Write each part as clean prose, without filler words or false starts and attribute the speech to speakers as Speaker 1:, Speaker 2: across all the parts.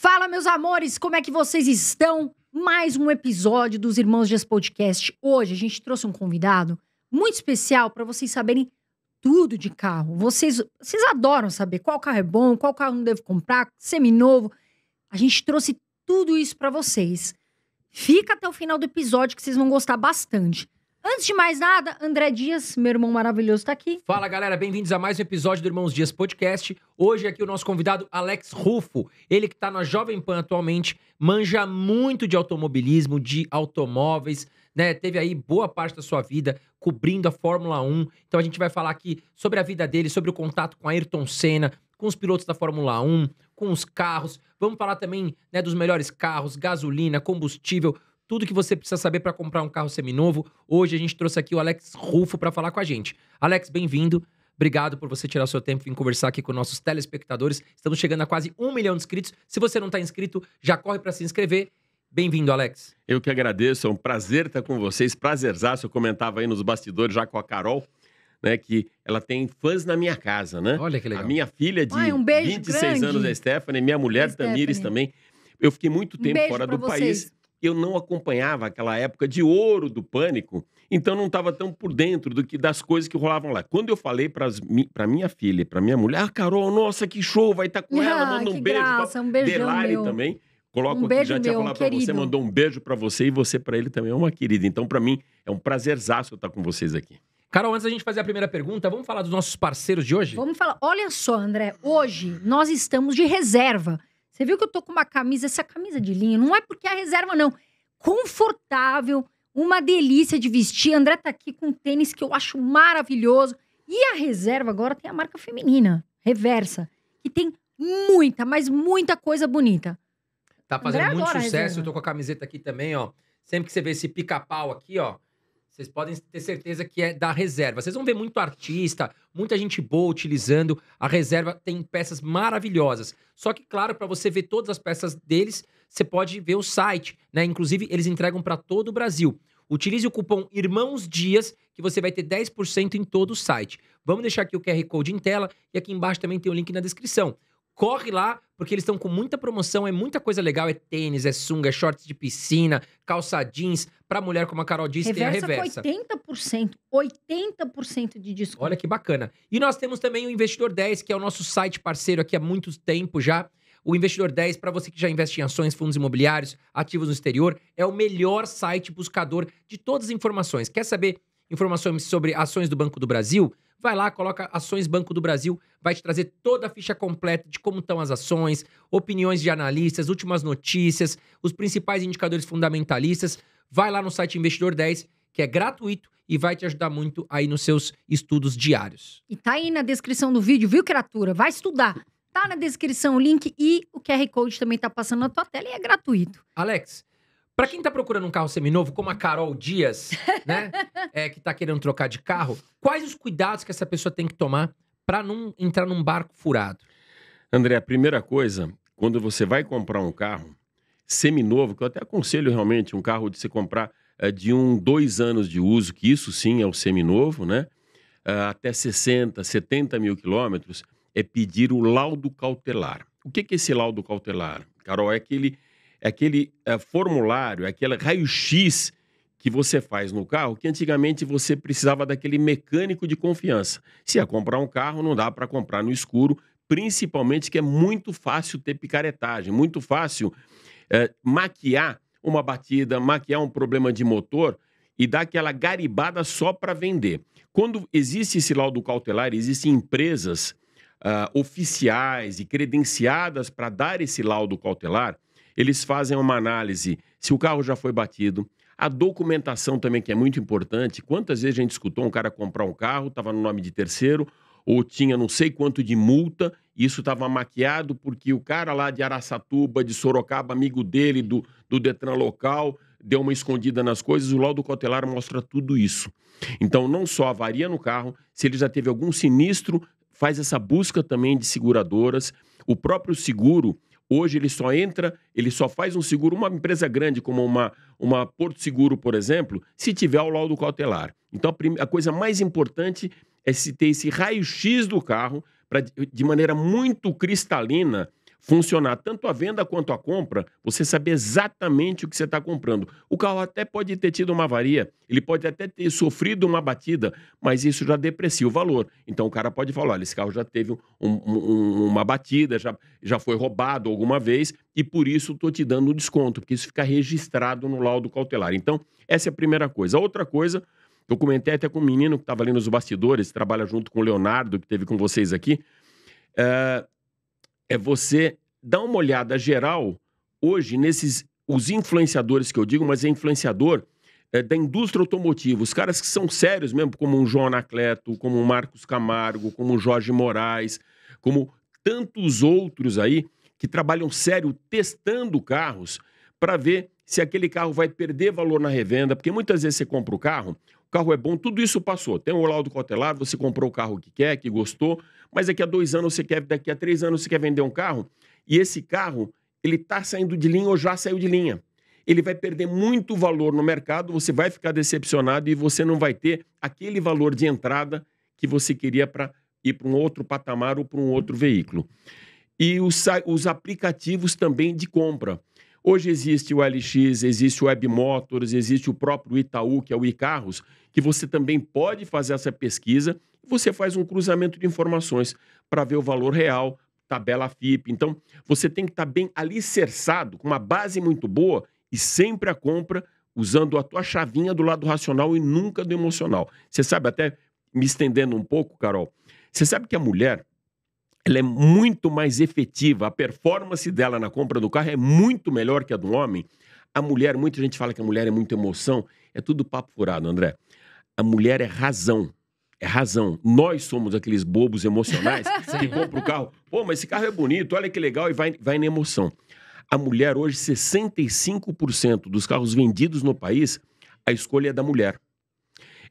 Speaker 1: Fala, meus amores, como é que vocês estão? Mais um episódio dos Irmãos Dias Podcast. Hoje a gente trouxe um convidado muito especial para vocês saberem tudo de carro. Vocês adoram saber qual carro é bom, qual carro não devo comprar, seminovo. A gente trouxe tudo isso para vocês. Fica até o final do episódio que vocês vão gostar bastante. Antes de mais nada, André Dias, meu irmão maravilhoso, tá aqui.
Speaker 2: Fala, galera, bem-vindos a mais um episódio do Irmãos Dias Podcast. Hoje aqui o nosso convidado, Alex Ruffo. Ele que tá na Jovem Pan atualmente, manja muito de automobilismo, de automóveis, né? Teve aí boa parte da sua vida cobrindo a Fórmula 1. Então a gente vai falar aqui sobre a vida dele, sobre o contato com Ayrton Senna, com os pilotos da Fórmula 1, com os carros. Vamos falar também, né, dos melhores carros, gasolina, combustível, tudo que você precisa saber para comprar um carro seminovo. Hoje a gente trouxe aqui o Alex Ruffo para falar com a gente. Alex, bem-vindo. Obrigado por você tirar o seu tempo e vir conversar aqui com nossos telespectadores. Estamos chegando a quase 1 milhão de inscritos. Se você não está inscrito, já corre para se inscrever. Bem-vindo, Alex.
Speaker 3: Eu que agradeço, é um prazer estar com vocês. Prazerzaço, eu comentava aí nos bastidores já com a Carol, né, que ela tem fãs na minha casa, né?
Speaker 2: Olha que legal.
Speaker 3: A minha filha de
Speaker 1: Um beijo
Speaker 3: 26
Speaker 1: grande.
Speaker 3: anos, a Stephanie, minha mulher, Tamires, também. Eu fiquei muito tempo
Speaker 1: beijo
Speaker 3: fora
Speaker 1: pra
Speaker 3: do
Speaker 1: vocês.
Speaker 3: país. Eu não acompanhava aquela época de ouro do Pânico, então não estava tão por dentro das coisas que rolavam lá. Quando eu falei para minha filha, para minha mulher, Carol, nossa, que show, vai estar com ela, manda
Speaker 1: que
Speaker 3: um beijo.
Speaker 1: graça, um beijão
Speaker 3: Delari
Speaker 1: meu.
Speaker 3: também. Coloco
Speaker 1: Um
Speaker 3: aqui,
Speaker 1: beijo
Speaker 3: já tinha
Speaker 1: meu,
Speaker 3: falado para você,
Speaker 1: querido.
Speaker 3: mandou um beijo para você e você para ele também é uma querida. Então, para mim, é um prazerzaço estar com vocês aqui.
Speaker 2: Carol, antes da gente fazer a primeira pergunta, vamos falar dos nossos parceiros de hoje?
Speaker 1: Vamos falar. Olha só, André, hoje nós estamos de reserva. Você viu que eu tô com uma camisa, essa camisa de linho, não é porque é a reserva, não. Confortável, uma delícia de vestir. André tá aqui com um tênis que eu acho maravilhoso. E a reserva agora tem a marca feminina, Reversa, que tem muita, mas muita coisa bonita.
Speaker 2: Tá fazendo
Speaker 1: André
Speaker 2: muito
Speaker 1: agora,
Speaker 2: sucesso.
Speaker 1: reserva.
Speaker 2: Eu tô com a camiseta aqui também, ó. Sempre que você vê esse pica-pau aqui, ó, vocês podem ter certeza que é da Reserva. Vocês vão ver muito artista, muita gente boa utilizando. A Reserva tem peças maravilhosas. Só que, claro, para você ver todas as peças deles, você pode ver o site, né? Inclusive, eles entregam para todo o Brasil. Utilize o cupom Irmãos Dias, que você vai ter 10% em todo o site. Vamos deixar aqui o QR Code em tela e aqui embaixo também tem o link na descrição. Corre lá, porque eles estão com muita promoção, é muita coisa legal, é tênis, é sunga, é shorts de piscina, calça jeans, pra mulher, como a Carol disse, tem a Reversa.
Speaker 1: Com 80% de desconto.
Speaker 2: Olha que bacana. E nós temos também o Investidor 10, que é o nosso site parceiro aqui há muito tempo já. O Investidor 10, para você que já investe em ações, fundos imobiliários, ativos no exterior, é o melhor site buscador de todas as informações. Quer saber informações sobre ações do Banco do Brasil? Vai lá, coloca Ações Banco do Brasil, vai te trazer toda a ficha completa de como estão as ações, opiniões de analistas, últimas notícias, os principais indicadores fundamentalistas. Vai lá no site Investidor 10, que é gratuito e vai te ajudar muito aí nos seus estudos diários.
Speaker 1: E tá aí na descrição do vídeo, viu, criatura? Vai estudar. Tá na descrição o link e o QR Code também tá passando na tua tela e é gratuito.
Speaker 2: Alex, pra quem tá procurando um carro seminovo, como a Carol Dias, né, que tá querendo trocar de carro, quais os cuidados que essa pessoa tem que tomar pra não entrar num barco furado?
Speaker 3: André, a primeira coisa, quando você vai comprar um carro seminovo, que eu até aconselho realmente um carro de você comprar de 2 anos de uso, que isso sim é o seminovo, né? Até 60, 70 mil quilômetros, é pedir o laudo cautelar. O que é esse laudo cautelar, Carol? É aquele formulário, aquele raio-x que você faz no carro, que antigamente você precisava daquele mecânico de confiança. Se ia comprar um carro, não dá para comprar no escuro, principalmente que é muito fácil ter picaretagem, muito fácil maquiar uma batida, maquiar um problema de motor e dar aquela garibada só para vender. Quando existe esse laudo cautelar, existem empresas oficiais e credenciadas para dar esse laudo cautelar. Eles fazem uma análise se o carro já foi batido, a documentação também, que é muito importante. Quantas vezes a gente escutou um cara comprar um carro, estava no nome de terceiro, ou tinha não sei quanto de multa, e isso estava maquiado porque o cara lá de Araçatuba, de Sorocaba, amigo dele, do Detran local, deu uma escondida nas coisas. O laudo cautelar mostra tudo isso. Então, não só avaria no carro, se ele já teve algum sinistro, faz essa busca também de seguradoras. O próprio seguro, hoje ele só faz um seguro, uma empresa grande como uma Porto Seguro, por exemplo, se tiver o laudo cautelar. Então a coisa mais importante é se ter esse raio-x do carro, para de maneira muito cristalina, funcionar tanto a venda quanto a compra, você saber exatamente o que você está comprando. O carro até pode ter tido uma avaria, ele pode até ter sofrido uma batida, mas isso já deprecia o valor. Então o cara pode falar, olha, esse carro já teve uma batida, já foi roubado alguma vez e por isso estou te dando um desconto, porque isso fica registrado no laudo cautelar. Então essa é a primeira coisa. A outra coisa, eu comentei até com um menino que estava ali nos bastidores, trabalha junto com o Leonardo, que esteve com vocês aqui, é você dar uma olhada geral hoje os influenciadores que eu digo, mas é influenciador da indústria automotiva, os caras que são sérios mesmo, como um João Anacleto, como um Marcos Camargo, como um Jorge Moraes, como tantos outros aí que trabalham sério testando carros para ver se aquele carro vai perder valor na revenda, porque muitas vezes você compra o carro é bom, tudo isso passou. Tem o laudo cautelar, você comprou o carro que quer, que gostou, mas daqui a 2 anos você quer, daqui a 3 anos você quer vender um carro, e esse carro, ele está saindo de linha ou já saiu de linha. Ele vai perder muito valor no mercado, você vai ficar decepcionado e você não vai ter aquele valor de entrada que você queria para ir para um outro patamar ou para um outro veículo. E os aplicativos também de compra. Hoje existe o LX, existe o Web Motors, existe o próprio Itaú, que é o iCarros, que você também pode fazer essa pesquisa e você faz um cruzamento de informações para ver o valor real, tabela FIP. Então, você tem que estar bem alicerçado, com uma base muito boa e sempre a compra usando a tua chavinha do lado racional e nunca do emocional. Você sabe, até me estendendo um pouco, Carol, você sabe que a mulher, ela é muito mais efetiva, a performance dela na compra do carro é muito melhor que a do homem. A mulher, muita gente fala que a mulher é muita emoção, é tudo papo furado, André. A mulher é razão. É razão. Nós somos aqueles bobos emocionais que compram o carro. Pô, mas esse carro é bonito, olha que legal, e vai na emoção. A mulher hoje, 65% dos carros vendidos no país, a escolha é da mulher.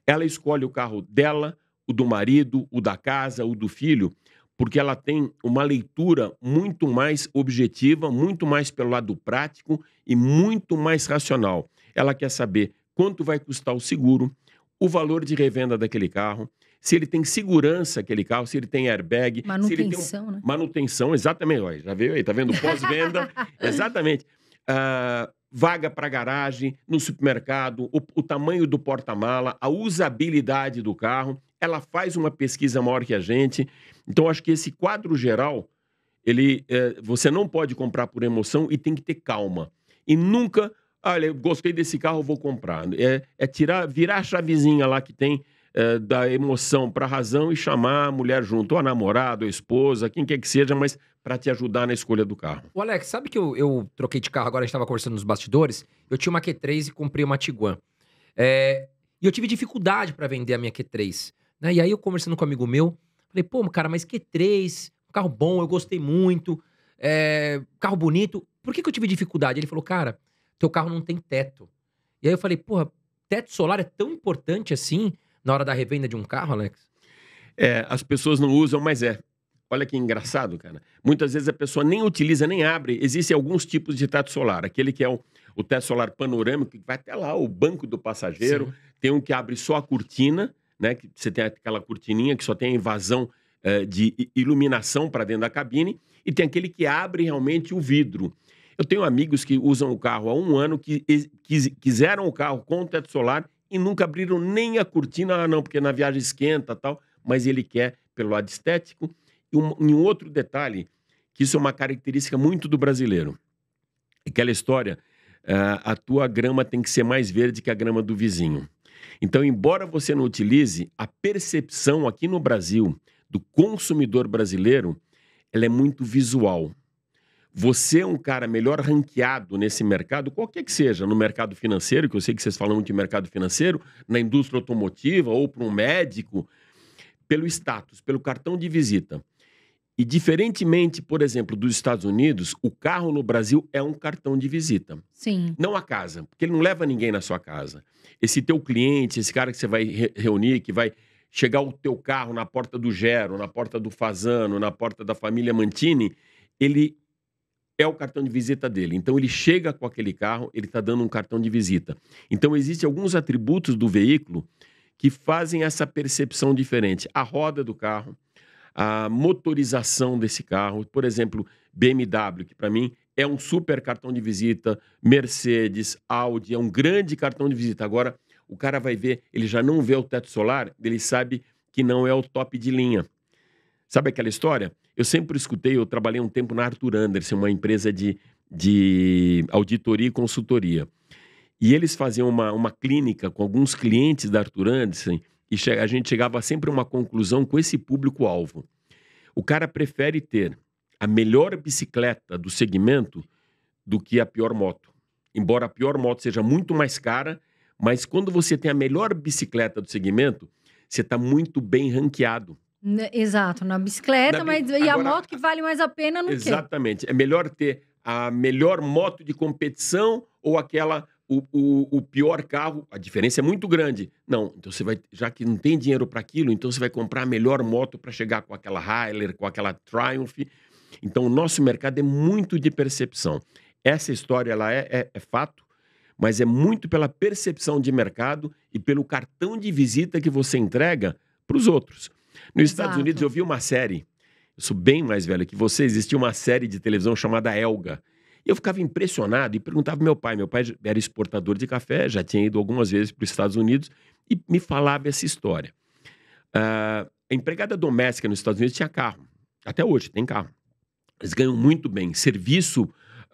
Speaker 3: Ela escolhe o carro dela, o do marido, o da casa, o do filho, porque ela tem uma leitura muito mais objetiva, muito mais pelo lado prático e muito mais racional. Ela quer saber quanto vai custar o seguro, o valor de revenda daquele carro, se ele tem segurança aquele carro, se ele tem airbag.
Speaker 1: Manutenção,
Speaker 3: se ele tem
Speaker 1: né?
Speaker 3: Manutenção, exatamente. Olha, já veio aí, tá vendo? Pós-venda, exatamente. Vaga para garagem, no supermercado, o tamanho do porta-mala, a usabilidade do carro. Ela faz uma pesquisa maior que a gente. Então, acho que esse quadro geral, você não pode comprar por emoção e tem que ter calma. E nunca, olha, eu gostei desse carro, vou comprar. Virar a chavezinha lá que tem da emoção para a razão e chamar a mulher junto, ou a namorada, ou a esposa, quem quer que seja, mas para te ajudar na escolha do carro.
Speaker 2: Ô Alex, sabe que eu troquei de carro agora, a gente tava conversando nos bastidores, eu tinha uma Q3 e comprei uma Tiguan. E eu tive dificuldade para vender a minha Q3. Né? E aí eu conversando com um amigo meu, falei, pô, cara, mas Q3, um carro bom, eu gostei muito, carro bonito, por que eu tive dificuldade? Ele falou, cara, teu carro não tem teto. E aí eu falei, porra, teto solar é tão importante assim na hora da revenda de um carro, Alex?
Speaker 3: As pessoas não usam, mas Olha que engraçado, cara. Muitas vezes a pessoa nem utiliza, nem abre. Existem alguns tipos de teto solar. Aquele que é o teto solar panorâmico, que vai até lá, o banco do passageiro. Sim. Tem um que abre só a cortina, né? Que você tem aquela cortininha que só tem a invasão de iluminação para dentro da cabine. E tem aquele que abre realmente o vidro. Eu tenho amigos que usam o carro há 1 ano, que quiseram o carro com teto solar e nunca abriram nem a cortina, não, porque na viagem esquenta e tal, mas ele quer pelo lado estético. E um outro detalhe, que isso é uma característica muito do brasileiro. Aquela história, a tua grama tem que ser mais verde que a grama do vizinho. Então, embora você não utilize, a percepção aqui no Brasil do consumidor brasileiro, ela é muito visual. Você é um cara melhor ranqueado nesse mercado, qualquer que seja, no mercado financeiro, que eu sei que vocês falam muito de mercado financeiro, na indústria automotiva ou para um médico, pelo status, pelo cartão de visita. E diferentemente, por exemplo, dos Estados Unidos, o carro no Brasil é um cartão de visita.
Speaker 1: Sim.
Speaker 3: Não a casa, porque ele não leva ninguém na sua casa. Esse teu cliente, esse cara que você vai reunir, que vai chegar o teu carro na porta do Gero, na porta do Fasano, na porta da família Mantini, ele é o cartão de visita dele. Então, ele chega com aquele carro, ele está dando um cartão de visita. Então, existem alguns atributos do veículo que fazem essa percepção diferente. A roda do carro, a motorização desse carro, por exemplo, BMW, que para mim é um super cartão de visita, Mercedes, Audi, é um grande cartão de visita. Agora, o cara vai ver, ele já não vê o teto solar, ele sabe que não é o top de linha. Sabe aquela história? Eu sempre escutei, eu trabalhei um tempo na Arthur Andersen, uma empresa de auditoria e consultoria. E eles faziam uma clínica com alguns clientes da Arthur Andersen e a gente chegava sempre a uma conclusão com esse público-alvo. O cara prefere ter a melhor bicicleta do segmento do que a pior moto. Embora a pior moto seja muito mais cara, mas quando você tem a melhor bicicleta do segmento, você está muito bem ranqueado.
Speaker 1: Exato, na bicicleta, mas e a moto que vale mais a pena no quê?
Speaker 3: Exatamente. É melhor ter a melhor moto de competição ou o pior carro. A diferença é muito grande. Não, então você vai, já que não tem dinheiro para aquilo, então você vai comprar a melhor moto para chegar com aquela Harley, com aquela Triumph. Então o nosso mercado é muito de percepção. Essa história ela é fato, mas é muito pela percepção de mercado e pelo cartão de visita que você entrega para os outros. Nos Estados Unidos eu vi uma série, eu sou bem mais velho que você, existia uma série de televisão chamada Elga. E eu ficava impressionado e perguntava ao meu pai era exportador de café, já tinha ido algumas vezes para os Estados Unidos e me falava essa história. A empregada doméstica nos Estados Unidos tinha carro, até hoje tem carro. Eles ganham muito bem, serviço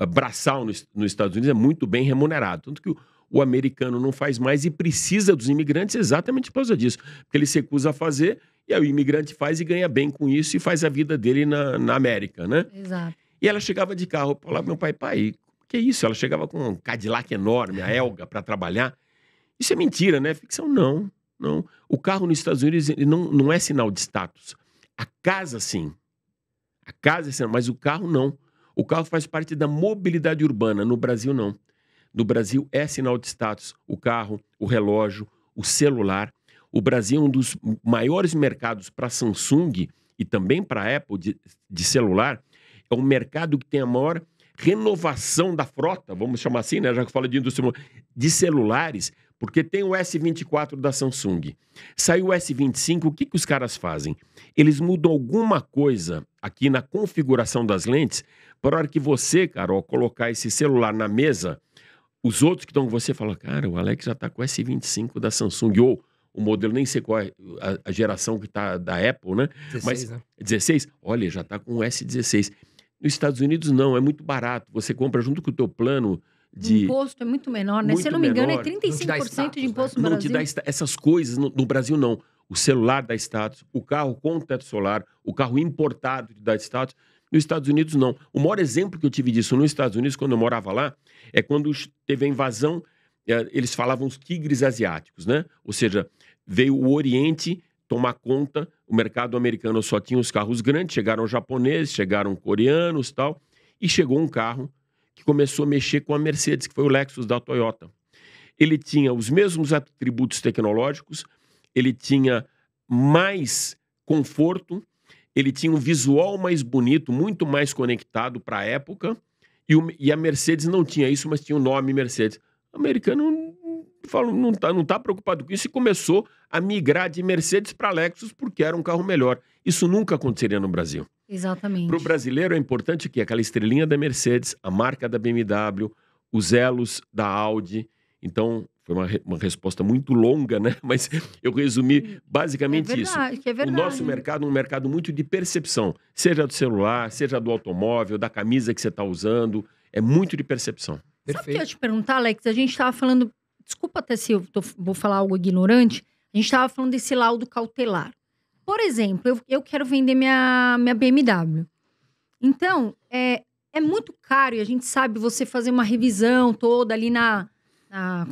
Speaker 3: braçal nos Estados Unidos é muito bem remunerado, tanto que o americano não faz mais e precisa dos imigrantes exatamente por causa disso, porque ele se recusa a fazer e aí o imigrante faz e ganha bem com isso e faz a vida dele na América, né?
Speaker 1: Exato.
Speaker 3: E ela chegava de carro, eu falava, meu pai, o que é isso? Ela chegava com um Cadillac enorme, a Elga, para trabalhar. Isso é mentira, né? Ficção, não. O carro nos Estados Unidos ele não é sinal de status. A casa, sim. A casa é sinal, mas o carro, não. O carro faz parte da mobilidade urbana. No Brasil, não. No Brasil, é sinal de status. O carro, o relógio, o celular. O Brasil é um dos maiores mercados para Samsung e também para a Apple de celular. É um mercado que tem a maior renovação da frota, vamos chamar assim, né? Já que fala de indústria de celulares, porque tem o S24 da Samsung. Saiu o S25, o que os caras fazem? Eles mudam alguma coisa aqui na configuração das lentes para a hora que você, Carol, colocar esse celular na mesa, os outros que estão com você falam, cara, o Alex já está com o S25 da Samsung, ou o modelo, nem sei qual é a geração que está da Apple, né?
Speaker 2: 16,
Speaker 3: mas,
Speaker 2: né?
Speaker 3: 16? Olha, já está com o S16. Nos Estados Unidos, não, é muito barato. Você compra junto com o teu plano de...
Speaker 1: O imposto é muito menor, né?
Speaker 3: Muito
Speaker 1: Se eu não me engano, é
Speaker 3: menor.
Speaker 1: 35% de imposto no
Speaker 3: Não
Speaker 1: Brasil.
Speaker 3: te dá essas coisas no Brasil, não. O celular dá status, o carro com teto solar, o carro importado dá status. Nos Estados Unidos, não. O maior exemplo que eu tive disso nos Estados Unidos, quando eu morava lá, é quando teve a invasão, eles falavam os tigres asiáticos, né? Ou seja, veio o Oriente tomar conta, o mercado americano só tinha os carros grandes, chegaram japoneses, chegaram coreanos e tal, e chegou um carro que começou a mexer com a Mercedes, que foi o Lexus da Toyota. Ele tinha os mesmos atributos tecnológicos, ele tinha mais conforto, ele tinha um visual mais bonito, muito mais conectado para a época, e a Mercedes não tinha isso, mas tinha o nome Mercedes. O americano não tá preocupado com isso e começou a migrar de Mercedes para Lexus porque era um carro melhor. Isso nunca aconteceria no Brasil.
Speaker 1: Exatamente.
Speaker 3: Para o brasileiro é importante que aquela estrelinha da Mercedes, a marca da BMW, os elos da Audi. Então, foi uma resposta muito longa, né? Mas eu resumi basicamente isso.
Speaker 1: É verdade.
Speaker 3: O nosso mercado é um mercado muito de percepção. Seja do celular, seja do automóvel, da camisa que você está usando. É muito de percepção.
Speaker 1: Sabe o que eu ia te perguntar, Alex? A gente estava falando... Desculpa até se eu vou falar algo ignorante. A gente estava falando desse laudo cautelar. Por exemplo, eu quero vender minha BMW. Então, é muito caro e a gente sabe você fazer uma revisão toda ali na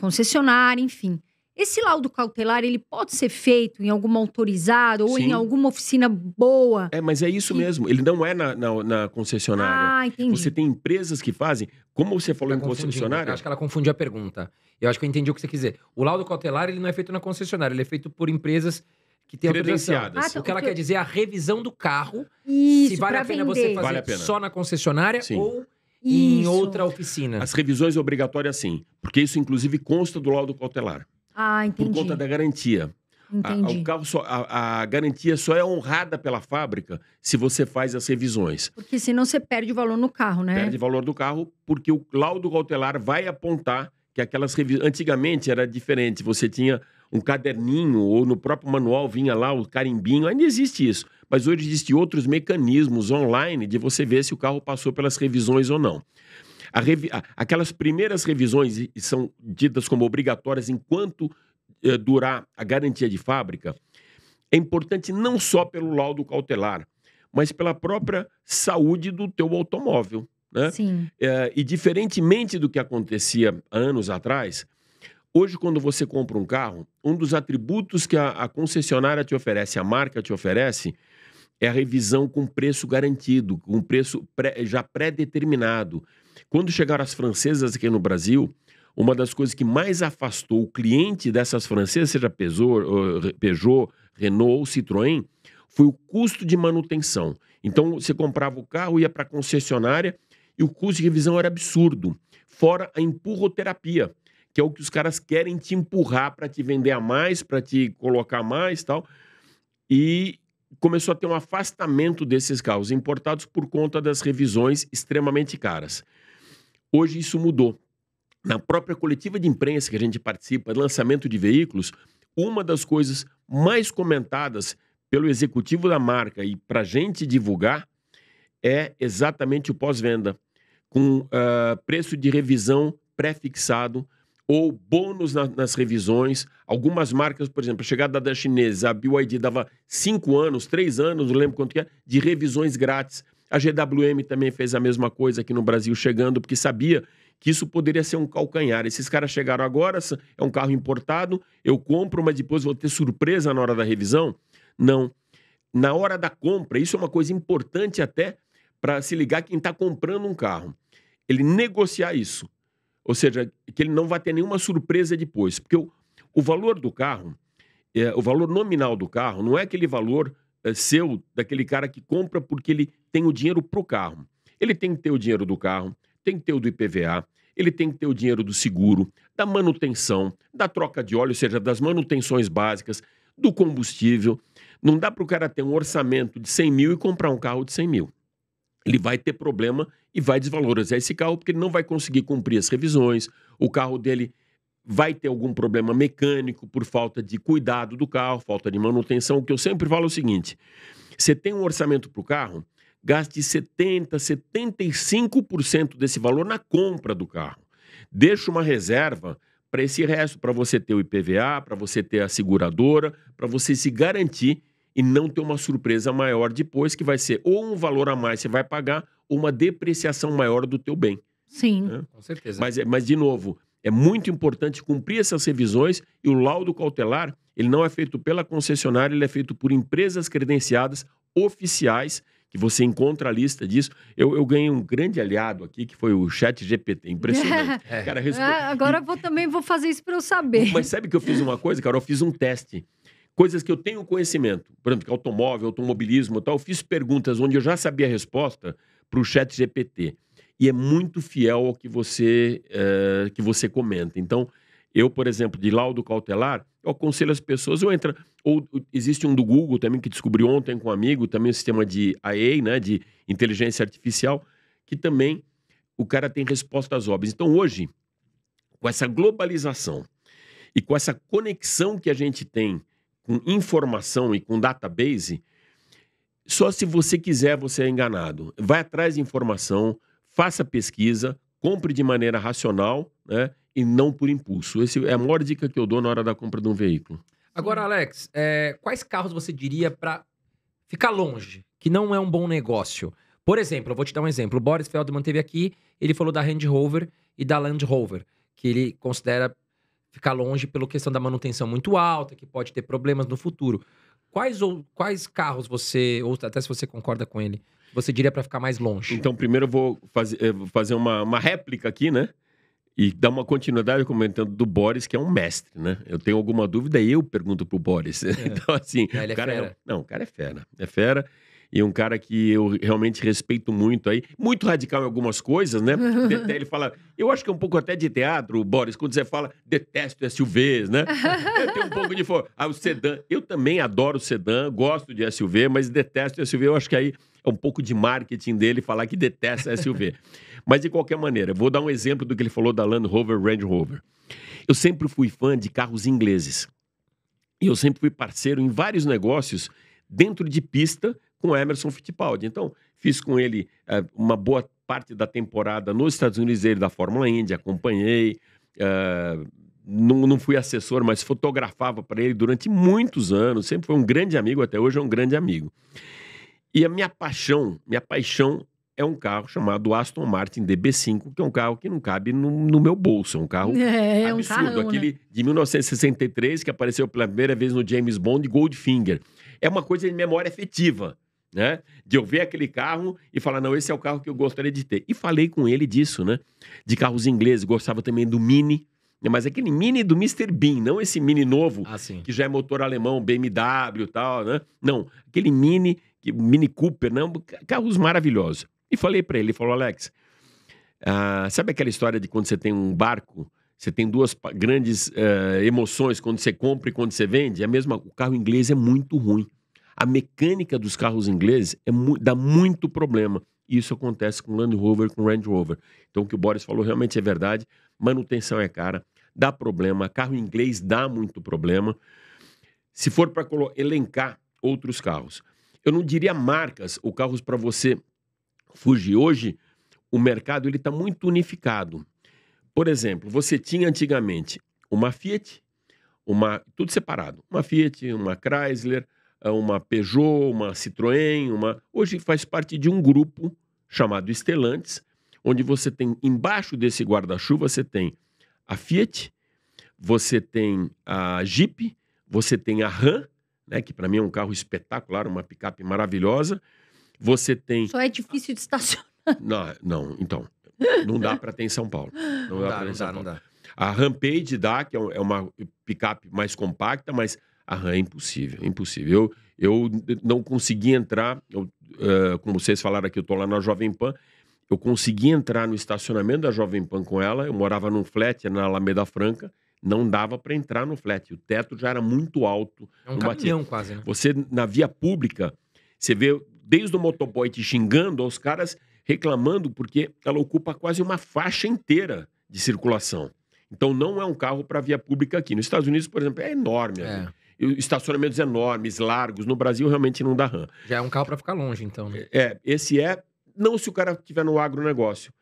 Speaker 1: concessionária, enfim. Esse laudo cautelar, ele pode ser feito em alguma autorizada ou
Speaker 3: Sim.
Speaker 1: em alguma oficina boa?
Speaker 3: Mas é isso mesmo. Ele não é na concessionária.
Speaker 1: Ah, entendi.
Speaker 3: Você tem empresas que fazem... Como você falou em concessionária...
Speaker 2: Acho que ela confundiu a pergunta. Eu acho que eu entendi o que você quis dizer. O laudo cautelar, ele não é feito na concessionária. Ele é feito por empresas que têm autorização.
Speaker 3: Credenciadas.
Speaker 2: O que ela quer dizer é a revisão do carro.
Speaker 1: Isso,
Speaker 2: se vale
Speaker 1: pra
Speaker 2: a pena
Speaker 1: vender.
Speaker 2: você fazer
Speaker 3: Vale a pena.
Speaker 2: só na concessionária
Speaker 3: Sim.
Speaker 2: ou em
Speaker 1: Isso.
Speaker 2: outra oficina.
Speaker 3: As revisões obrigatórias, sim. Porque isso, inclusive, consta do laudo cautelar.
Speaker 1: Ah, entendi.
Speaker 3: Por conta da garantia.
Speaker 1: Entendi.
Speaker 3: O carro a garantia só é honrada pela fábrica se você faz as revisões.
Speaker 1: Porque senão você perde o valor no carro, né?
Speaker 3: Perde valor do carro, porque o laudo cautelar vai apontar que aquelas revisões... Antigamente era diferente, você tinha um caderninho ou no próprio manual vinha lá o carimbinho, ainda existe isso. Mas hoje existem outros mecanismos online de você ver se o carro passou pelas revisões ou não. Aquelas primeiras revisões são ditas como obrigatórias enquanto durar a garantia de fábrica. É importante não só pelo laudo cautelar, mas pela própria saúde do teu automóvel, né?
Speaker 1: Sim.
Speaker 3: E diferentemente do que acontecia anos atrás, hoje quando você compra um carro, um dos atributos que a concessionária te oferece, a marca te oferece, é a revisão com preço garantido, com preço já pré-determinado. Quando chegaram as francesas aqui no Brasil, uma das coisas que mais afastou o cliente dessas francesas, seja Peugeot, Renault ou Citroën, foi o custo de manutenção. Então, você comprava o carro, ia para a concessionária e o custo de revisão era absurdo. Fora a empurroterapia, que é o que os caras querem te empurrar para te vender a mais, para te colocar mais e tal. E começou a ter um afastamento desses carros importados por conta das revisões extremamente caras. Hoje isso mudou. Na própria coletiva de imprensa que a gente participa, lançamento de veículos, uma das coisas mais comentadas pelo executivo da marca e para a gente divulgar é exatamente o pós-venda, com preço de revisão pré-fixado ou bônus nas revisões. Algumas marcas, por exemplo, a chegada da chinesa, a BYD dava 5 anos, 3 anos, não lembro quanto que é, de revisões grátis. A GWM também fez a mesma coisa aqui no Brasil, chegando, porque sabia que isso poderia ser um calcanhar. Esses caras chegaram agora, é um carro importado, eu compro, mas depois vou ter surpresa na hora da revisão? Não. Na hora da compra, isso é uma coisa importante até para se ligar quem está comprando um carro. Ele negociar isso. Ou seja, que ele não vai ter nenhuma surpresa depois. Porque o valor do carro, o valor nominal do carro, não é aquele valor seu, daquele cara que compra porque ele tem o dinheiro para o carro. Ele tem que ter o dinheiro do carro, tem que ter o do IPVA, ele tem que ter o dinheiro do seguro, da manutenção, da troca de óleo, ou seja, das manutenções básicas, do combustível. Não dá para o cara ter um orçamento de 100 mil e comprar um carro de 100 mil. Ele vai ter problema e vai desvalorizar esse carro porque ele não vai conseguir cumprir as revisões, o carro dele vai ter algum problema mecânico por falta de cuidado do carro, falta de manutenção. O que eu sempre falo é o seguinte, você tem um orçamento para o carro, gaste 70%, 75% desse valor na compra do carro. Deixa uma reserva para esse resto, para você ter o IPVA, para você ter a seguradora, para você se garantir e não ter uma surpresa maior depois, que vai ser ou um valor a mais que você vai pagar ou uma depreciação maior do teu bem.
Speaker 1: Sim.
Speaker 3: Né?
Speaker 2: Com certeza.
Speaker 3: Mas, de novo, é muito importante cumprir essas revisões e o laudo cautelar, ele não é feito pela concessionária, ele é feito por empresas credenciadas oficiais, que você encontra a lista disso. Eu ganhei um grande aliado aqui, que foi o ChatGPT. Impressionante. Cara,
Speaker 1: Agora eu também vou fazer isso para eu saber.
Speaker 3: Mas sabe que eu fiz uma coisa, cara? Eu fiz um teste. Coisas que eu tenho conhecimento. Por exemplo, automóvel, automobilismo e tal. Eu fiz perguntas onde eu já sabia a resposta para o ChatGPT. E é muito fiel ao que você comenta. Então, eu, por exemplo, de laudo cautelar, eu aconselho as pessoas, ou existe um do Google também que descobri ontem com um amigo, também um sistema de AI, né, de inteligência artificial, que também o cara tem respostas óbvias. Então, hoje, com essa globalização e com essa conexão que a gente tem com informação e com database, só se você quiser você é enganado. Vai atrás de informação, faça pesquisa, compre de maneira racional, né? E não por impulso. Essa é a maior dica que eu dou na hora da compra de um veículo.
Speaker 2: Agora, Alex, quais carros você diria para ficar longe, que não é um bom negócio? Por exemplo, eu vou te dar um exemplo. O Boris Feldman teve aqui, ele falou da Range Rover e da Land Rover, que ele considera ficar longe pela questão da manutenção muito alta, que pode ter problemas no futuro. Quais carros você, ou até se você concorda com ele, você diria para ficar mais longe?
Speaker 3: Então, primeiro eu vou fazer uma réplica aqui, né? E dar uma continuidade comentando do Boris, que é um mestre, né? Eu tenho alguma dúvida e eu pergunto pro Boris. Então, assim,
Speaker 2: ele
Speaker 3: o cara
Speaker 2: é fera.
Speaker 3: Não, o cara é fera. É fera. e um cara que eu realmente respeito muito aí. Muito radical em algumas coisas, né? Ele fala... Eu acho que é um pouco até de teatro, Boris, quando você fala detesto SUVs, né? Tem um pouco de... o sedã. Eu também adoro sedã, gosto de SUV, mas detesto SUV. Eu acho que aí é um pouco de marketing dele falar que detesta SUV. Mas, de qualquer maneira, vou dar um exemplo do que ele falou da Land Rover, Range Rover. Eu sempre fui fã de carros ingleses. E eu sempre fui parceiro em vários negócios dentro de pista com Emerson Fittipaldi. Então, fiz com ele uma boa parte da temporada nos Estados Unidos, ele da Fórmula Indy, acompanhei. Não fui assessor, mas fotografava para ele durante muitos anos. Sempre foi um grande amigo, até hoje é um grande amigo. E a minha paixão é um carro chamado Aston Martin DB5, que é um carro que não cabe no meu bolso. É um carro absurdo.
Speaker 1: Um carrão,
Speaker 3: aquele
Speaker 1: né?
Speaker 3: de 1963, que apareceu pela primeira vez no James Bond, Goldfinger. É uma coisa de memória afetiva, né? De eu ver aquele carro e falar, não, esse é o carro que eu gostaria de ter. E falei com ele disso, né? De carros ingleses. Gostava também do Mini, mas aquele Mini do Mr. Bean, não esse Mini novo, que já é motor alemão, BMW e tal, né? Não, aquele Mini Cooper, não, carros maravilhosos. E falei para ele, falou, Alex, sabe aquela história de quando você tem um barco, você tem duas grandes emoções, quando você compra e quando você vende? O carro inglês é muito ruim. A mecânica dos carros ingleses dá muito problema. Isso acontece com Land Rover, com Range Rover. Então, o que o Boris falou realmente é verdade. Manutenção é cara, dá problema. Carro inglês dá muito problema. Se for para elencar outros carros, eu não diria marcas ou carros para você fugir. Hoje, o mercado está muito unificado. Por exemplo, você tinha antigamente uma Fiat, tudo separado. Uma Fiat, uma Chrysler, uma Peugeot, uma Citroën. Hoje faz parte de um grupo chamado Stellantis, onde você tem, embaixo desse guarda-chuva, você tem a Fiat, você tem a Jeep, você tem a Ram, né, que para mim é um carro espetacular, uma picape maravilhosa. Você tem...
Speaker 1: Só é difícil de estacionar.
Speaker 3: Não, então. Não dá para ter em São Paulo.
Speaker 2: Não dá.
Speaker 3: A Rampage dá, que é uma picape mais compacta, mas a Ram é impossível. Eu não consegui entrar, como vocês falaram aqui, eu estou lá na Jovem Pan, eu consegui entrar no estacionamento da Jovem Pan com ela, eu morava num flat na Alameda Franca, não dava para entrar no flat, o teto já era muito alto.
Speaker 2: É um caminhão quase, né?
Speaker 3: Você, na via pública, você vê desde o motoboy te xingando aos caras reclamando porque ela ocupa quase uma faixa inteira de circulação. Então não é um carro para via pública aqui. Nos Estados Unidos, por exemplo, é enorme. Estacionamentos enormes, largos. No Brasil, realmente não dá RAM.
Speaker 2: Já é um carro para ficar longe, então, né?
Speaker 3: Esse não se o cara estiver no agronegócio.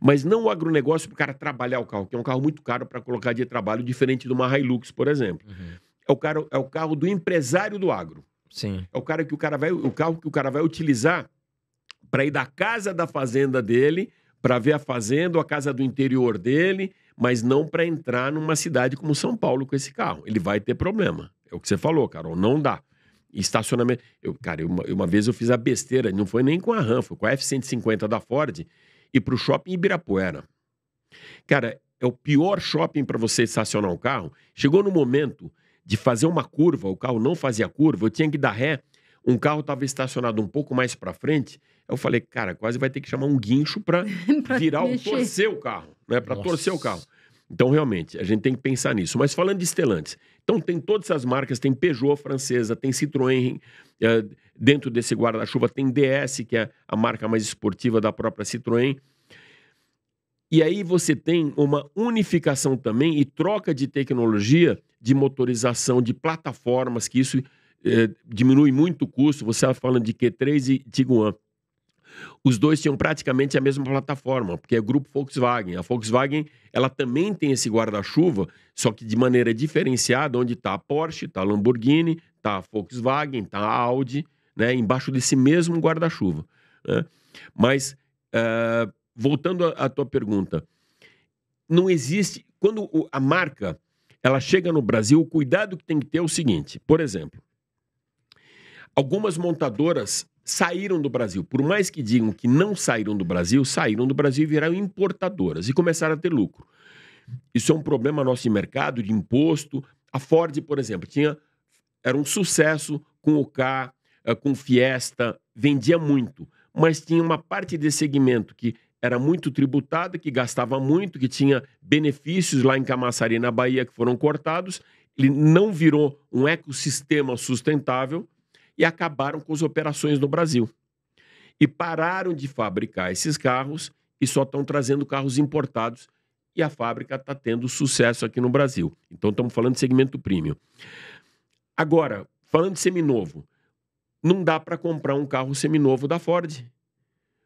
Speaker 3: Mas não o agronegócio para o cara trabalhar o carro, que é um carro muito caro para colocar de trabalho, diferente de uma Hilux, por exemplo.
Speaker 2: Uhum.
Speaker 3: É o carro do empresário do agro.
Speaker 2: Sim.
Speaker 3: É o carro que o cara vai utilizar para ir da casa da fazenda dele, para ver a fazenda ou a casa do interior dele, mas não para entrar numa cidade como São Paulo com esse carro. Ele vai ter problema. É o que você falou, Carol, não dá. Estacionamento... Uma vez eu fiz a besteira, não foi nem com a Ram, foi com a F-150 da Ford, e para o shopping Ibirapuera. Cara, é o pior shopping para você estacionar um carro. Chegou no momento de fazer uma curva, o carro não fazia curva, eu tinha que dar ré, um carro estava estacionado um pouco mais para frente, eu falei, cara, quase vai ter que chamar um guincho para torcer o carro, né? Para torcer o carro. Então, realmente, a gente tem que pensar nisso. Mas falando de Stellantis, então tem todas essas marcas, tem Peugeot francesa, tem Citroën, dentro desse guarda-chuva tem DS, que é a marca mais esportiva da própria Citroën. E aí você tem uma unificação também e troca de tecnologia, de motorização, de plataformas, que isso diminui muito o custo. Você estava falando de Q3 e Tiguan. Os dois tinham praticamente a mesma plataforma, porque é o grupo Volkswagen. A Volkswagen, ela também tem esse guarda-chuva, só que de maneira diferenciada, onde está a Porsche, está a Lamborghini, está a Volkswagen, está a Audi, né, embaixo desse mesmo guarda-chuva, né? Mas, voltando à tua pergunta, não existe... Quando a marca ela chega no Brasil, o cuidado que tem que ter é o seguinte, por exemplo, algumas montadoras saíram do Brasil. Por mais que digam que não saíram do Brasil e viraram importadoras e começaram a ter lucro. Isso é um problema nosso de mercado, de imposto. A Ford, por exemplo, era um sucesso com o Ka, com Fiesta, vendia muito, mas tinha uma parte desse segmento que era muito tributada, que gastava muito, que tinha benefícios lá em Camaçari, na Bahia, que foram cortados. Ele não virou um ecossistema sustentável e acabaram com as operações no Brasil. E pararam de fabricar esses carros e só estão trazendo carros importados e a fábrica está tendo sucesso aqui no Brasil. Então, estamos falando de segmento premium. Agora, falando de seminovo, não dá para comprar um carro seminovo da Ford,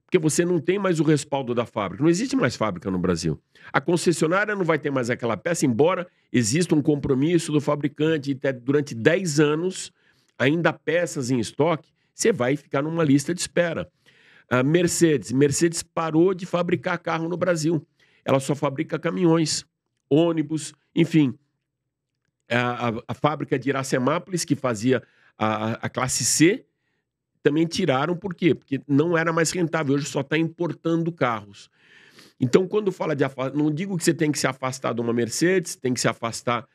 Speaker 3: porque você não tem mais o respaldo da fábrica. Não existe mais fábrica no Brasil. A concessionária não vai ter mais aquela peça, embora exista um compromisso do fabricante e durante 10 anos, ainda peças em estoque, você vai ficar numa lista de espera. A Mercedes parou de fabricar carro no Brasil. Ela só fabrica caminhões, ônibus, enfim. A fábrica de Iracemápolis, que fazia a classe C, também tiraram. Por quê? Porque não era mais rentável. Hoje só está importando carros. Então, quando fala de afastar, não digo que você tem que se afastar de uma Mercedes, tem que se afastar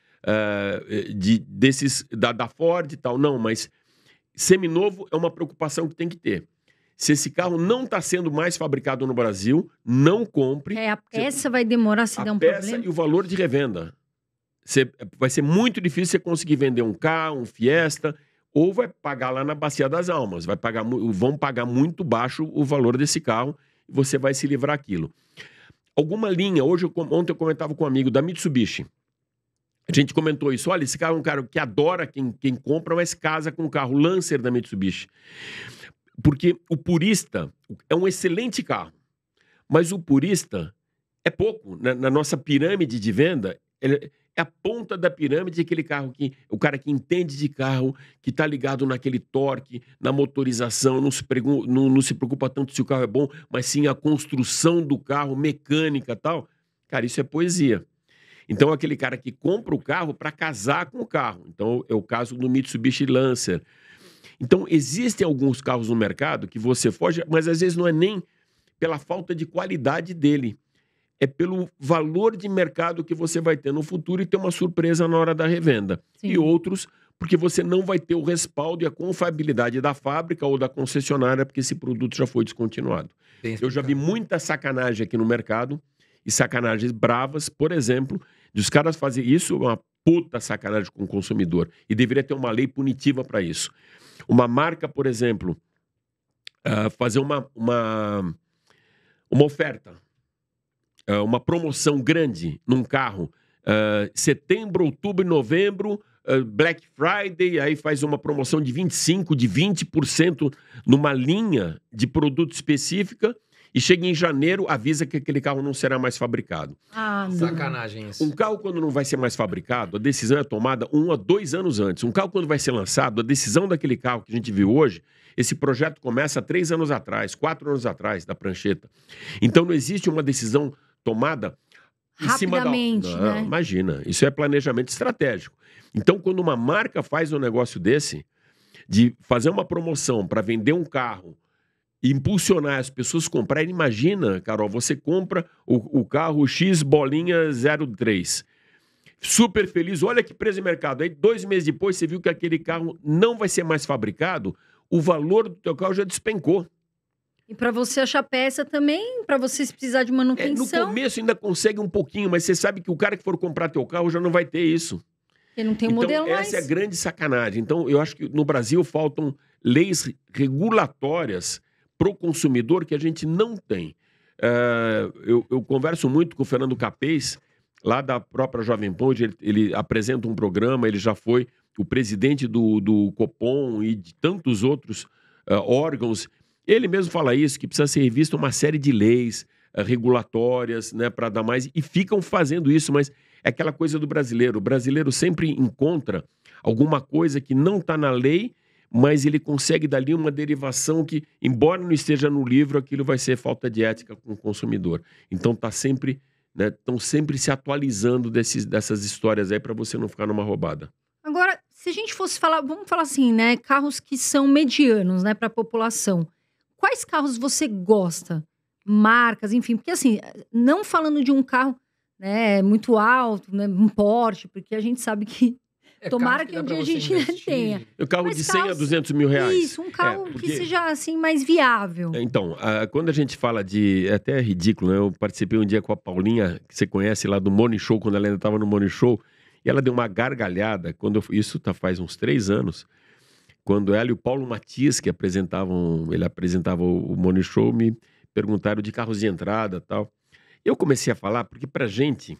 Speaker 3: da Ford e tal. Não, mas seminovo é uma preocupação que tem que ter. Se esse carro não está sendo mais fabricado no Brasil, não compre.
Speaker 1: A peça vai demorar se der um problema. A peça
Speaker 3: e o valor de revenda. Vai ser muito difícil você conseguir vender um K, um Fiesta, ou vai pagar lá na Bacia das Almas. Vão pagar muito baixo o valor desse carro e você vai se livrar aquilo. Alguma linha, ontem eu comentava com um amigo da Mitsubishi. A gente comentou isso. Olha, esse carro é um cara que adora quem compra, mas casa com o carro Lancer da Mitsubishi. Porque o purista é um excelente carro, mas o purista é pouco. Na nossa pirâmide de venda, é a ponta da pirâmide, aquele carro o cara que entende de carro, que está ligado naquele torque, na motorização, não se preocupa tanto se o carro é bom, mas sim a construção do carro, mecânica e tal. Cara, isso é poesia. Então, aquele cara que compra o carro para casar com o carro. Então, é o caso do Mitsubishi Lancer. Então, existem alguns carros no mercado que você foge, mas às vezes não é nem pela falta de qualidade dele. É pelo valor de mercado que você vai ter no futuro e ter uma surpresa na hora da revenda. Sim. E outros, porque você não vai ter o respaldo e a confiabilidade da fábrica ou da concessionária, porque esse produto já foi descontinuado. Eu já vi muita sacanagem aqui no mercado, e sacanagens bravas, por exemplo, de os caras fazerem isso, uma puta sacanagem com o consumidor. E deveria ter uma lei punitiva para isso. Uma marca, por exemplo, fazer uma oferta, uma promoção grande num carro, setembro, outubro e novembro, Black Friday, aí faz uma promoção de 25%, de 20% numa linha de produto específica, e chega em janeiro, avisa que aquele carro não será mais fabricado.
Speaker 2: Sacanagem isso.
Speaker 3: Um carro, quando não vai ser mais fabricado, a decisão é tomada 1 a 2 anos antes. Um carro, quando vai ser lançado, a decisão daquele carro que a gente viu hoje, esse projeto começa 3 anos atrás, 4 anos atrás, da prancheta. Então, não existe uma decisão tomada em cima da...
Speaker 1: né?
Speaker 3: Imagina, isso é planejamento estratégico. Então, quando uma marca faz um negócio desse, de fazer uma promoção para vender um carro, impulsionar as pessoas a comprarem, imagina, Carol, você compra o carro X bolinha 03, super feliz, olha que preço de mercado. Aí 2 meses depois você viu que aquele carro não vai ser mais fabricado, o valor do teu carro já despencou.
Speaker 1: E para você achar peça também, para você precisar de manutenção.
Speaker 3: No começo ainda consegue um pouquinho, mas você sabe que o cara que for comprar teu carro já não vai ter isso.
Speaker 1: Ele não tem um modelo mais.
Speaker 3: Essa é a grande sacanagem. Então, eu acho que no Brasil faltam leis regulatórias para o consumidor que a gente não tem. Eu converso muito com o Fernando Capês, lá da própria Jovem Pan, ele apresenta um programa, ele já foi o presidente do Copom e de tantos outros órgãos. Ele mesmo fala isso, que precisa ser revista uma série de leis regulatórias, né, para dar mais... E ficam fazendo isso, mas é aquela coisa do brasileiro. O brasileiro sempre encontra alguma coisa que não está na lei, mas ele consegue dali uma derivação que, embora não esteja no livro, aquilo vai ser falta de ética com o consumidor. Então estão sempre se atualizando dessas histórias aí para você não ficar numa roubada.
Speaker 1: Agora, se a gente fosse falar, vamos falar assim, né? Carros que são medianos, né, para a população. Quais carros você gosta? Marcas, enfim, porque assim, não falando de um carro, né, muito alto, né, um Porsche, porque a gente sabe que Tomara
Speaker 2: carro
Speaker 1: que
Speaker 2: dá
Speaker 1: um
Speaker 2: pra
Speaker 1: dia a
Speaker 2: você
Speaker 1: gente
Speaker 2: investir.
Speaker 1: tenha.
Speaker 3: O carro
Speaker 1: Mas
Speaker 3: de 100 a
Speaker 1: carros-
Speaker 3: 200 mil reais.
Speaker 1: Isso, um carro
Speaker 3: porque-
Speaker 1: que seja assim mais viável.
Speaker 3: Então, quando a gente fala de... É até ridículo, né? Eu participei um dia com a Paulinha, que você conhece lá do Morning Show, quando ela ainda estava no Morning Show, e ela deu uma gargalhada, isso faz uns 3 anos, quando ela e o Paulo Matias, ele apresentava o Morning Show, me perguntaram de carros de entrada e tal. Eu comecei a falar, porque pra gente,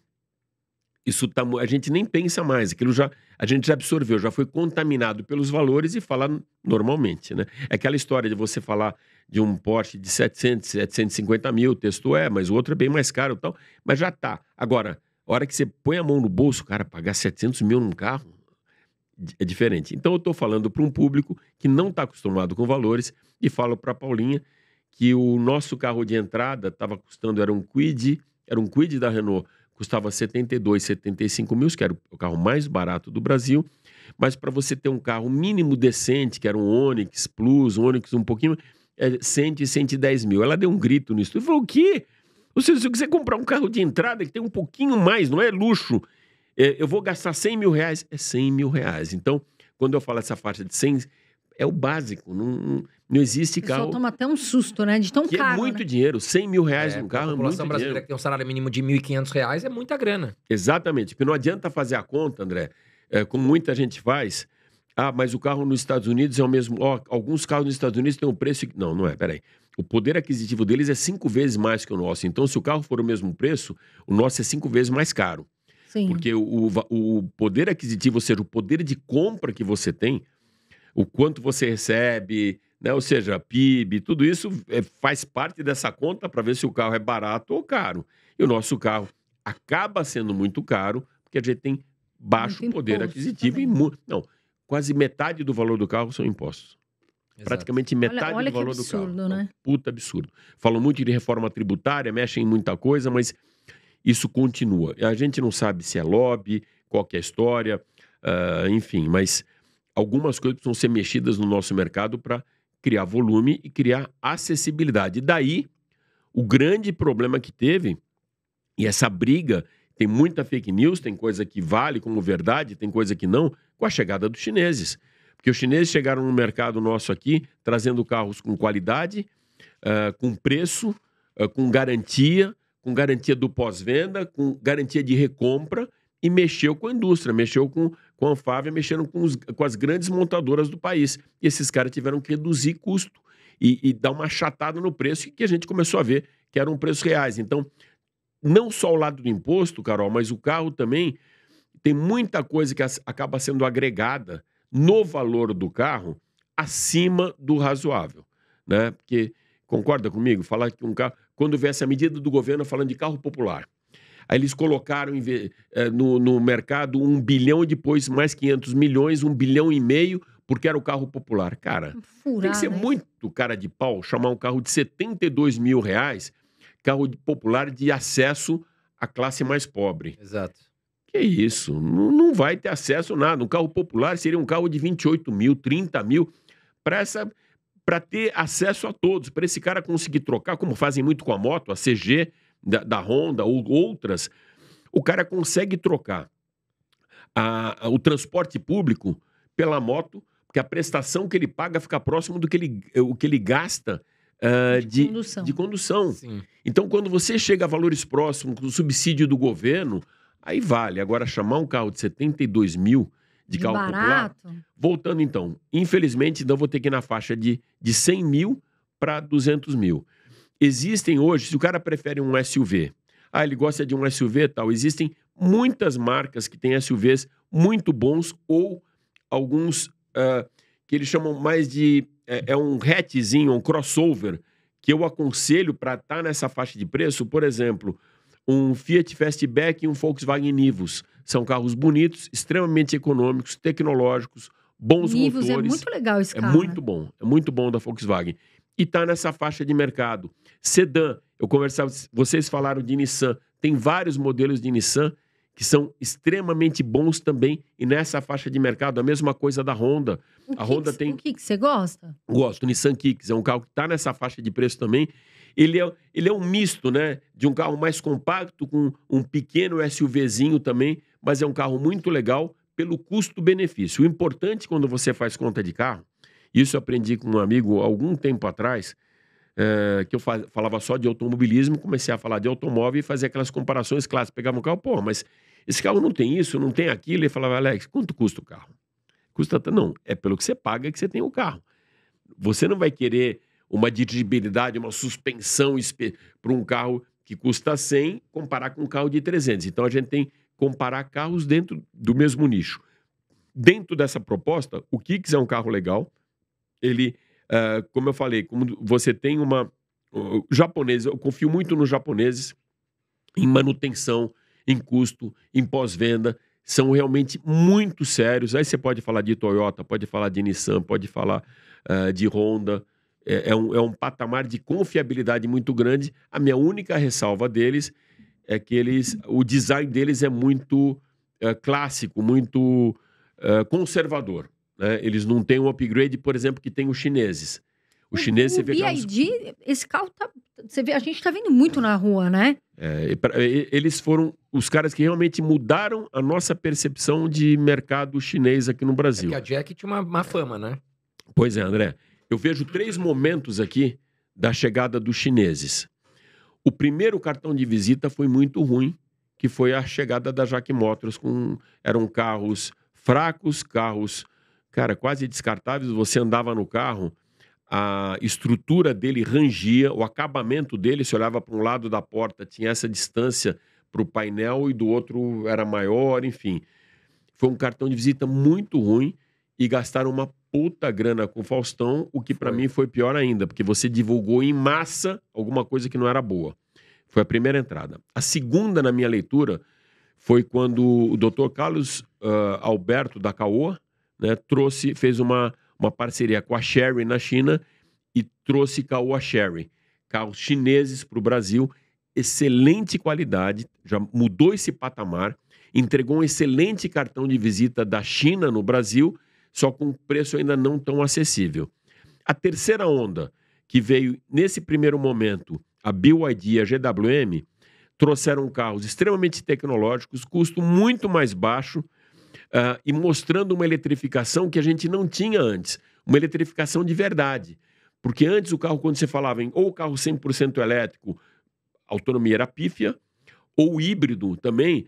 Speaker 3: a gente nem pensa mais, a gente já absorveu, já foi contaminado pelos valores e fala normalmente, né? É aquela história de você falar de um Porsche de 700, 750 mil, o texto mas o outro é bem mais caro e tal, mas já tá. Agora, a hora que você põe a mão no bolso, cara, pagar 700 mil num carro é diferente. Então eu tô falando para um público que não está acostumado com valores e falo para Paulinha que o nosso carro de entrada estava custando, era um Kwid da Renault, custava 72, 75 mil, que era o carro mais barato do Brasil, mas para você ter um carro mínimo decente, que era um Onix Plus, um Onix um pouquinho, 100 e 110 mil. Ela deu um grito nisso e falou, o quê? Se você comprar um carro de entrada que tem um pouquinho mais, não é luxo, eu vou gastar 100 mil reais, é 100 mil reais. Então, quando eu falo essa faixa de 100, é o básico, não existe
Speaker 1: O pessoal
Speaker 3: carro...
Speaker 1: toma até um susto, né? De tão
Speaker 3: Que
Speaker 1: caro,
Speaker 3: é muito
Speaker 1: né?
Speaker 3: dinheiro, 100 mil reais num
Speaker 2: Pra
Speaker 3: carro é muito
Speaker 2: população brasileira
Speaker 3: dinheiro.
Speaker 2: que tem um salário mínimo de R$ 1.500 é muita grana.
Speaker 3: Exatamente, porque não adianta fazer a conta, André, como muita gente faz. Mas o carro nos Estados Unidos é o mesmo. Alguns carros nos Estados Unidos têm um preço. Não, peraí. O poder aquisitivo deles é 5 vezes mais que o nosso. Então, se o carro for o mesmo preço, o nosso é 5 vezes mais caro.
Speaker 1: Sim.
Speaker 3: Porque o poder aquisitivo, ou seja, o poder de compra que você tem, o quanto você recebe, né? Ou seja, PIB, tudo isso faz parte dessa conta para ver se o carro é barato ou caro. E o nosso carro acaba sendo muito caro, porque a gente tem baixo
Speaker 1: Muito
Speaker 3: poder
Speaker 1: imposto
Speaker 3: aquisitivo e
Speaker 1: também.
Speaker 3: quase metade do valor do carro são impostos.
Speaker 2: Exato.
Speaker 3: Praticamente metade
Speaker 1: Olha
Speaker 3: do
Speaker 1: que
Speaker 3: valor do carro.
Speaker 1: absurdo, né?
Speaker 3: Puta absurdo. Falam muito de reforma tributária, mexem em muita coisa, mas isso continua. A gente não sabe se é lobby, qual que é a história, enfim, mas algumas coisas precisam ser mexidas no nosso mercado para criar volume e criar acessibilidade. Daí, o grande problema que teve, e essa briga, tem muita fake news, tem coisa que vale como verdade, tem coisa que não, com a chegada dos chineses. Porque os chineses chegaram no mercado nosso aqui, trazendo carros com qualidade, com preço, com garantia do pós-venda, com garantia de recompra, e mexeu com a indústria, mexeu com a Anfávia, mexeram com as grandes montadoras do país. E esses caras tiveram que reduzir custo e dar uma achatada no preço, que a gente começou a ver que eram preços reais. Então, não só o lado do imposto, Carol, mas o carro também tem muita coisa que acaba sendo agregada no valor do carro acima do razoável, né? Porque, concorda comigo? Falar que um carro... Quando vê essa medida do governo falando de carro popular, aí eles colocaram no mercado 1 bilhão e depois mais 500 milhões, 1,5 bilhão, porque era o carro popular. Cara, tem que ser muito cara de pau chamar um carro de 72 mil reais, carro popular de acesso à classe mais pobre.
Speaker 2: Exato.
Speaker 3: Que isso? Não vai ter acesso a nada. Um carro popular seria um carro de 28 mil, 30 mil, para ter acesso a todos, para esse cara conseguir trocar, como fazem muito com a moto, a CG da Honda ou outras, o cara consegue trocar o transporte público pela moto, porque a prestação que ele paga fica próximo do que ele gasta de condução.
Speaker 2: Sim.
Speaker 3: Então, quando você chega a valores próximos com o subsídio do governo, aí vale. Agora, chamar um carro de 72 mil de carro
Speaker 1: barato.
Speaker 3: popular... Voltando, então. Infelizmente, então, vou ter que ir na faixa de 100 mil para 200 mil. Existem hoje, se o cara prefere um SUV, ele gosta de um SUV e tal, existem muitas marcas que têm SUVs muito bons ou alguns que eles chamam mais de... um hatchzinho, um crossover, que eu aconselho para estar nessa faixa de preço. Por exemplo, um Fiat Fastback e um Volkswagen Nivus. São carros bonitos, extremamente econômicos, tecnológicos, bons
Speaker 1: Nivus
Speaker 3: motores.
Speaker 1: É muito legal esse carro.
Speaker 3: É muito bom da Volkswagen. E está nessa faixa de mercado. Sedã, vocês falaram de Nissan, tem vários modelos de Nissan que são extremamente bons também, e nessa faixa de mercado, a mesma coisa da Honda. A Honda tem...
Speaker 1: O que você gosta?
Speaker 3: Gosto, o Nissan Kicks, é um carro que está nessa faixa de preço também. Ele é um misto, né, de um carro mais compacto com um pequeno SUVzinho também, mas é um carro muito legal, pelo custo-benefício. O importante quando você faz conta de carro, isso eu aprendi com um amigo algum tempo atrás, que eu falava só de automobilismo, comecei a falar de automóvel e fazer aquelas comparações clássicas. Pegava um carro, pô, mas esse carro não tem isso, não tem aquilo. Ele falava, Alex, quanto custa o carro? Custa tanto? Não, é pelo que você paga que você tem o carro. Você não vai querer uma dirigibilidade, uma suspensão para um carro que custa 100, comparar com um carro de 300. Então, a gente tem que comparar carros dentro do mesmo nicho. Dentro dessa proposta, o Kicks é um carro legal. Ele, como eu falei, como você tem japonês, eu confio muito nos japoneses em manutenção, em custo, em pós-venda. São realmente muito sérios. Aí você pode falar de Toyota, pode falar de Nissan, pode falar de Honda. É um patamar de confiabilidade muito grande. A minha única ressalva deles é que o design deles é muito clássico, muito conservador. Né? Eles não têm um upgrade, por exemplo, que tem os chineses. Os chineses...
Speaker 1: O BYD, esse carro, você vê, a gente está vendo muito na rua, né?
Speaker 3: Eles foram os caras que realmente mudaram a nossa percepção de mercado chinês aqui no Brasil.
Speaker 2: Porque a Jack tinha uma fama, né?
Speaker 3: Pois é, André. Eu vejo 3 momentos aqui da chegada dos chineses. O primeiro cartão de visita foi muito ruim, que foi a chegada da Jack Motors. Eram carros fracos, carros, cara, quase descartáveis. Você andava no carro, a estrutura dele rangia, o acabamento dele, se olhava para um lado da porta, tinha essa distância para o painel e do outro era maior, enfim. Foi um cartão de visita muito ruim e gastaram uma puta grana com o Faustão, o que para mim foi pior ainda, porque você divulgou em massa alguma coisa que não era boa. Foi a primeira entrada. A segunda, na minha leitura, foi quando o Dr. Carlos Alberto da Caoa, né, fez uma parceria com a Chery na China e trouxe Caoa Chery, carros chineses para o Brasil, excelente qualidade, já mudou esse patamar, entregou um excelente cartão de visita da China no Brasil, só com um preço ainda não tão acessível. A terceira onda, que veio nesse primeiro momento, a BYD e a GWM, trouxeram carros extremamente tecnológicos, custo muito mais baixo e mostrando uma eletrificação que a gente não tinha antes, uma eletrificação de verdade. Porque antes o carro, quando você falava em ou carro 100% elétrico, a autonomia era pífia, ou híbrido também,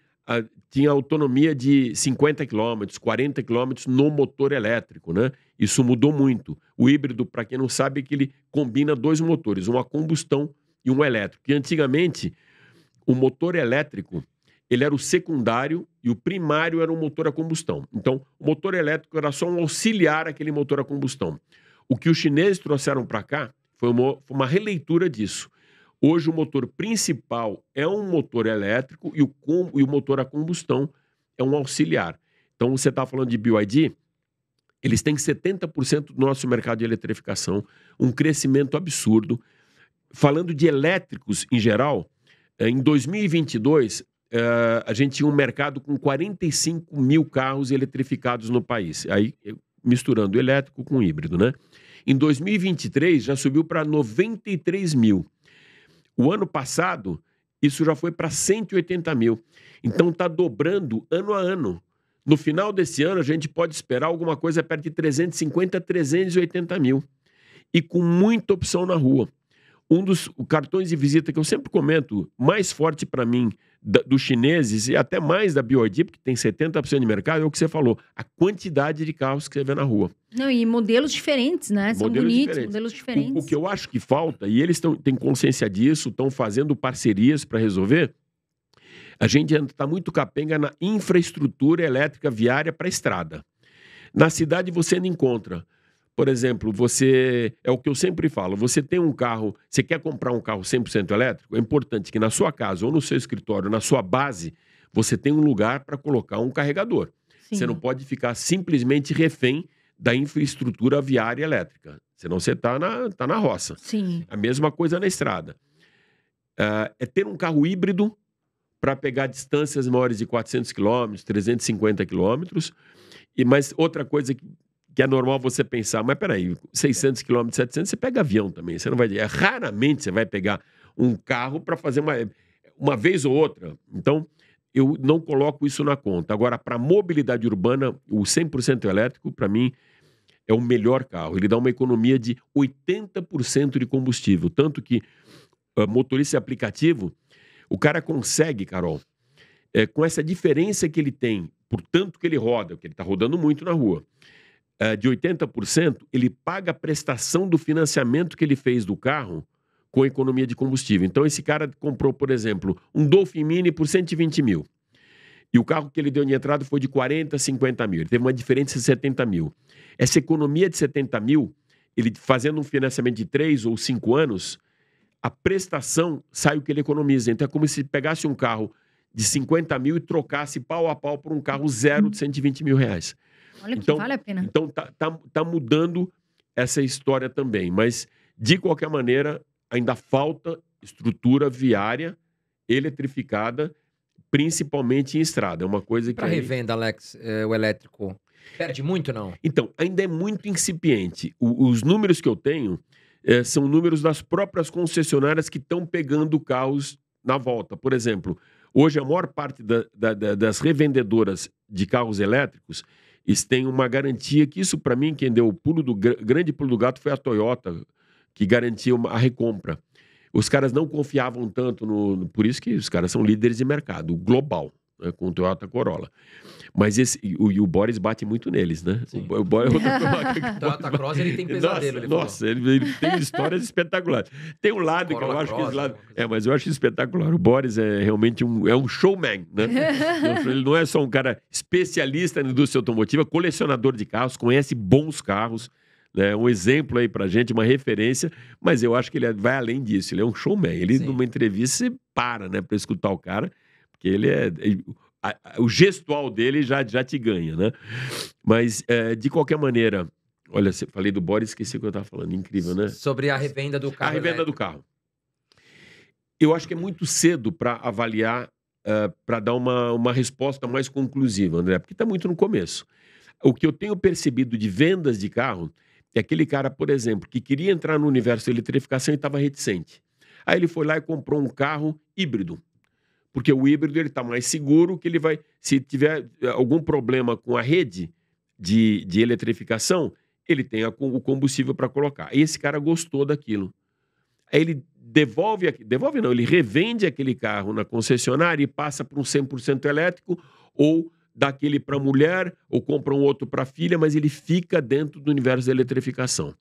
Speaker 3: tinha autonomia de 50 km, 40 km no motor elétrico, né? Isso mudou muito. O híbrido, para quem não sabe, é que ele combina 2 motores, uma combustão e um elétrico. E antigamente, o motor elétrico, ele era o secundário e o primário era o motor a combustão. Então, o motor elétrico era só um auxiliar àquele motor a combustão. O que os chineses trouxeram para cá foi uma releitura disso. Hoje o motor principal é um motor elétrico e o motor a combustão é um auxiliar. Então, você está falando de BYD, eles têm 70% do nosso mercado de eletrificação, um crescimento absurdo. Falando de elétricos em geral, em 2022, a gente tinha um mercado com 45 mil carros eletrificados no país. Aí, misturando elétrico com híbrido, né? Em 2023, já subiu para 93 mil. O ano passado, isso já foi para 180 mil. Então, está dobrando ano a ano. No final desse ano, a gente pode esperar alguma coisa perto de 350 a 380 mil. E com muita opção na rua. Um dos cartões de visita que eu sempre comento, mais forte para mim, dos chineses e até mais da BYD, porque tem 70% de mercado, é o que você falou, a quantidade de carros que você vê na rua.
Speaker 1: Não, e modelos diferentes, né? São bonitos, modelos diferentes.
Speaker 3: O que eu acho que falta, e eles têm consciência disso, estão fazendo parcerias para resolver, a gente ainda está muito capenga na infraestrutura elétrica viária para a estrada. Na cidade você ainda encontra. Por exemplo, é o que eu sempre falo, você tem um carro, você quer comprar um carro 100% elétrico, é importante que na sua casa ou no seu escritório, na sua base, você tenha um lugar para colocar um carregador. Sim. Você não pode ficar simplesmente refém da infraestrutura viária elétrica, senão você está na roça.
Speaker 1: Sim.
Speaker 3: A mesma coisa na estrada. É ter um carro híbrido para pegar distâncias maiores de 400 km, 350 km, mas outra coisa que é normal você pensar, mas peraí, 600 km, 700, você pega avião também. Você não vai... raramente você vai pegar um carro para fazer uma vez ou outra. Então, eu não coloco isso na conta. Agora, para mobilidade urbana, o 100% elétrico, para mim, é o melhor carro. Ele dá uma economia de 80% de combustível. Tanto que motorista aplicativo, o cara consegue, Carol, com essa diferença que ele tem, por tanto que ele roda, porque ele está rodando muito na rua, de 80%, ele paga a prestação do financiamento que ele fez do carro com economia de combustível. Então, esse cara comprou, por exemplo, um Dolphin Mini por 120 mil. E o carro que ele deu de entrada foi de 40, 50 mil. Ele teve uma diferença de 70 mil. Essa economia de 70 mil, ele fazendo um financiamento de 3 ou 5 anos, a prestação sai o que ele economiza. Então, é como se pegasse um carro de 50 mil e trocasse pau a pau por um carro zero de 120 mil reais.
Speaker 1: Olha que vale a pena.
Speaker 3: Então, tá mudando essa história também. Mas, de qualquer maneira, ainda falta estrutura viária eletrificada, principalmente em estrada. É uma coisa que...
Speaker 2: Para revenda, Alex, o elétrico, perde muito, não?
Speaker 3: Então, ainda é muito incipiente. Os números que eu tenho são números das próprias concessionárias que estão pegando carros na volta. Por exemplo, hoje a maior parte das revendedoras de carros elétricos têm uma garantia que isso, para mim, quem deu o grande pulo do gato foi a Toyota, que garantia a recompra. Os caras não confiavam tanto por isso que os caras são líderes de mercado, global, né, com o Toyota Corolla. Mas o Boris bate muito neles, né? O
Speaker 2: Toyota Cross, ele tem pesadelo.
Speaker 3: Ele tem histórias espetaculares. Tem um lado Corolla que eu acho Cross, que... lado, mas eu acho espetacular. O Boris é realmente um showman, né? Ele não é só um cara especialista na indústria automotiva, colecionador de carros, conhece bons carros, um exemplo aí pra gente, uma referência, mas eu acho que ele vai além disso, ele é um showman. Ele, numa entrevista, você para, né, pra escutar o cara, porque ele o gestual dele já te ganha, né? Mas, de qualquer maneira, olha, falei do Boris, esqueci o que eu estava falando, incrível, né?
Speaker 2: Sobre a revenda do carro.
Speaker 3: A revenda do carro. Eu acho que é muito cedo para avaliar, para dar uma resposta mais conclusiva, André, porque está muito no começo. O que eu tenho percebido de vendas de carro é aquele cara, por exemplo, que queria entrar no universo da eletrificação e estava reticente. Aí ele foi lá e comprou um carro híbrido. Porque o híbrido está mais seguro, que ele vai... Se tiver algum problema com a rede de eletrificação, ele tem o combustível para colocar. E esse cara gostou daquilo. Aí ele ele revende aquele carro na concessionária e passa para um 100% elétrico, ou dá aquele para a mulher, ou compra um outro para a filha, mas ele fica dentro do universo da eletrificação.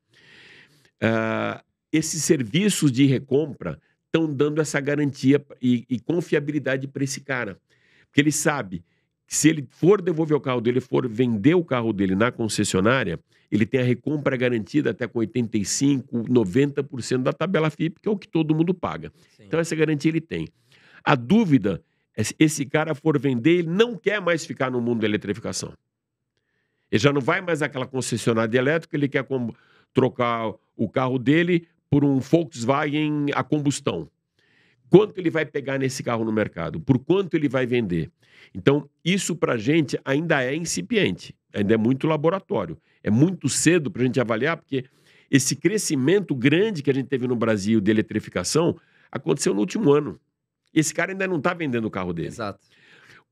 Speaker 3: Esses serviços de recompra estão dando essa garantia e confiabilidade para esse cara. Porque ele sabe que se ele for devolver o carro dele, for vender o carro dele na concessionária, ele tem a recompra garantida até com 85%, 90% da tabela FIP, que é o que todo mundo paga. Sim. Então essa garantia ele tem. A dúvida é se esse cara for vender, ele não quer mais ficar no mundo da eletrificação. Ele já não vai mais àquela concessionária elétrica, ele quer trocar o carro dele por um Volkswagen a combustão. Quanto ele vai pegar nesse carro no mercado? Por quanto ele vai vender? Então, isso para a gente ainda é incipiente, ainda é muito laboratório. É muito cedo para a gente avaliar, porque esse crescimento grande que a gente teve no Brasil de eletrificação aconteceu no último ano. Esse cara ainda não está vendendo o carro dele.
Speaker 2: Exato.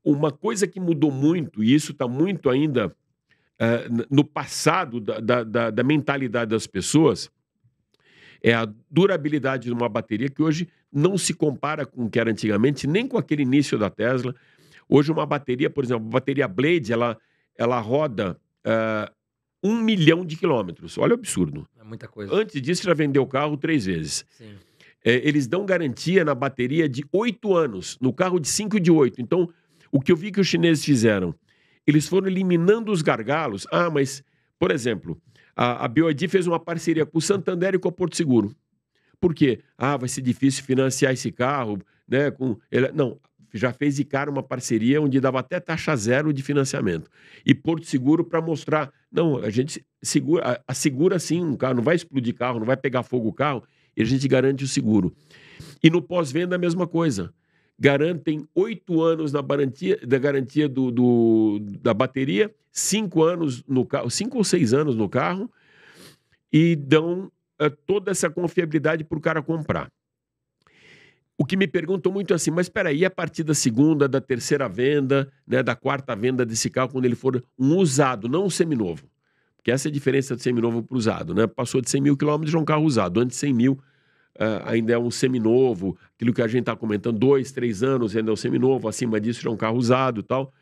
Speaker 3: Uma coisa que mudou muito, e isso está muito ainda no passado da mentalidade das pessoas, é a durabilidade de uma bateria que hoje não se compara com o que era antigamente, nem com aquele início da Tesla. Hoje uma bateria, por exemplo, a bateria Blade, ela roda 1 milhão de quilômetros. Olha o absurdo.
Speaker 2: É muita coisa.
Speaker 3: Antes disso, já vendeu o carro 3 vezes.
Speaker 2: Sim.
Speaker 3: Eles dão garantia na bateria de 8 anos, no carro de 5 e de 8. Então, o que eu vi que os chineses fizeram, eles foram eliminando os gargalos. Mas, por exemplo, a BYD fez uma parceria com o Santander e com a Porto Seguro. Por quê? Vai ser difícil financiar esse carro, né? Não, já fez de cara uma parceria onde dava até taxa zero de financiamento. E Porto Seguro para mostrar, não, a gente segura sim um carro, não vai explodir carro, não vai pegar fogo o carro, e a gente garante o seguro. E no pós-venda a mesma coisa. Garantem 8 anos da garantia da bateria, 5 anos no carro, 5 ou 6 anos no carro, e dão toda essa confiabilidade para o cara comprar. O que me perguntam muito é assim, mas espera aí, a partir da segunda, da terceira venda, né, da quarta venda desse carro, quando ele for um usado, não um seminovo. Porque essa é a diferença de seminovo para usado, né? Passou de 100 mil quilômetros, já é um carro usado. Antes de 100 mil, ainda é um seminovo. Aquilo que a gente está comentando, 2, 3 anos ainda é um seminovo. Acima disso, já é um carro usado e tal.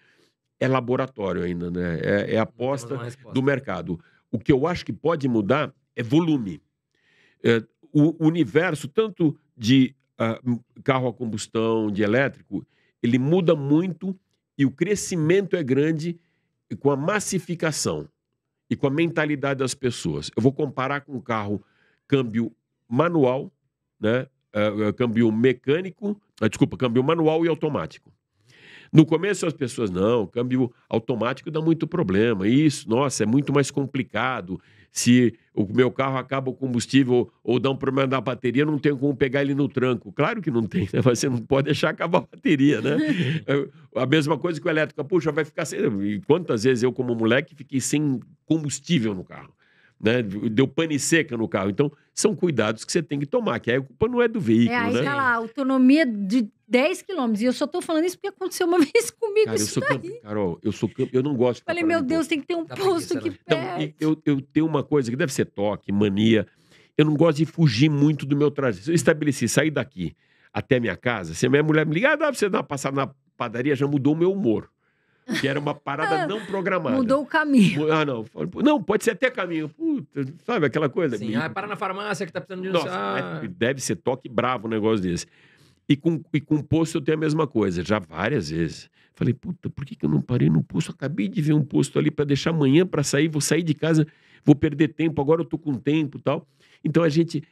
Speaker 3: É laboratório ainda, né? É aposta do mercado. O que eu acho que pode mudar é volume. O universo, tanto de carro a combustão, de elétrico, ele muda muito e o crescimento é grande com a massificação e com a mentalidade das pessoas. Eu vou comparar com um carro câmbio manual, né? Câmbio mecânico, câmbio manual e automático. No começo as pessoas, não, câmbio automático dá muito problema, isso, nossa, é muito mais complicado. Se o meu carro acaba o combustível ou dá um problema na bateria, não tem como pegar ele no tranco. Claro que não tem, né? Você não pode deixar acabar a bateria, né? A mesma coisa que o elétrico, puxa, vai ficar sem... E quantas vezes eu, como moleque, fiquei sem combustível no carro, né? Deu pane seca no carro. Então, são cuidados que você tem que tomar, que aí a culpa não é do veículo,
Speaker 1: aí
Speaker 3: né?
Speaker 1: tá lá, autonomia de 10 quilômetros. E eu só tô falando isso porque aconteceu uma vez comigo.
Speaker 3: Cara, Carol, eu não gosto de
Speaker 1: falei, meu Deus, tem que ter um posto aqui perto.
Speaker 3: Eu tenho uma coisa que deve ser toque, mania. Eu não gosto de fugir muito do meu trajeto. Eu estabeleci, sair daqui até minha casa. Se a minha mulher me ligar, dá pra você dar uma passada na padaria, já mudou o meu humor. Que era uma parada não programada.
Speaker 1: Mudou o caminho.
Speaker 3: Não. Não, pode ser até caminho. Puta, sabe aquela coisa?
Speaker 2: Sim, para na farmácia que tá precisando de...
Speaker 3: Nossa, deve ser toque bravo um negócio desse. E com posto eu tenho a mesma coisa, já várias vezes. Falei, puta, por que eu não parei no posto? Acabei de ver um posto ali para deixar amanhã para sair, vou sair de casa, vou perder tempo, agora eu tô com tempo e tal. Então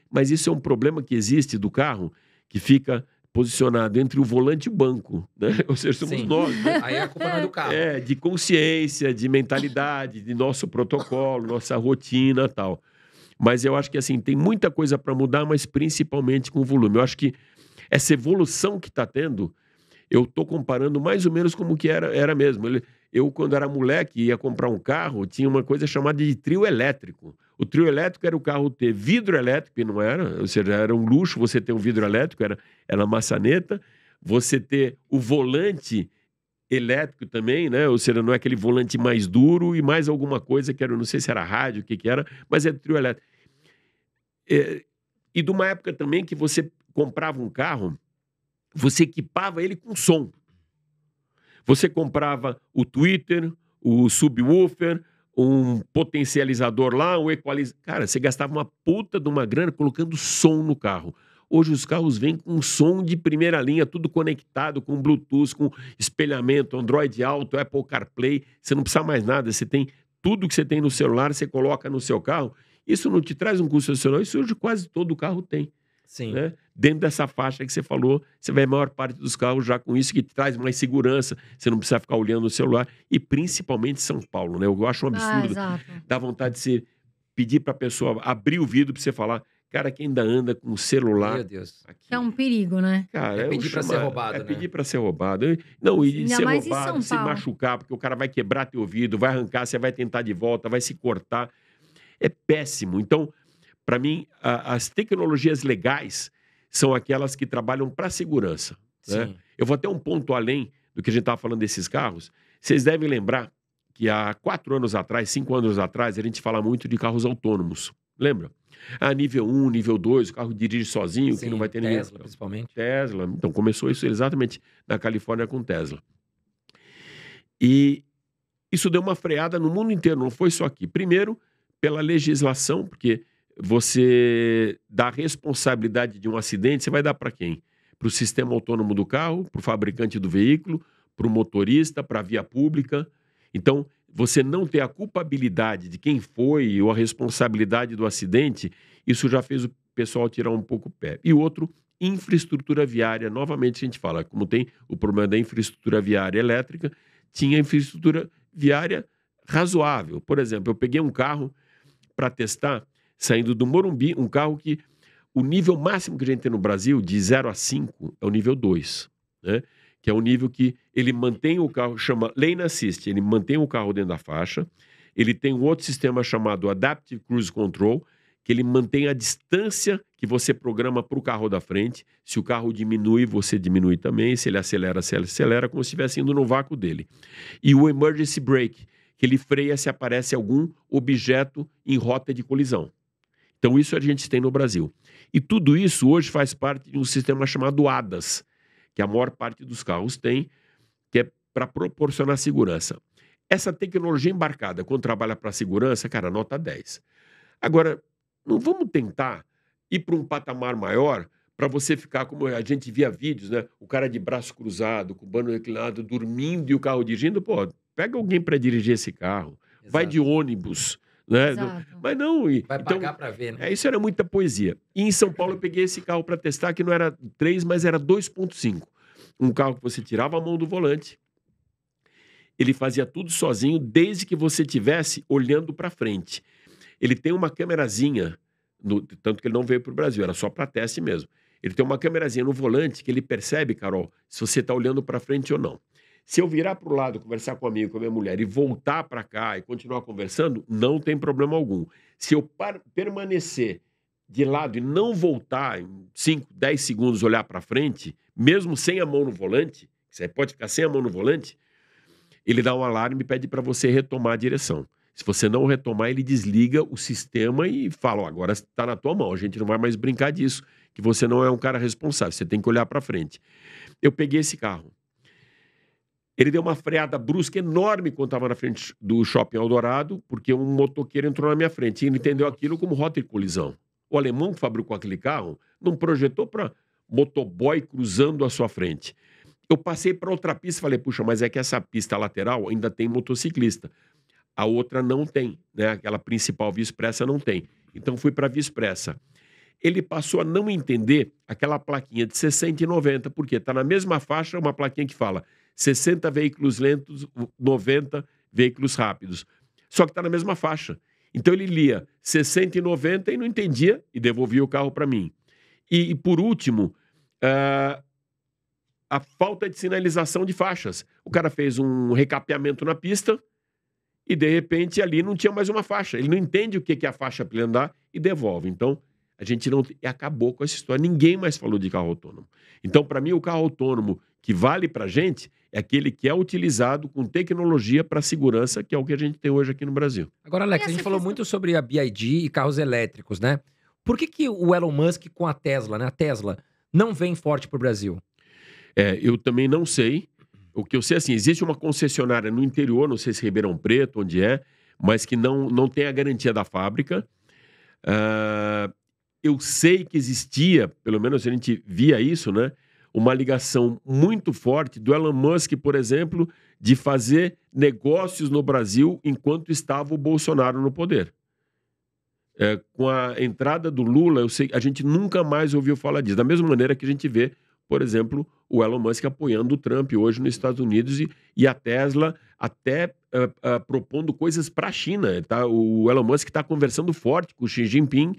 Speaker 3: mas isso é um problema que existe do carro, que fica posicionado entre o volante e o banco, né? Ou seja, somos nós, né?
Speaker 2: Aí a culpa não é do carro.
Speaker 3: De consciência, de mentalidade, de nosso protocolo, nossa rotina e tal. Mas eu acho que assim, tem muita coisa para mudar, mas principalmente com o volume. Eu acho que essa evolução que está tendo, eu estou comparando mais ou menos como que era mesmo. Eu, quando era moleque, ia comprar um carro, tinha uma coisa chamada de trio elétrico. O trio elétrico era o carro ter vidro elétrico, e não era, ou seja, era um luxo você ter um vidro elétrico, era maçaneta. Você ter o volante elétrico também, né? Ou seja, não é aquele volante mais duro e mais alguma coisa que era, não sei se era rádio, o que era, mas é trio elétrico. E de uma época também que você comprava um carro, você equipava ele com som. Você comprava o tweeter, o subwoofer, um potencializador lá, um equalizador. Cara, você gastava uma puta de uma grana colocando som no carro. Hoje os carros vêm com som de primeira linha, tudo conectado com Bluetooth, com espelhamento, Android Auto, Apple CarPlay. Você não precisa mais nada, você tem tudo que você tem no celular, você coloca no seu carro. Isso não te traz um custo adicional, isso hoje quase todo carro tem.
Speaker 2: Sim.
Speaker 3: Né? Dentro dessa faixa que você falou, você vê a maior parte dos carros já com isso, que traz mais segurança, você não precisa ficar olhando no celular, e principalmente São Paulo, né? Eu acho um absurdo, dá vontade de você pedir para a pessoa abrir o vidro para você falar, cara, que ainda anda com o celular.
Speaker 2: Meu Deus.
Speaker 3: Aqui.
Speaker 1: É um perigo, né?
Speaker 3: Cara,
Speaker 2: pedir para ser roubado, né?
Speaker 3: Pedir para ser roubado. Não, e
Speaker 1: ainda
Speaker 3: ser
Speaker 1: mais
Speaker 3: roubado, se machucar, porque o cara vai quebrar teu ouvido, vai arrancar, você vai tentar de volta, vai se cortar. É péssimo. Então, para mim, as tecnologias legais são aquelas que trabalham para a segurança. Né? Eu vou até um ponto além do que a gente estava falando desses carros. Vocês devem lembrar que há 4 anos atrás, 5 anos atrás, a gente fala muito de carros autônomos. Lembra? Nível 1, nível 2, o carro dirige sozinho, que não vai ter ninguém.
Speaker 2: Tesla, principalmente.
Speaker 3: Tesla. Então, começou isso exatamente na Califórnia com Tesla. E isso deu uma freada no mundo inteiro, não foi só aqui. Primeiro, pela legislação, porque você dá a responsabilidade de um acidente, você vai dar para quem? Para o sistema autônomo do carro, para o fabricante do veículo, para o motorista, para a via pública. Então, você não ter a culpabilidade de quem foi ou a responsabilidade do acidente, isso já fez o pessoal tirar um pouco o pé. E outro, infraestrutura viária. Novamente a gente fala, como tem o problema da infraestrutura viária elétrica, tinha infraestrutura viária razoável. Por exemplo, eu peguei um carro para testar, saindo do Morumbi, um carro que o nível máximo que a gente tem no Brasil, de 0 a 5, é o nível 2, né? Que é o nível que ele mantém o carro, chama Lane Assist, ele mantém o carro dentro da faixa, ele tem um outro sistema chamado Adaptive Cruise Control, que ele mantém a distância que você programa para o carro da frente. Se o carro diminui, você diminui também. Se ele acelera, como se estivesse indo no vácuo dele. E o Emergency Brake, que ele freia se aparece algum objeto em rota de colisão. Então isso a gente tem no Brasil. E tudo isso hoje faz parte de um sistema chamado ADAS, que a maior parte dos carros tem, que é para proporcionar segurança. Essa tecnologia embarcada, quando trabalha para segurança, cara, nota 10. Agora, não vamos tentar ir para um patamar maior para você ficar como a gente via vídeos, né? O cara de braço cruzado, com o banco reclinado, dormindo e o carro dirigindo. Pô, pega alguém para dirigir esse carro. Exato. Vai de ônibus, né? Mas não...
Speaker 2: Vai pagar para ver, né?
Speaker 3: Isso era muita poesia. E em São Paulo eu peguei esse carro para testar, que não era 3, mas era 2.5. Um carro que você tirava a mão do volante. Ele fazia tudo sozinho, desde que você estivesse olhando para frente. Ele tem uma câmerazinha, tanto que ele não veio para o Brasil, era só para teste mesmo. Ele tem uma câmerazinha no volante que ele percebe, Carol, se você está olhando para frente ou não. Se eu virar para o lado, conversar com um amigo, com a minha mulher, e voltar para cá e continuar conversando, não tem problema algum. Se eu permanecer de lado e não voltar em 5, 10 segundos olhar para frente, mesmo sem a mão no volante, você pode ficar sem a mão no volante, ele dá um alarme e pede para você retomar a direção. Se você não retomar, ele desliga o sistema e fala, agora está na tua mão, a gente não vai mais brincar disso, que você não é um cara responsável, você tem que olhar para frente. Eu peguei esse carro. Ele deu uma freada brusca enorme quando estava na frente do Shopping Eldorado, porque um motoqueiro entrou na minha frente e ele entendeu aquilo como rota de colisão. O alemão que fabricou aquele carro não projetou para motoboy cruzando à sua frente. Eu passei para outra pista e falei, puxa, mas é que essa pista lateral ainda tem motociclista. A outra não tem, né? Aquela principal via expressa não tem. Então fui para a via expressa. Ele passou a não entender aquela plaquinha de 60 e 90, porque está na mesma faixa uma plaquinha que fala 60 veículos lentos, 90 veículos rápidos. Só que está na mesma faixa. Então ele lia 60 e 90 e não entendia e devolvia o carro para mim. E por último, a falta de sinalização de faixas. O cara fez um recapeamento na pista e, de repente, ali não tinha mais uma faixa. Ele não entende o que é a faixa para ele andar e devolve. Então, a gente não... E acabou com essa história. Ninguém mais falou de carro autônomo. Então, para mim, o carro autônomo que vale para a gente é aquele que é utilizado com tecnologia para segurança, que é o que a gente tem hoje aqui no Brasil.
Speaker 2: Agora, Alex, a gente falou muito sobre a BYD e carros elétricos, né? Por que o Elon Musk com a Tesla, né? A Tesla não vem forte para o Brasil?
Speaker 3: Eu também não sei. O que eu sei, assim, existe uma concessionária no interior, não sei se Ribeirão Preto, onde é, mas que não tem a garantia da fábrica. Eu sei que existia, pelo menos a gente via isso, né? Uma ligação muito forte do Elon Musk, por exemplo, de fazer negócios no Brasil enquanto estava o Bolsonaro no poder. Com a entrada do Lula, eu sei, a gente nunca mais ouviu falar disso. Da mesma maneira que a gente vê, por exemplo, o Elon Musk apoiando o Trump hoje nos Estados Unidos e a Tesla até propondo coisas para a China. Tá? O Elon Musk está conversando forte com o Xi Jinping,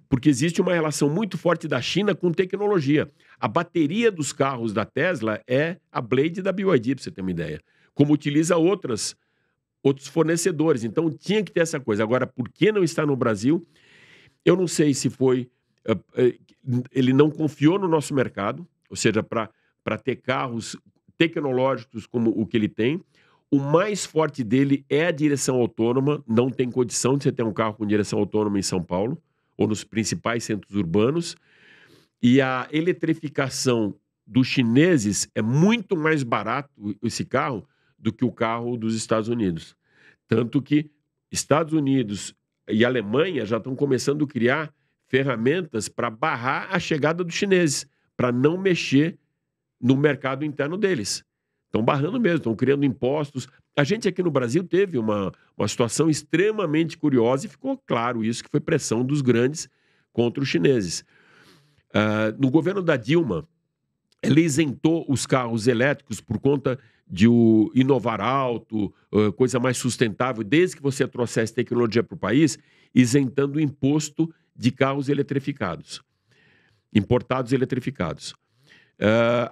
Speaker 3: porque existe uma relação muito forte da China com tecnologia. A bateria dos carros da Tesla é a Blade da BYD, para você ter uma ideia. Como utiliza outros fornecedores. Então, tinha que ter essa coisa. Agora, por que não está no Brasil? Eu não sei se foi... ele não confiou no nosso mercado, ou seja, para ter carros tecnológicos como o que ele tem. O mais forte dele é a direção autônoma. Não tem condição de você ter um carro com direção autônoma em São Paulo ou nos principais centros urbanos. E a eletrificação dos chineses é muito mais barato, esse carro, do que o carro dos Estados Unidos. Tanto que Estados Unidos e Alemanha já estão começando a criar ferramentas para barrar a chegada dos chineses, para não mexer no mercado interno deles. Estão barrando mesmo, estão criando impostos. A gente aqui no Brasil teve uma situação extremamente curiosa e ficou claro isso, que foi pressão dos grandes contra os chineses. No governo da Dilma, ela isentou os carros elétricos por conta de inovar alto, coisa mais sustentável, desde que você trouxesse tecnologia para o país, isentando o imposto de carros eletrificados, importados eletrificados.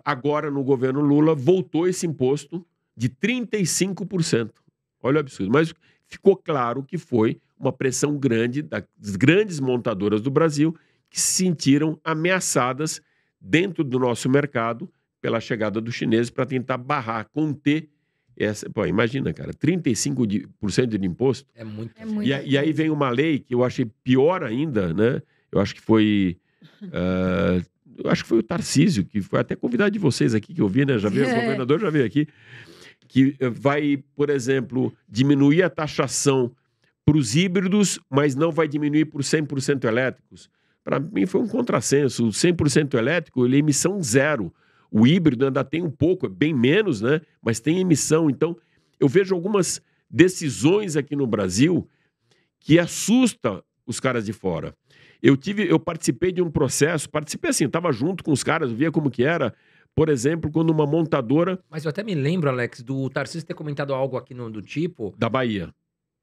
Speaker 3: Agora, no governo Lula, voltou esse imposto de 35%. Olha o absurdo. Mas ficou claro que foi uma pressão grande das grandes montadoras do Brasil que se sentiram ameaçadas dentro do nosso mercado pela chegada dos chineses para tentar barrar, conter essa... Pô, imagina, cara, 35% de imposto.
Speaker 2: É muito.
Speaker 1: É muito.
Speaker 3: E aí vem uma lei que eu achei pior ainda, né? Eu acho que foi... eu acho que foi o Tarcísio, que foi até convidado de vocês aqui, que eu vi, né? Já veio, o governador já veio aqui, que vai, por exemplo, diminuir a taxação para os híbridos, mas não vai diminuir por 100% elétricos. Para mim foi um contrassenso. O 100% elétrico, ele é emissão zero. O híbrido ainda tem um pouco, é bem menos, né? Mas tem emissão. Então, eu vejo algumas decisões aqui no Brasil que assustam os caras de fora. Eu participei de um processo, estava junto com os caras, via como que era. Por exemplo, quando uma montadora...
Speaker 2: Mas eu até me lembro, Alex, do Tarcísio ter comentado algo aqui do tipo...
Speaker 3: Da Bahia.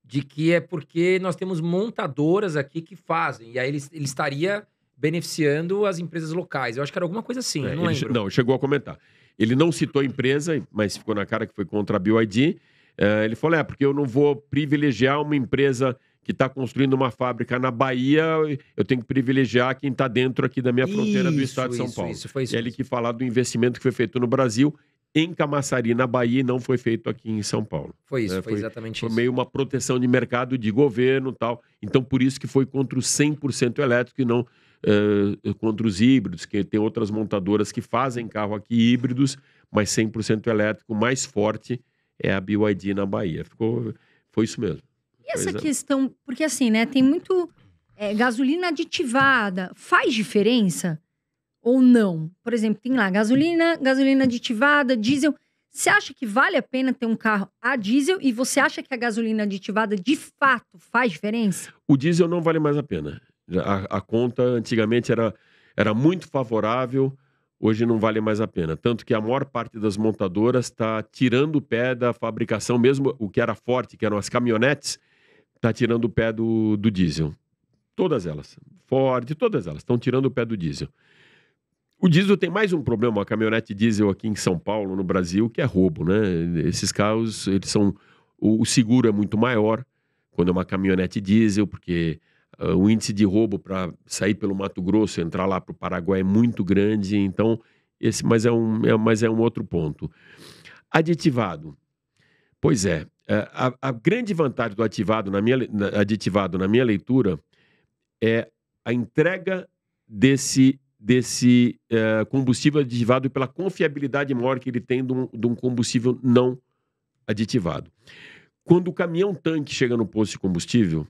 Speaker 2: De que é porque nós temos montadoras aqui que fazem. E aí ele estaria beneficiando as empresas locais. Eu acho que era alguma coisa assim, eu não lembro.
Speaker 3: Não, chegou a comentar. Ele não citou a empresa, mas ficou na cara que foi contra a BYD. Ele falou, porque eu não vou privilegiar uma empresa que está construindo uma fábrica na Bahia, eu tenho que privilegiar quem está dentro aqui da minha fronteira do estado de São Paulo.
Speaker 2: Foi isso.
Speaker 3: Ele que falar do investimento que foi feito no Brasil, em Camaçari, na Bahia, e não foi feito aqui em São Paulo.
Speaker 2: Foi isso, foi exatamente isso.
Speaker 3: Foi meio uma proteção de mercado de governo e tal. Então, por isso que foi contra o 100% elétrico e não contra os híbridos, que tem outras montadoras que fazem carro aqui híbridos, mas 100% elétrico, mais forte é a BYD na Bahia. Foi isso mesmo.
Speaker 1: E essa questão, porque assim, né, tem muito gasolina aditivada, faz diferença ou não? Por exemplo, tem lá gasolina aditivada, diesel. Você acha que vale a pena ter um carro a diesel e você acha que a gasolina aditivada de fato faz diferença?
Speaker 3: O diesel não vale mais a pena. A conta antigamente era muito favorável, hoje não vale mais a pena. Tanto que a maior parte das montadoras está tirando o pé da fabricação, mesmo o que era forte, que eram as caminhonetes, está tirando o pé do diesel. Todas elas. Ford, todas elas estão tirando o pé do diesel. O diesel tem mais um problema, a caminhonete diesel aqui em São Paulo, no Brasil, que é roubo, né? Esses carros, eles são... O seguro é muito maior quando é uma caminhonete diesel, porque o índice de roubo para sair pelo Mato Grosso, entrar lá para o Paraguai é muito grande, então... Mas é um outro ponto. Aditivado. Pois é. A grande vantagem do aditivado, na minha leitura, é a entrega desse combustível aditivado pela confiabilidade maior que ele tem de um combustível não aditivado. Quando o caminhão-tanque chega no posto de combustível,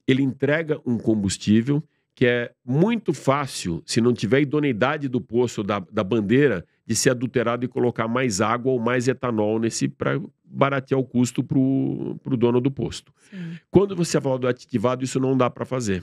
Speaker 3: ele entrega um combustível que é muito fácil, se não tiver idoneidade do posto, da bandeira, de ser adulterado e colocar mais água ou mais etanol para baratear o custo para o dono do posto.
Speaker 1: Sim.
Speaker 3: Quando você fala do aditivado, isso não dá para fazer.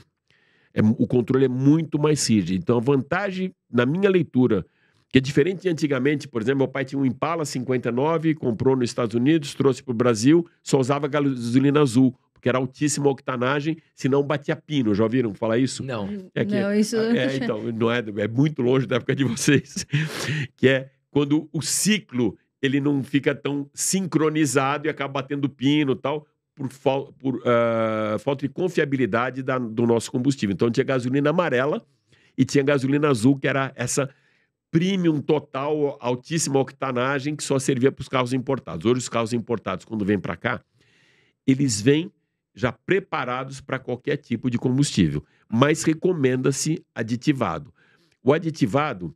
Speaker 3: O controle é muito mais rígido. Então, a vantagem, na minha leitura, que é diferente de antigamente, por exemplo, meu pai tinha um Impala 59, comprou nos Estados Unidos, trouxe para o Brasil, só usava gasolina azul, porque era altíssima octanagem, senão batia pino. Já ouviram falar isso?
Speaker 2: Não.
Speaker 1: Não, isso...
Speaker 3: Então, não é muito longe da época de vocês. Que é quando o ciclo ele não fica tão sincronizado e acaba batendo pino e tal, por falta de confiabilidade do nosso combustível. Então, tinha gasolina amarela e tinha gasolina azul, que era essa premium total, altíssima octanagem, que só servia para os carros importados. Hoje, os carros importados, quando vêm para cá, eles vêm já preparados para qualquer tipo de combustível, mas recomenda-se aditivado. O aditivado,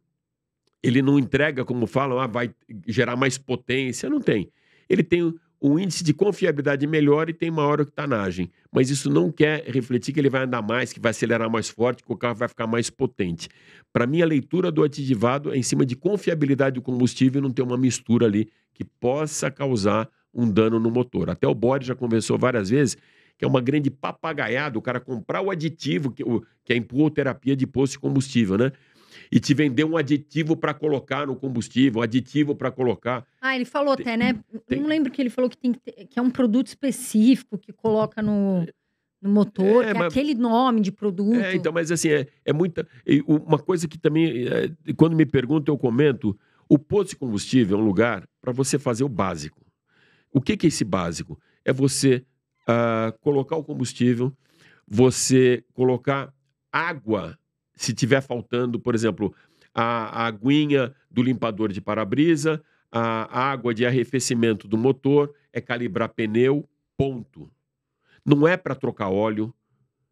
Speaker 3: ele não entrega, como falam, vai gerar mais potência, não tem. Ele tem um índice de confiabilidade melhor e tem maior octanagem, mas isso não quer refletir que ele vai andar mais, que vai acelerar mais forte, que o carro vai ficar mais potente. Para mim, a leitura do aditivado é em cima de confiabilidade do combustível e não ter uma mistura ali que possa causar um dano no motor. Até o Bode já conversou várias vezes que é uma grande papagaiada o cara comprar o aditivo, que é a empurroterapia de posto de combustível, né? E te vender um aditivo para colocar no combustível, um aditivo para colocar...
Speaker 1: ele falou até, né? Não lembro que ele falou que é um produto específico que coloca no motor, que é aquele nome de produto.
Speaker 3: Então, mas assim, é muita... Uma coisa que também, quando me perguntam, eu comento, o posto de combustível é um lugar para você fazer o básico. O que é esse básico? É você colocar o combustível, você colocar água se tiver faltando, por exemplo, a aguinha do limpador de para-brisa, a água de arrefecimento do motor, é calibrar pneu, ponto. Não é para trocar óleo.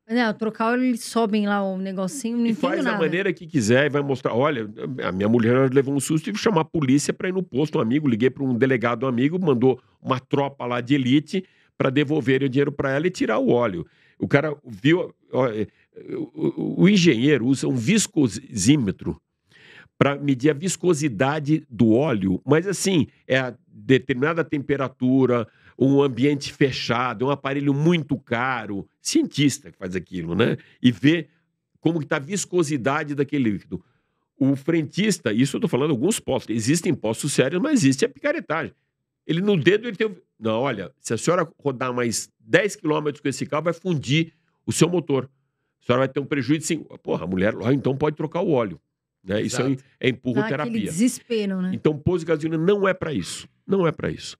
Speaker 1: Não, trocar óleo, eles sobem lá o negocinho, não
Speaker 3: E
Speaker 1: entendo
Speaker 3: faz
Speaker 1: nada.
Speaker 3: da maneira que quiser e vai mostrar. Olha, a minha mulher levou um susto, tive que chamar a polícia para ir no posto. Um amigo, liguei para um delegado amigo, mandou uma tropa lá de elite para devolver o dinheiro para ela e tirar o óleo. O cara viu. O engenheiro usa um viscosímetro para medir a viscosidade do óleo, mas assim, é a determinada temperatura, um ambiente fechado, um aparelho muito caro, cientista que faz aquilo, né? E vê como está a viscosidade daquele líquido. O frentista, isso eu estou falando alguns postos, existem postos sérios, mas existe a picaretagem. Ele no dedo, ele tem... Não, olha, se a senhora rodar mais 10 quilômetros com esse carro, vai fundir o seu motor. A senhora vai ter um prejuízo, sim. Porra, a mulher, então pode trocar o óleo. Né? Isso é empurroterapia.
Speaker 1: Aquele desespero, né?
Speaker 3: Então, posto de gasolina não é para isso. Não é para isso.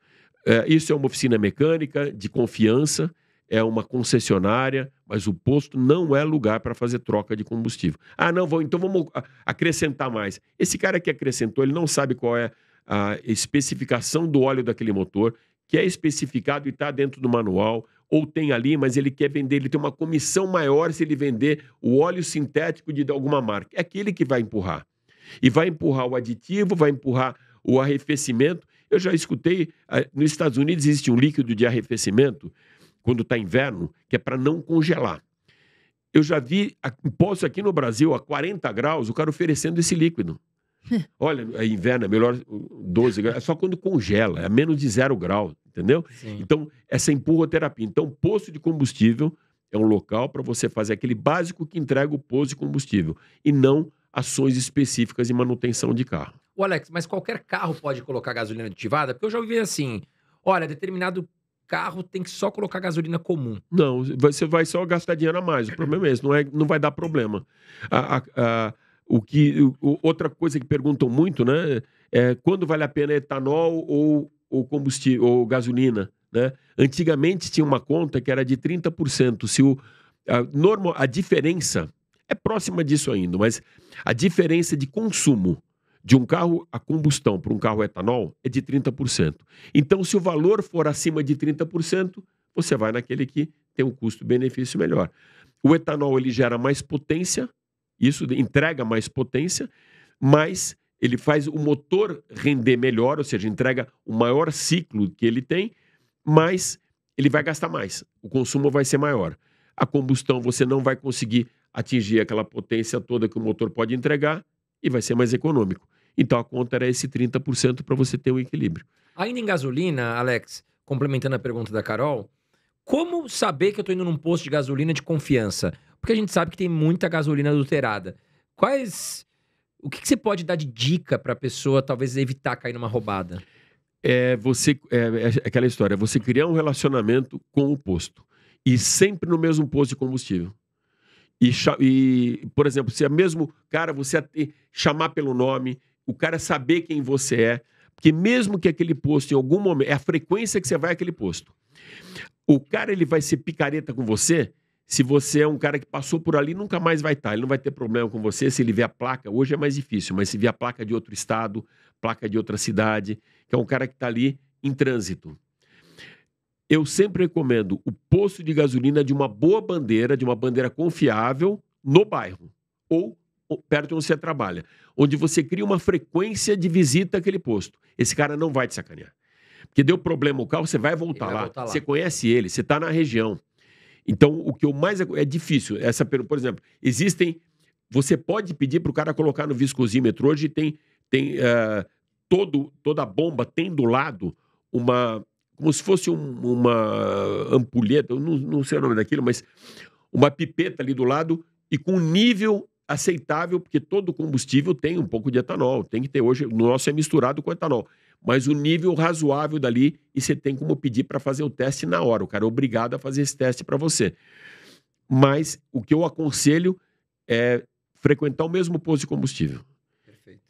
Speaker 3: Isso é uma oficina mecânica de confiança, é uma concessionária, mas o posto não é lugar para fazer troca de combustível. Ah, não, então vamos acrescentar mais. Esse cara que acrescentou, ele não sabe qual é a especificação do óleo daquele motor, que é especificado e está dentro do manual, ou tem ali, mas ele quer vender, ele tem uma comissão maior se ele vender o óleo sintético de alguma marca. É aquele que vai empurrar. E vai empurrar o aditivo, vai empurrar o arrefecimento. Eu já escutei, nos Estados Unidos existe um líquido de arrefecimento, quando está inverno, que é para não congelar. Eu já vi posto aqui no Brasil, a 40 graus, o cara oferecendo esse líquido. Olha, é inverno, é melhor 12 graus, é só quando congela, é a menos de 0 grau, entendeu?
Speaker 2: Sim.
Speaker 3: Então, essa empurroterapia. Então, posto de combustível é um local para você fazer aquele básico que entrega o posto de combustível e não ações específicas de manutenção de carro.
Speaker 2: Ô Alex, mas qualquer carro pode colocar gasolina aditivada? Porque eu já ouvi assim, olha, determinado carro tem que só colocar gasolina comum.
Speaker 3: Não, você vai só gastar dinheiro a mais, o problema é esse, não vai dar problema. Outra coisa que perguntam muito, né, é quando vale a pena etanol ou combustível, ou gasolina, né? Antigamente tinha uma conta que era de 30%. A diferença é próxima disso ainda, mas a diferença de consumo de um carro a combustão para um carro etanol é de 30%. Então, se o valor for acima de 30%, você vai naquele que tem um custo-benefício melhor. O etanol, ele gera mais potência, isso entrega mais potência, mas ele faz o motor render melhor, ou seja, entrega o maior ciclo que ele tem, mas ele vai gastar mais, o consumo vai ser maior. A combustão você não vai conseguir atingir aquela potência toda que o motor pode entregar e vai ser mais econômico. Então a conta era esse 30% para você ter um equilíbrio.
Speaker 2: Ainda em gasolina, Alex, complementando a pergunta da Carol, como saber que eu estou indo num posto de gasolina de confiança? Porque a gente sabe que tem muita gasolina adulterada. O que você pode dar de dica para a pessoa talvez evitar cair numa roubada?
Speaker 3: É aquela história, você criar um relacionamento com o posto e sempre no mesmo posto de combustível. E por exemplo, se é mesmo cara, você chamar pelo nome, o cara saber quem você é, porque mesmo que aquele posto em algum momento, é a frequência que você vai àquele posto. O cara, ele vai ser picareta com você se você é um cara que passou por ali, nunca mais vai estar. Ele não vai ter problema com você se ele vê a placa. Hoje é mais difícil, mas se vê a placa de outro estado, placa de outra cidade, que é um cara que está ali em trânsito. Eu sempre recomendo o posto de gasolina de uma boa bandeira, de uma bandeira confiável no bairro ou perto onde você trabalha, onde você cria uma frequência de visita àquele posto. Esse cara não vai te sacanear. Porque deu problema o carro, você vai voltar lá. Você conhece ele, você está na região. Então, o que eu mais... É difícil. Por exemplo, você pode pedir para o cara colocar no viscosímetro. Hoje toda a bomba tem do lado como se fosse uma ampulheta, eu não sei o nome daquilo, mas uma pipeta ali do lado e com nível aceitável, porque todo combustível tem um pouco de etanol. Tem que ter hoje, o nosso é misturado com etanol. Mas o nível razoável dali, e você tem como pedir para fazer o teste na hora. O cara é obrigado a fazer esse teste para você. Mas o que eu aconselho é frequentar o mesmo posto de combustível. Perfeito.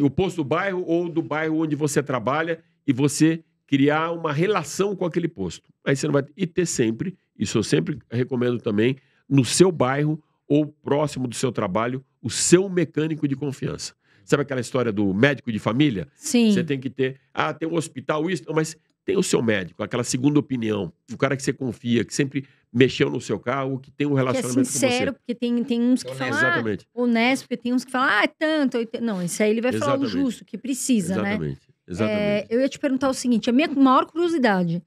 Speaker 3: O posto do bairro ou do bairro onde você trabalha e você criar uma relação com aquele posto. Aí você não vai... E ter sempre, isso eu sempre recomendo também, no seu bairro, ou próximo do seu trabalho o seu mecânico de confiança. Sabe aquela história do médico de família?
Speaker 1: Sim.
Speaker 3: Você tem que ter, tem um hospital, isso, mas tem o seu médico, aquela segunda opinião, o cara que você confia, que sempre mexeu no seu carro, que tem um
Speaker 1: Que é
Speaker 3: relacionamento
Speaker 1: sincero,
Speaker 3: com
Speaker 1: porque tem uns que falam,
Speaker 3: Exatamente.
Speaker 1: honesto, porque tem uns que falam, é tanto. Não, esse aí ele vai falar o
Speaker 3: Exatamente.
Speaker 1: justo, que precisa, né?
Speaker 3: Exatamente.
Speaker 1: Eu ia te perguntar o seguinte, a minha maior curiosidade,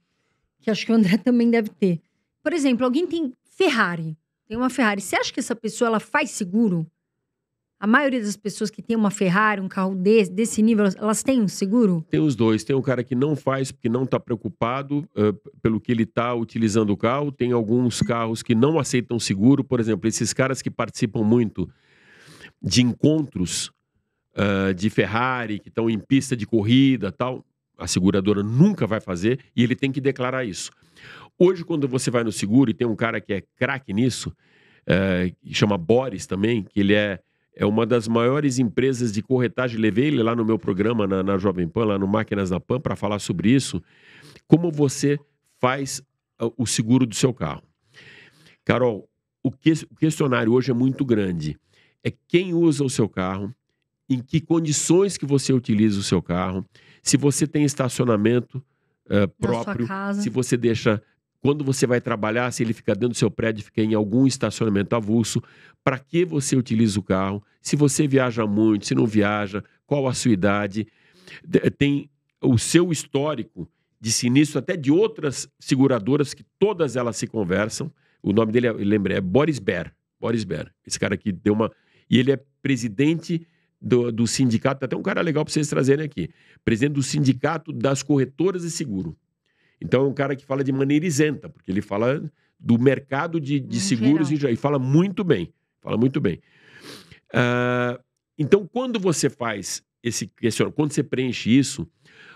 Speaker 1: que acho que o André também deve ter. Por exemplo, alguém tem Ferrari, tem uma Ferrari. Você acha que essa pessoa, ela faz seguro? A maioria das pessoas que tem uma Ferrari, um carro desse nível, elas têm um seguro?
Speaker 3: Tem os dois. Tem o cara que não faz porque não está preocupado pelo que ele está utilizando o carro. Tem alguns carros que não aceitam seguro. Por exemplo, esses caras que participam muito de encontros de Ferrari, que estão em pista de corrida tal, a seguradora nunca vai fazer e ele tem que declarar isso. Hoje, quando você vai no seguro e tem um cara que é craque nisso, que chama Boris também, que ele é uma das maiores empresas de corretagem. Levei ele lá no meu programa, na Jovem Pan, lá no Máquinas da Pan, para falar sobre isso. Como você faz o seguro do seu carro. Carol, o questionário hoje é muito grande. É quem usa o seu carro, em que condições que você utiliza o seu carro, se você tem estacionamento próprio, se você deixa... Quando você vai trabalhar, se ele fica dentro do seu prédio, fica em algum estacionamento avulso, para que você utiliza o carro, se você viaja muito, se não viaja, qual a sua idade, tem o seu histórico de sinistro, até de outras seguradoras, que todas elas se conversam. O nome dele, é Boris Baer. Boris Baer. Esse cara que deu uma... E ele é presidente do sindicato, até um cara legal para vocês trazerem aqui, presidente do sindicato das corretoras de seguro. Então, é um cara que fala de maneira isenta, porque ele fala do mercado de seguros e fala muito bem. Fala muito bem. Então, quando você faz esse questionário, quando você preenche isso,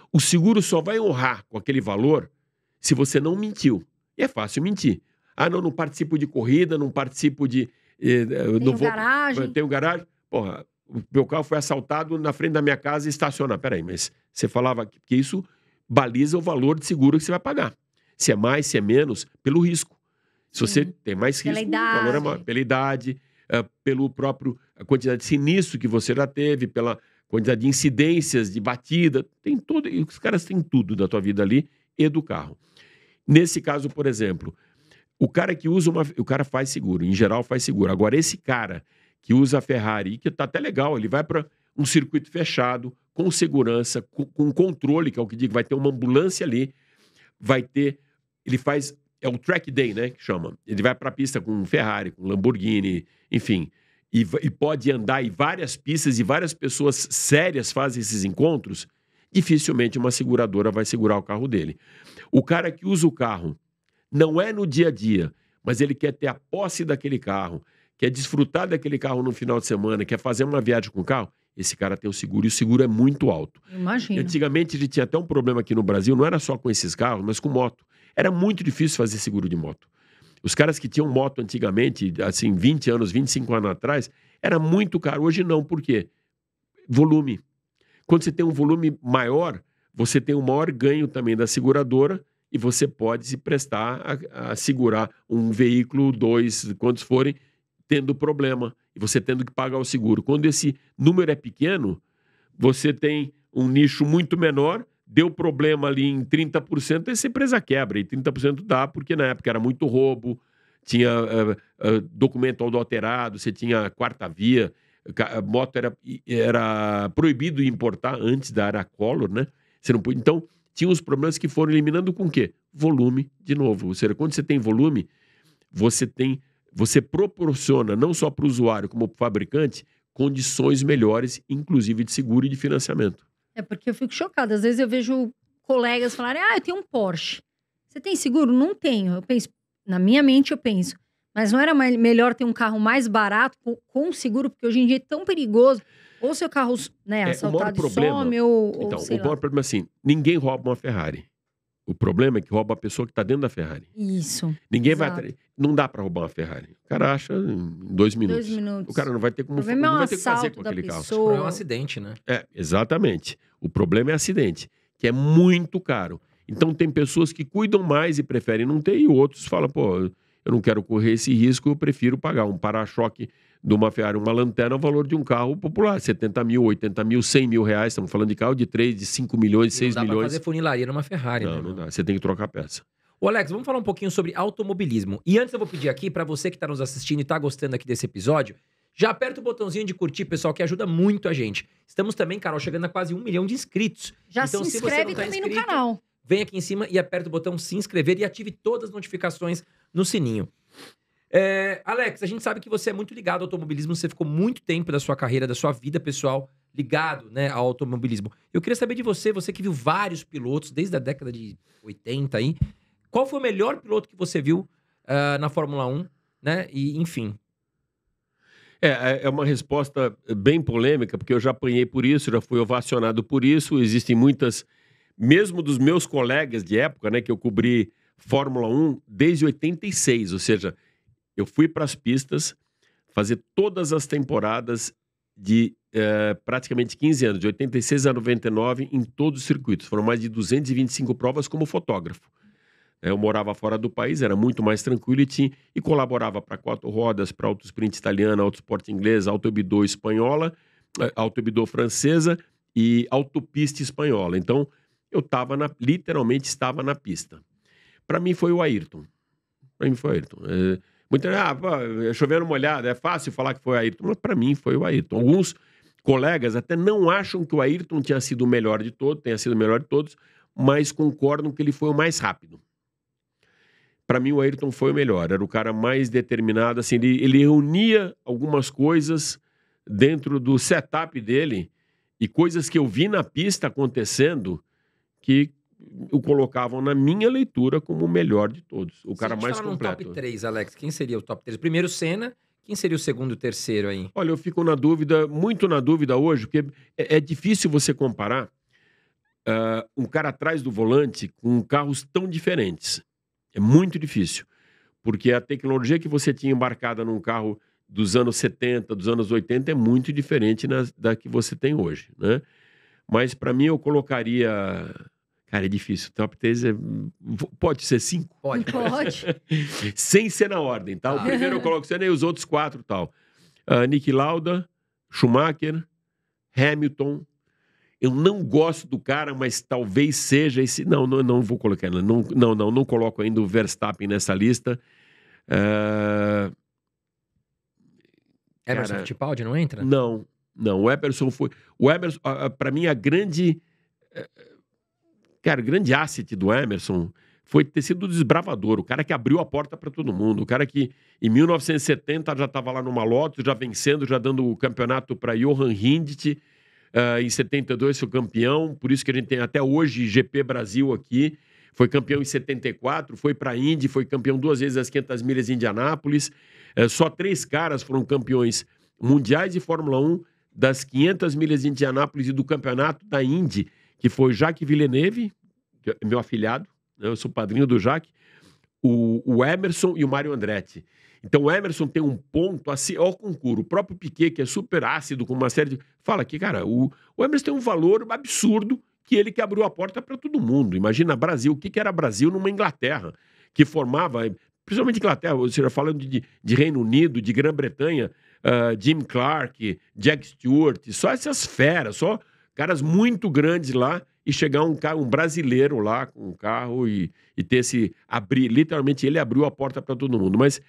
Speaker 3: o seguro só vai honrar com aquele valor se você não mentiu. E é fácil mentir. Não participo de corrida, não participo de...
Speaker 1: garagem.
Speaker 3: Tenho garagem. Porra, o meu carro foi assaltado na frente da minha casa e estacionar. Peraí, mas você falava que isso... baliza o valor de seguro que você vai pagar. Se é mais, se é menos, pelo risco. Se você tem mais risco, o valor é maior. Pela idade, pelo próprio a quantidade de sinistro que você já teve, pela quantidade de incidências, de batida, tem tudo. E os caras têm tudo da tua vida ali e do carro. Nesse caso, por exemplo, o cara que usa o cara faz seguro, em geral faz seguro. Agora, esse cara que usa a Ferrari, que tá até legal, ele vai para um circuito fechado, com segurança, com controle, que é o que digo, vai ter uma ambulância ali, ele faz, é o track day, né, que chama. Ele vai para a pista com um Ferrari, com um Lamborghini, enfim, e pode andar em várias pistas e várias pessoas sérias fazem esses encontros, dificilmente uma seguradora vai segurar o carro dele. O cara que usa o carro não é no dia a dia, mas ele quer ter a posse daquele carro, quer desfrutar daquele carro no final de semana, quer fazer uma viagem com o carro, esse cara tem o seguro, e o seguro é muito alto.
Speaker 1: Imagina.
Speaker 3: Antigamente, a gente tinha até um problema aqui no Brasil, não era só com esses carros, mas com moto. Era muito difícil fazer seguro de moto. Os caras que tinham moto antigamente, assim, 20 anos, 25 anos atrás, era muito caro. Hoje não, por quê? Volume. Quando você tem um volume maior, você tem um maior ganho também da seguradora e você pode se prestar a segurar um veículo, 2, quantos forem, tendo problema, e você tendo que pagar o seguro. Quando esse número é pequeno, você tem um nicho muito menor, deu problema ali em 30%, essa empresa quebra, e 30% dá, porque na época era muito roubo, tinha documento adulterado, você tinha quarta via, moto era proibido importar antes da era Collor, né? Você não podia, então, tinha os problemas que foram eliminando com o quê? Volume, de novo. Ou seja, quando você tem volume, você proporciona, não só para o usuário, como para o fabricante, condições melhores, inclusive de seguro e de financiamento.
Speaker 1: É porque eu fico chocada. Às vezes eu vejo colegas falarem, eu tenho um Porsche. Você tem seguro? Não tenho. Eu penso, na minha mente eu penso, mas não era melhor ter um carro mais barato com seguro? Porque hoje em dia é tão perigoso. Ou seu carro, né, assaltado some, ou
Speaker 3: então,
Speaker 1: sei
Speaker 3: o maior problema é assim, ninguém rouba uma Ferrari. O problema é que rouba a pessoa que está dentro da Ferrari.
Speaker 1: Isso.
Speaker 3: Ninguém vai. Não dá para roubar uma Ferrari. O cara acha em 2 minutos.
Speaker 1: 2 minutos.
Speaker 3: O cara não vai ter como
Speaker 1: não vai ter o que fazer com aquele carro.
Speaker 2: O problema é um acidente, né?
Speaker 3: Exatamente. O problema é acidente, que é muito caro. Então tem pessoas que cuidam mais e preferem não ter, e outros falam, eu não quero correr esse risco, eu prefiro pagar um para-choque de uma Ferrari, uma lanterna, o valor de um carro popular, 70 mil, 80 mil, 100 mil reais, estamos falando de carro de 3, de 5 milhões, de 6
Speaker 2: Não dá pra
Speaker 3: milhões.
Speaker 2: fazer funilaria numa Ferrari, né?
Speaker 3: Não dá, você tem que trocar peça.
Speaker 2: Ô Alex, vamos falar um pouquinho sobre automobilismo. E antes eu vou pedir aqui, pra você que tá nos assistindo e tá gostando aqui desse episódio, já aperta o botãozinho de curtir, pessoal, que ajuda muito a gente. Estamos também, Carol, chegando a quase 1 milhão de inscritos.
Speaker 1: Já
Speaker 2: Então,
Speaker 1: se
Speaker 2: se você
Speaker 1: inscreve
Speaker 2: não tá
Speaker 1: também no
Speaker 2: inscrito,
Speaker 1: canal.
Speaker 2: Vem aqui em cima e aperta o botão se inscrever e ative todas as notificações no sininho. Alex, a gente sabe que você é muito ligado ao automobilismo, você ficou muito tempo da sua carreira, da sua vida pessoal, ligado, né, ao automobilismo. Eu queria saber de você que viu vários pilotos desde a década de 80 aí, qual foi o melhor piloto que você viu na Fórmula 1, né, e enfim.
Speaker 3: É uma resposta bem polêmica, porque eu já apanhei por isso, já fui ovacionado por isso, existem muitas, mesmo dos meus colegas de época, né, que eu cobri Fórmula 1 desde 86, ou seja, eu fui para as pistas fazer todas as temporadas de praticamente 15 anos, de 86 a 99, em todos os circuitos. Foram mais de 225 provas como fotógrafo. Eu morava fora do país, era muito mais tranquilo e colaborava para 4 rodas, para Autosprint italiana, Autosport inglesa, Autobidô espanhola, Autobidô francesa e Autopista espanhola. Então, eu literalmente estava na pista. Para mim foi o Ayrton. Muita gente, chovendo molhado, é fácil falar que foi o Ayrton, mas para mim foi o Ayrton. Alguns colegas até não acham que o Ayrton tenha sido o melhor de todos, mas concordam que ele foi o mais rápido. Para mim, o Ayrton foi o melhor, era o cara mais determinado, assim, ele reunia algumas coisas dentro do setup dele e coisas que eu vi na pista acontecendo que o colocavam na minha leitura como o melhor de todos, o cara mais completo.
Speaker 2: Se top 3, Alex, quem seria o top 3? Primeiro, Senna, quem seria o segundo e o terceiro aí?
Speaker 3: Olha, eu fico muito na dúvida hoje, porque é difícil você comparar um cara atrás do volante com carros tão diferentes. É muito difícil, porque a tecnologia que você tinha embarcada num carro dos anos 70, dos anos 80 é muito diferente da que você tem hoje, né? Mas para mim eu colocaria... Cara, é difícil. Top 3 pode ser 5?
Speaker 1: Pode.
Speaker 3: Sem ser na ordem, tá? O primeiro eu coloco Senna e os outros 4 e tal. Niki Lauda, Schumacher, Hamilton. Eu não gosto do cara, mas talvez seja esse... Não vou colocar. Não coloco ainda o Verstappen nessa lista.
Speaker 2: Emerson Fittipaldi não entra?
Speaker 3: Não. O Emerson foi... O Emerson, para mim, a grande... Cara, o grande asset do Emerson foi ter sido o desbravador, o cara que abriu a porta para todo mundo, o cara que em 1970 já estava lá numa Lotus, já vencendo, já dando o campeonato para Johan Rindt, em 72 foi campeão, por isso que a gente tem até hoje GP Brasil aqui, foi campeão em 74, foi para a Indy, foi campeão 2 vezes as 500 milhas de Indianápolis, só 3 caras foram campeões mundiais de Fórmula 1 das 500 milhas de Indianápolis e do campeonato da Indy, que foi Jacques Villeneuve, que é meu afilhado, né? Eu sou padrinho do Jacques, o Emerson e o Mário Andretti. Então o Emerson tem um ponto assim, ó, o concurso, o próprio Piquet, que é super ácido, com uma série de... Fala que, cara, o Emerson tem um valor absurdo, que ele que abriu a porta para todo mundo. Imagina Brasil, o que era Brasil numa Inglaterra, que formava, principalmente Inglaterra, ou seja, falando de Reino Unido, de Grã-Bretanha, Jim Clark, Jack Stewart, só essas feras, só caras muito grandes lá, e chegar um brasileiro lá com um carro e ter abrir, literalmente ele abriu a porta para todo mundo. Mas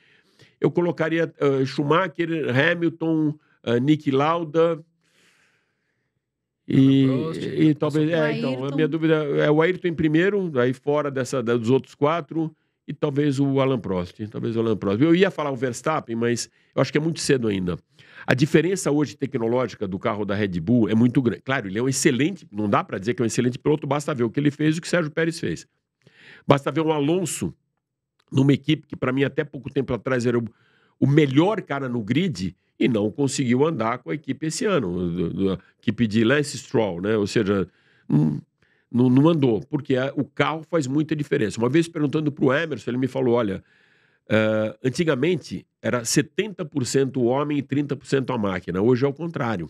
Speaker 3: eu colocaria Schumacher, Hamilton, Niki Lauda e talvez... então, a minha dúvida é o Ayrton em primeiro, aí fora dos outros 4, e talvez o Alain Prost. Eu ia falar o Verstappen, mas eu acho que é muito cedo ainda. A diferença hoje tecnológica do carro da Red Bull é muito grande. Claro, ele é um excelente, não dá para dizer que é um excelente piloto, basta ver o que ele fez e o que o Sérgio Pérez fez. Basta ver um Alonso numa equipe que para mim até pouco tempo atrás era o melhor cara no grid e não conseguiu andar com a equipe esse ano, a equipe de Lance Stroll, né? Ou seja, não andou, porque o carro faz muita diferença. Uma vez perguntando para o Emerson, ele me falou, olha... antigamente era 70% o homem e 30% a máquina, hoje é o contrário.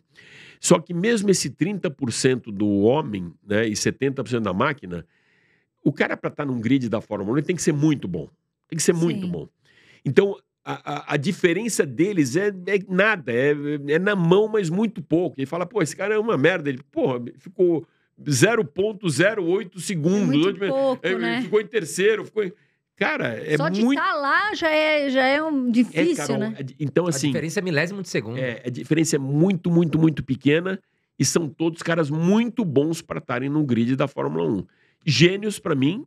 Speaker 3: Só que mesmo esse 30% do homem, né, e 70% da máquina, o cara para estar num grid da Fórmula 1 ele tem que ser muito bom. Tem que ser muito bom. Então, a diferença deles é nada, é na mão, mas muito pouco. Ele fala, pô, esse cara é uma merda. Ele, porra, ficou 0,08 segundos.
Speaker 1: Muito pouco, né?
Speaker 3: Ficou em terceiro, Cara, é
Speaker 1: Só de
Speaker 3: muito...
Speaker 1: estar lá já é difícil,
Speaker 3: Carol,
Speaker 1: né?
Speaker 3: Então,
Speaker 2: A
Speaker 3: assim...
Speaker 2: diferença é milésimo de segundo.
Speaker 3: A diferença é muito, muito, muito pequena e são todos caras muito bons para estarem no grid da Fórmula 1. Gênios, para mim,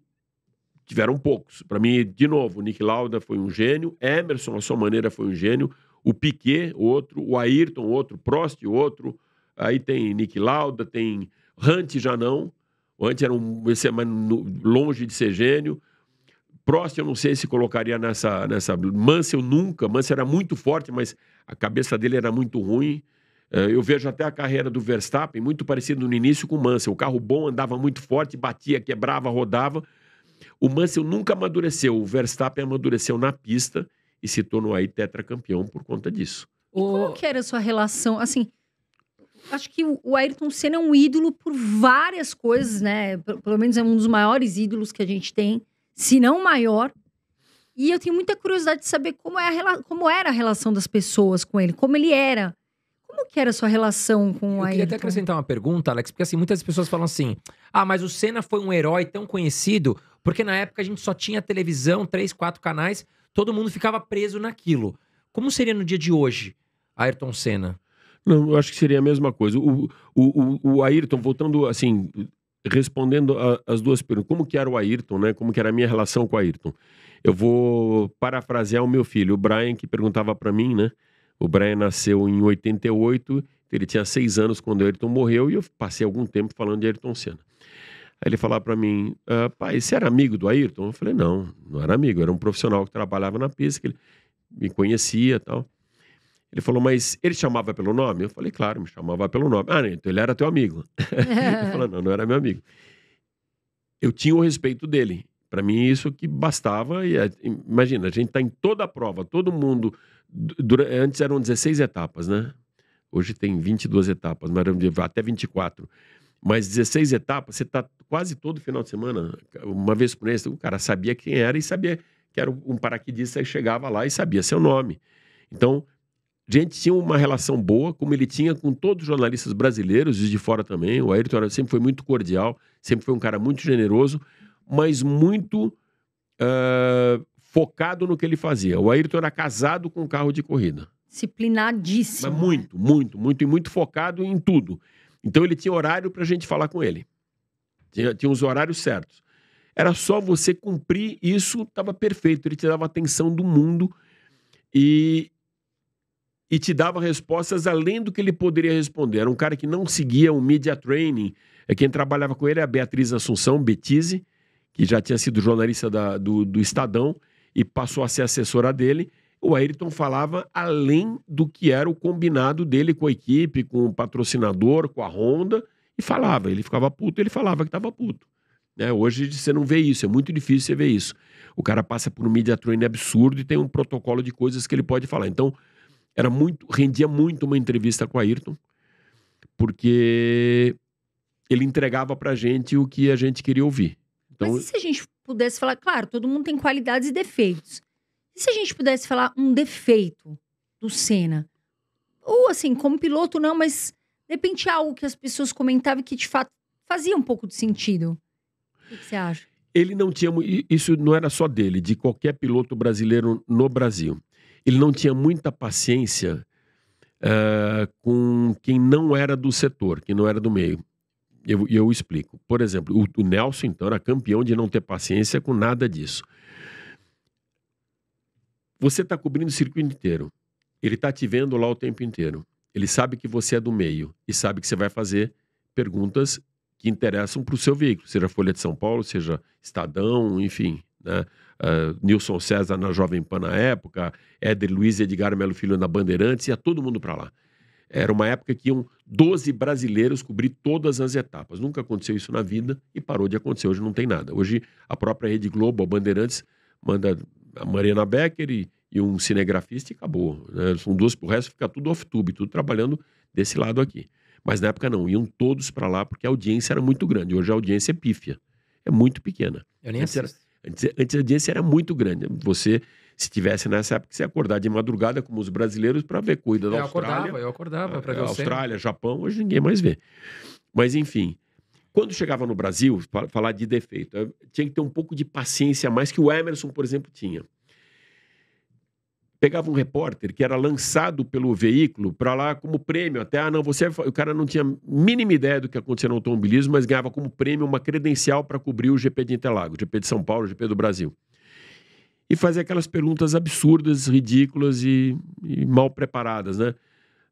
Speaker 3: tiveram poucos. Para mim, de novo, o Niki Lauda foi um gênio, Emerson, à sua maneira, foi um gênio, o Piquet, outro, o Ayrton, outro, Prost, outro, aí tem Niki Lauda, tem Hunt, já não. O Hunt era longe de ser gênio. Prost, eu não sei se colocaria nessa... Mansell nunca. Mansell era muito forte, mas a cabeça dele era muito ruim. Eu vejo até a carreira do Verstappen muito parecido no início com o Mansell. O carro bom andava muito forte, batia, quebrava, rodava. O Mansell nunca amadureceu. O Verstappen amadureceu na pista e se tornou aí tetracampeão por conta disso.
Speaker 1: Como que era a sua relação? Assim, acho que o Ayrton Senna é um ídolo por várias coisas, né? Pelo menos é um dos maiores ídolos que a gente tem, se não o maior. E eu tenho muita curiosidade de saber como era a relação das pessoas com ele, como ele era. Como que era a sua relação com o Ayrton?
Speaker 2: Eu queria até acrescentar uma pergunta, Alex, porque assim, muitas pessoas falam assim, mas o Senna foi um herói tão conhecido, porque na época a gente só tinha televisão, 3, 4 canais, todo mundo ficava preso naquilo. Como seria no dia de hoje, Ayrton Senna?
Speaker 3: Não, eu acho que seria a mesma coisa. O Ayrton, voltando assim, respondendo as duas perguntas, como que era o Ayrton, né? Como que era a minha relação com o Ayrton? Eu vou parafrasear o meu filho, o Brian, que perguntava para mim, né? O Brian nasceu em 88, ele tinha 6 anos quando o Ayrton morreu e eu passei algum tempo falando de Ayrton Senna. Aí ele falava para mim, pai, você era amigo do Ayrton? Eu falei, não era amigo, era um profissional que trabalhava na pista, que ele me conhecia e tal. Ele falou, mas ele chamava pelo nome? Eu falei, claro, me chamava pelo nome. Então ele era teu amigo. Ele falou, não era meu amigo. Eu tinha o respeito dele. Para mim, isso que bastava. Imagina, a gente está em toda a prova, todo mundo... Antes eram 16 etapas, né? Hoje tem 22 etapas, mas até 24. Mas 16 etapas, você está quase todo final de semana, uma vez por mês, o cara sabia quem era e sabia que era um paraquedista e chegava lá e sabia seu nome. Então, a gente tinha uma relação boa, como ele tinha com todos os jornalistas brasileiros e de fora também. O Ayrton sempre foi muito cordial, sempre foi um cara muito generoso, mas muito focado no que ele fazia. O Ayrton era casado com um carro de corrida.
Speaker 1: Disciplinadíssimo.
Speaker 3: Mas muito focado em tudo. Então ele tinha horário para a gente falar com ele. Tinha os horários certos. Era só você cumprir isso, estava perfeito. Ele te dava a atenção do mundo e te dava respostas além do que ele poderia responder. Era um cara que não seguia o media training. Quem trabalhava com ele é a Beatriz Assunção, Betise, que já tinha sido jornalista do Estadão e passou a ser assessora dele. O Ayrton falava além do que era o combinado dele com a equipe, com o patrocinador, com a Honda, e falava. Ele ficava puto, ele falava que estava puto. Hoje você não vê isso, é muito difícil você ver isso. O cara passa por um media training absurdo e tem um protocolo de coisas que ele pode falar. Então, rendia muito uma entrevista com o Ayrton, porque ele entregava pra gente o que a gente queria ouvir. Então,
Speaker 1: mas e se a gente pudesse falar, claro, todo mundo tem qualidades e defeitos. E se a gente pudesse falar um defeito do Senna? Ou assim, como piloto não, mas de repente algo que as pessoas comentavam que de fato fazia um pouco de sentido. O que você acha?
Speaker 3: Ele não tinha... Isso não era só dele, de qualquer piloto brasileiro no Brasil. Ele não tinha muita paciência com quem não era do setor, quem não era do meio. Eu explico. Por exemplo, o Nelson, então, era campeão de não ter paciência com nada disso. Você está cobrindo o circuito inteiro. Ele está te vendo lá o tempo inteiro. Ele sabe que você é do meio e sabe que você vai fazer perguntas que interessam para o seu veículo, seja Folha de São Paulo, seja Estadão, enfim, né? Nilson César na Jovem Pan na época, Éder Luiz e Edgar Melo Filho na Bandeirantes, ia todo mundo para lá. Era uma época que iam 12 brasileiros cobrir todas as etapas. Nunca aconteceu isso na vida e parou de acontecer. Hoje não tem nada. Hoje a própria Rede Globo, a Bandeirantes, manda a Mariana Becker e um cinegrafista e acabou. Né? São duas, o resto fica tudo off-tube, tudo trabalhando desse lado aqui. Mas na época não, iam todos para lá porque a audiência era muito grande. Hoje a audiência é pífia, é muito pequena.
Speaker 2: Eu nem assisto.
Speaker 3: Antes a audiência era muito grande. Você Se tivesse nessa época, você ia acordar de madrugada, como os brasileiros, para ver corrida da
Speaker 2: Eu
Speaker 3: Austrália.
Speaker 2: acordava pra ver o Senna.
Speaker 3: Austrália, Japão, hoje ninguém mais vê. Mas, enfim, quando chegava no Brasil, falar de defeito, tinha que ter um pouco de paciência a mais que o Emerson, por exemplo, tinha. Pegava um repórter que era lançado pelo veículo para lá como prêmio. Até, não, o cara não tinha mínima ideia do que acontecia no automobilismo, mas ganhava como prêmio uma credencial para cobrir o GP de Interlagos, GP de São Paulo, o GP do Brasil. E fazia aquelas perguntas absurdas, ridículas e mal preparadas, né?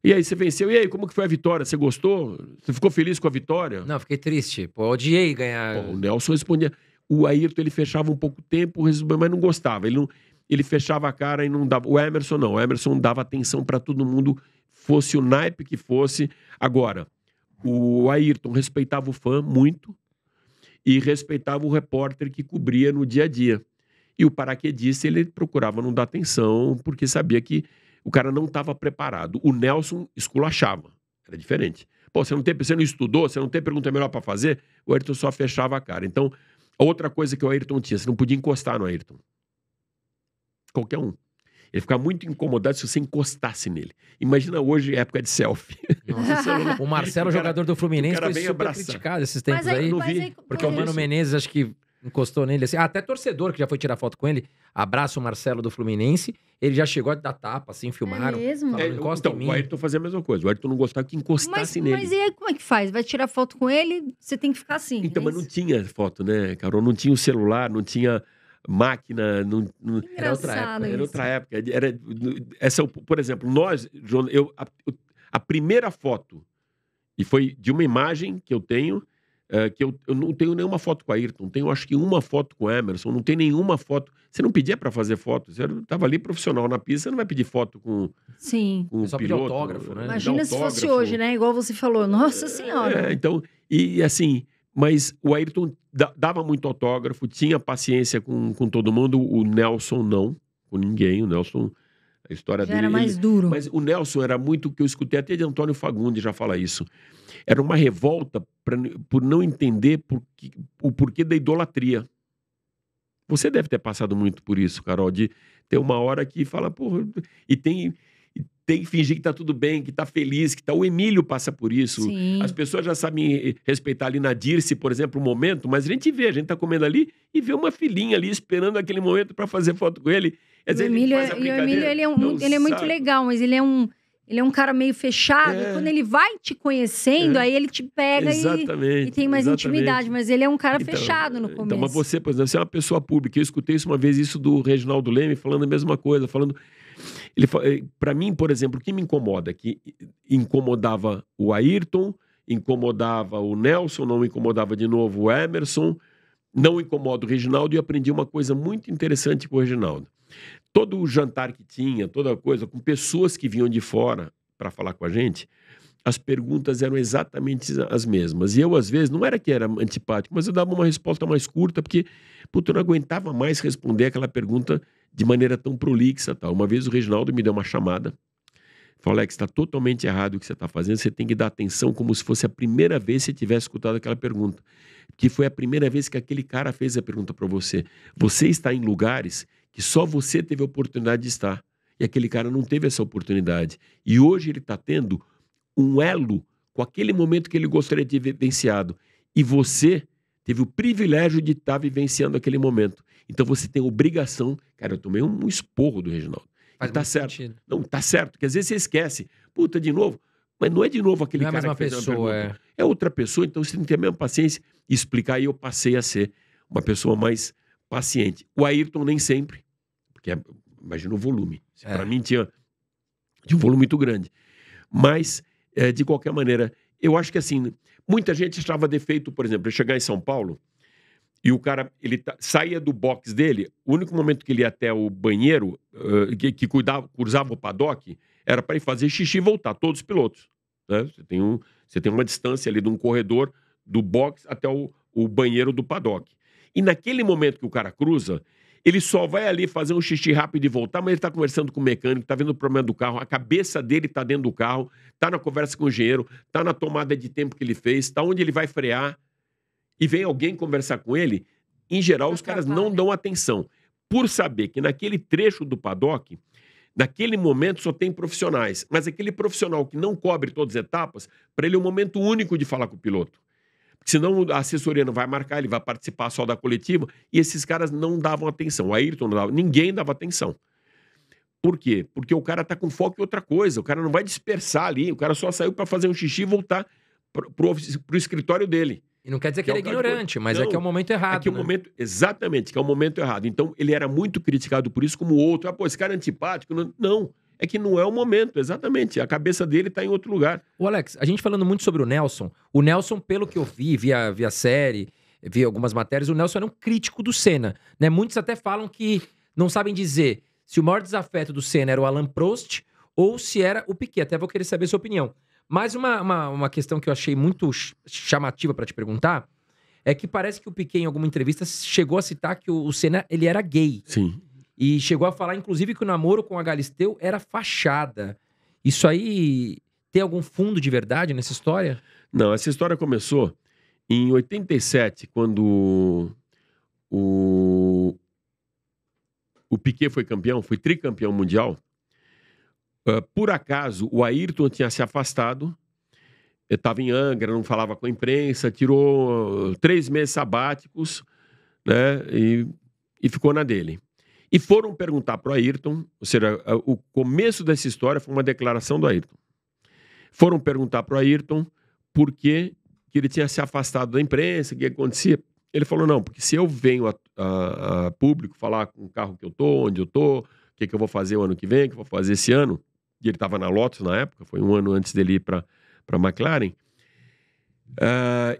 Speaker 3: E aí, você venceu. E aí, como que foi a vitória? Você gostou? Você ficou feliz com a vitória?
Speaker 2: Não, fiquei triste. Pô, odiei ganhar.
Speaker 3: Pô, o Nelson respondia. O Ayrton, ele fechava um pouco tempo, mas não gostava. Ele fechava a cara e não dava. O Emerson não. O Emerson dava atenção para todo mundo, fosse o naipe que fosse. Agora, o Ayrton respeitava o fã muito e respeitava o repórter que cobria no dia a dia. E o paraquedista, ele procurava não dar atenção, porque sabia que o cara não estava preparado. O Nelson esculachava. Era diferente. Pô, você não estudou? Você não tem pergunta melhor para fazer? O Ayrton só fechava a cara. Então, a outra coisa que o Ayrton tinha, você não podia encostar no Ayrton. Qualquer um. Ele ficava muito incomodado se você encostasse nele. Imagina hoje, época de selfie.
Speaker 2: Nossa, o Marcelo, jogador do Fluminense, foi super
Speaker 3: abraçado.
Speaker 2: criticado esses tempos aí. Porque o Mano Menezes, acho que encostou nele assim. Até torcedor que já foi tirar foto com ele, abraça o Marcelo do Fluminense, ele já chegou a dar tapa, assim, filmaram.
Speaker 1: É mesmo?
Speaker 2: Falando, encosta em mim.
Speaker 3: O Ayrton fazia a mesma coisa. O Ayrton não gostava que encostasse nele.
Speaker 1: Mas e aí, como é que faz? Vai tirar foto com ele, você tem que ficar assim.
Speaker 3: Então, mas não tinha foto, né, Carol? Não tinha o celular, não tinha máquina.
Speaker 2: Era outra época.
Speaker 3: Era outra época. Por exemplo, nós, João, a primeira foto, e foi de uma imagem que eu tenho, que eu não tenho nenhuma foto com a Ayrton, tenho acho que uma foto com o Emerson, não tem nenhuma foto. Você não pedia para fazer foto, você estava ali profissional na pista, você não vai pedir foto com o
Speaker 2: só
Speaker 3: piloto.
Speaker 2: autógrafo, né?
Speaker 1: Imagina se fosse hoje, né? Igual você falou, nossa senhora.
Speaker 3: Então, e assim, mas o Ayrton dava muito autógrafo, tinha paciência com todo mundo, o Nelson não, com ninguém, o Nelson, a história
Speaker 1: Já
Speaker 3: dele...
Speaker 1: era mais duro.
Speaker 3: Mas o Nelson era muito, que eu escutei até de Antônio Fagundes já falar isso, era uma revolta por não entender o porquê da idolatria. Você deve ter passado muito por isso, Carol, de ter uma hora que fala, pô, e tem que fingir que tá tudo bem, que tá feliz, que tá... O Emílio passa por isso.
Speaker 1: Sim.
Speaker 3: As pessoas já sabem respeitar ali na Dirce, por exemplo, o momento, mas a gente tá comendo ali e vê uma filhinha ali esperando aquele momento para fazer foto com ele. Quer dizer,
Speaker 1: O Emílio,
Speaker 3: ele faz a
Speaker 1: ele é
Speaker 3: brincadeira.
Speaker 1: muito legal, mas ele é um cara meio fechado. E quando ele vai te conhecendo, aí ele te pega e tem mais intimidade. Mas ele é um cara fechado no começo.
Speaker 3: Então, mas você, por exemplo, você é uma pessoa pública. Eu escutei isso uma vez, isso do Reginaldo Leme, falando a mesma coisa, para mim, por exemplo, o que me incomoda? Que incomodava o Ayrton, incomodava o Nelson, não incomodava de novo o Emerson, não incomoda o Reginaldo, e aprendi uma coisa muito interessante com o Reginaldo. Todo o jantar que tinha, toda coisa, com pessoas que vinham de fora para falar com a gente, as perguntas eram exatamente as mesmas. E eu, às vezes, não era que era antipático, mas eu dava uma resposta mais curta, porque eu não aguentava mais responder aquela pergunta de maneira tão prolixa. Tal. Uma vez o Reginaldo me deu uma chamada, falou, Alex, está totalmente errado o que você está fazendo, você tem que dar atenção como se fosse a primeira vez que você tivesse escutado aquela pergunta. Que foi a primeira vez que aquele cara fez a pergunta para você. Você está em lugares que só você teve a oportunidade de estar. E aquele cara não teve essa oportunidade. E hoje ele está tendo um elo com aquele momento que ele gostaria de ter vivenciado. E você teve o privilégio de estar vivenciando aquele momento. Então você tem obrigação... Cara, eu tomei um esporro do Reginaldo.
Speaker 2: Faz
Speaker 3: tá
Speaker 2: muito
Speaker 3: certo.
Speaker 2: sentido.
Speaker 3: Não, tá certo. Porque às vezes você esquece. Puta, de novo. Mas não é de novo aquele
Speaker 2: Não é
Speaker 3: cara
Speaker 2: mais
Speaker 3: que
Speaker 2: uma
Speaker 3: fez
Speaker 2: pessoa,
Speaker 3: uma pergunta. É outra pessoa, então você tem que ter a mesma paciência e explicar. E eu passei a ser uma pessoa mais paciente. O Ayrton nem sempre, porque imagina o volume. Para mim tinha um volume muito grande. Mas, de qualquer maneira, eu acho que assim, muita gente achava defeito, por exemplo, eu chegar em São Paulo e o cara, saía do box dele, o único momento que ele ia até o banheiro, que cruzava o paddock, era para ir fazer xixi e voltar, todos os pilotos. Né? Você tem uma distância ali de um corredor do box até o banheiro do paddock. E naquele momento que o cara cruza, ele só vai ali fazer um xixi rápido e voltar, mas ele está conversando com o mecânico, está vendo o problema do carro, a cabeça dele está dentro do carro, está na conversa com o engenheiro, está na tomada de tempo que ele fez, está onde ele vai frear, e vem alguém conversar com ele. Em geral, os caras não dão atenção. por saber que naquele trecho do paddock, naquele momento só tem profissionais, mas aquele profissional que não cobre todas as etapas, para ele é um momento único de falar com o piloto. Porque senão a assessoria não vai marcar, ele vai participar só da coletiva, e esses caras não davam atenção. O Ayrton não dava, ninguém dava atenção. Por quê? Porque o cara tá com foco em outra coisa, o cara não vai dispersar ali, o cara só saiu para fazer um xixi e voltar pro escritório dele.
Speaker 2: E não quer dizer que ele é ignorante, mas
Speaker 3: não,
Speaker 2: é que é o momento errado.
Speaker 3: É que é o momento, exatamente, que é o momento errado. Então, ele era muito criticado por isso, como o outro. Pô, esse cara é antipático. Não, é que não é o momento, exatamente. A cabeça dele tá em outro lugar.
Speaker 2: O Alex, a gente falando muito sobre o Nelson, pelo que eu vi, via série, vi algumas matérias, o Nelson era um crítico do Senna, né? Muitos até falam que não sabem dizer se o maior desafeto do Senna era o Alain Prost ou se era o Piquet. Até vou querer saber a sua opinião. Mas uma questão que eu achei muito chamativa para te perguntar é que parece que o Piquet, em alguma entrevista, chegou a citar que o Senna ele era gay.
Speaker 3: Sim.
Speaker 2: E chegou a falar, inclusive, que o namoro com a Galisteu era fachada. Isso aí tem algum fundo de verdade nessa história?
Speaker 3: Não, essa história começou em 87, quando o Piquet foi campeão, foi tricampeão mundial. Por acaso, o Ayrton tinha se afastado, estava em Angra, não falava com a imprensa, tirou 3 meses sabáticos, né, e ficou na dele. E foram perguntar para o Ayrton, ou seja, o começo dessa história foi uma declaração do Ayrton. Foram perguntar para o Ayrton por que ele tinha se afastado da imprensa, o que acontecia. Ele falou, não, porque se eu venho a público falar com o carro que eu tô, onde eu tô, o que eu vou fazer o ano que vem, o que eu vou fazer esse ano, e ele estava na Lotus na época, foi um ano antes dele ir para a McLaren,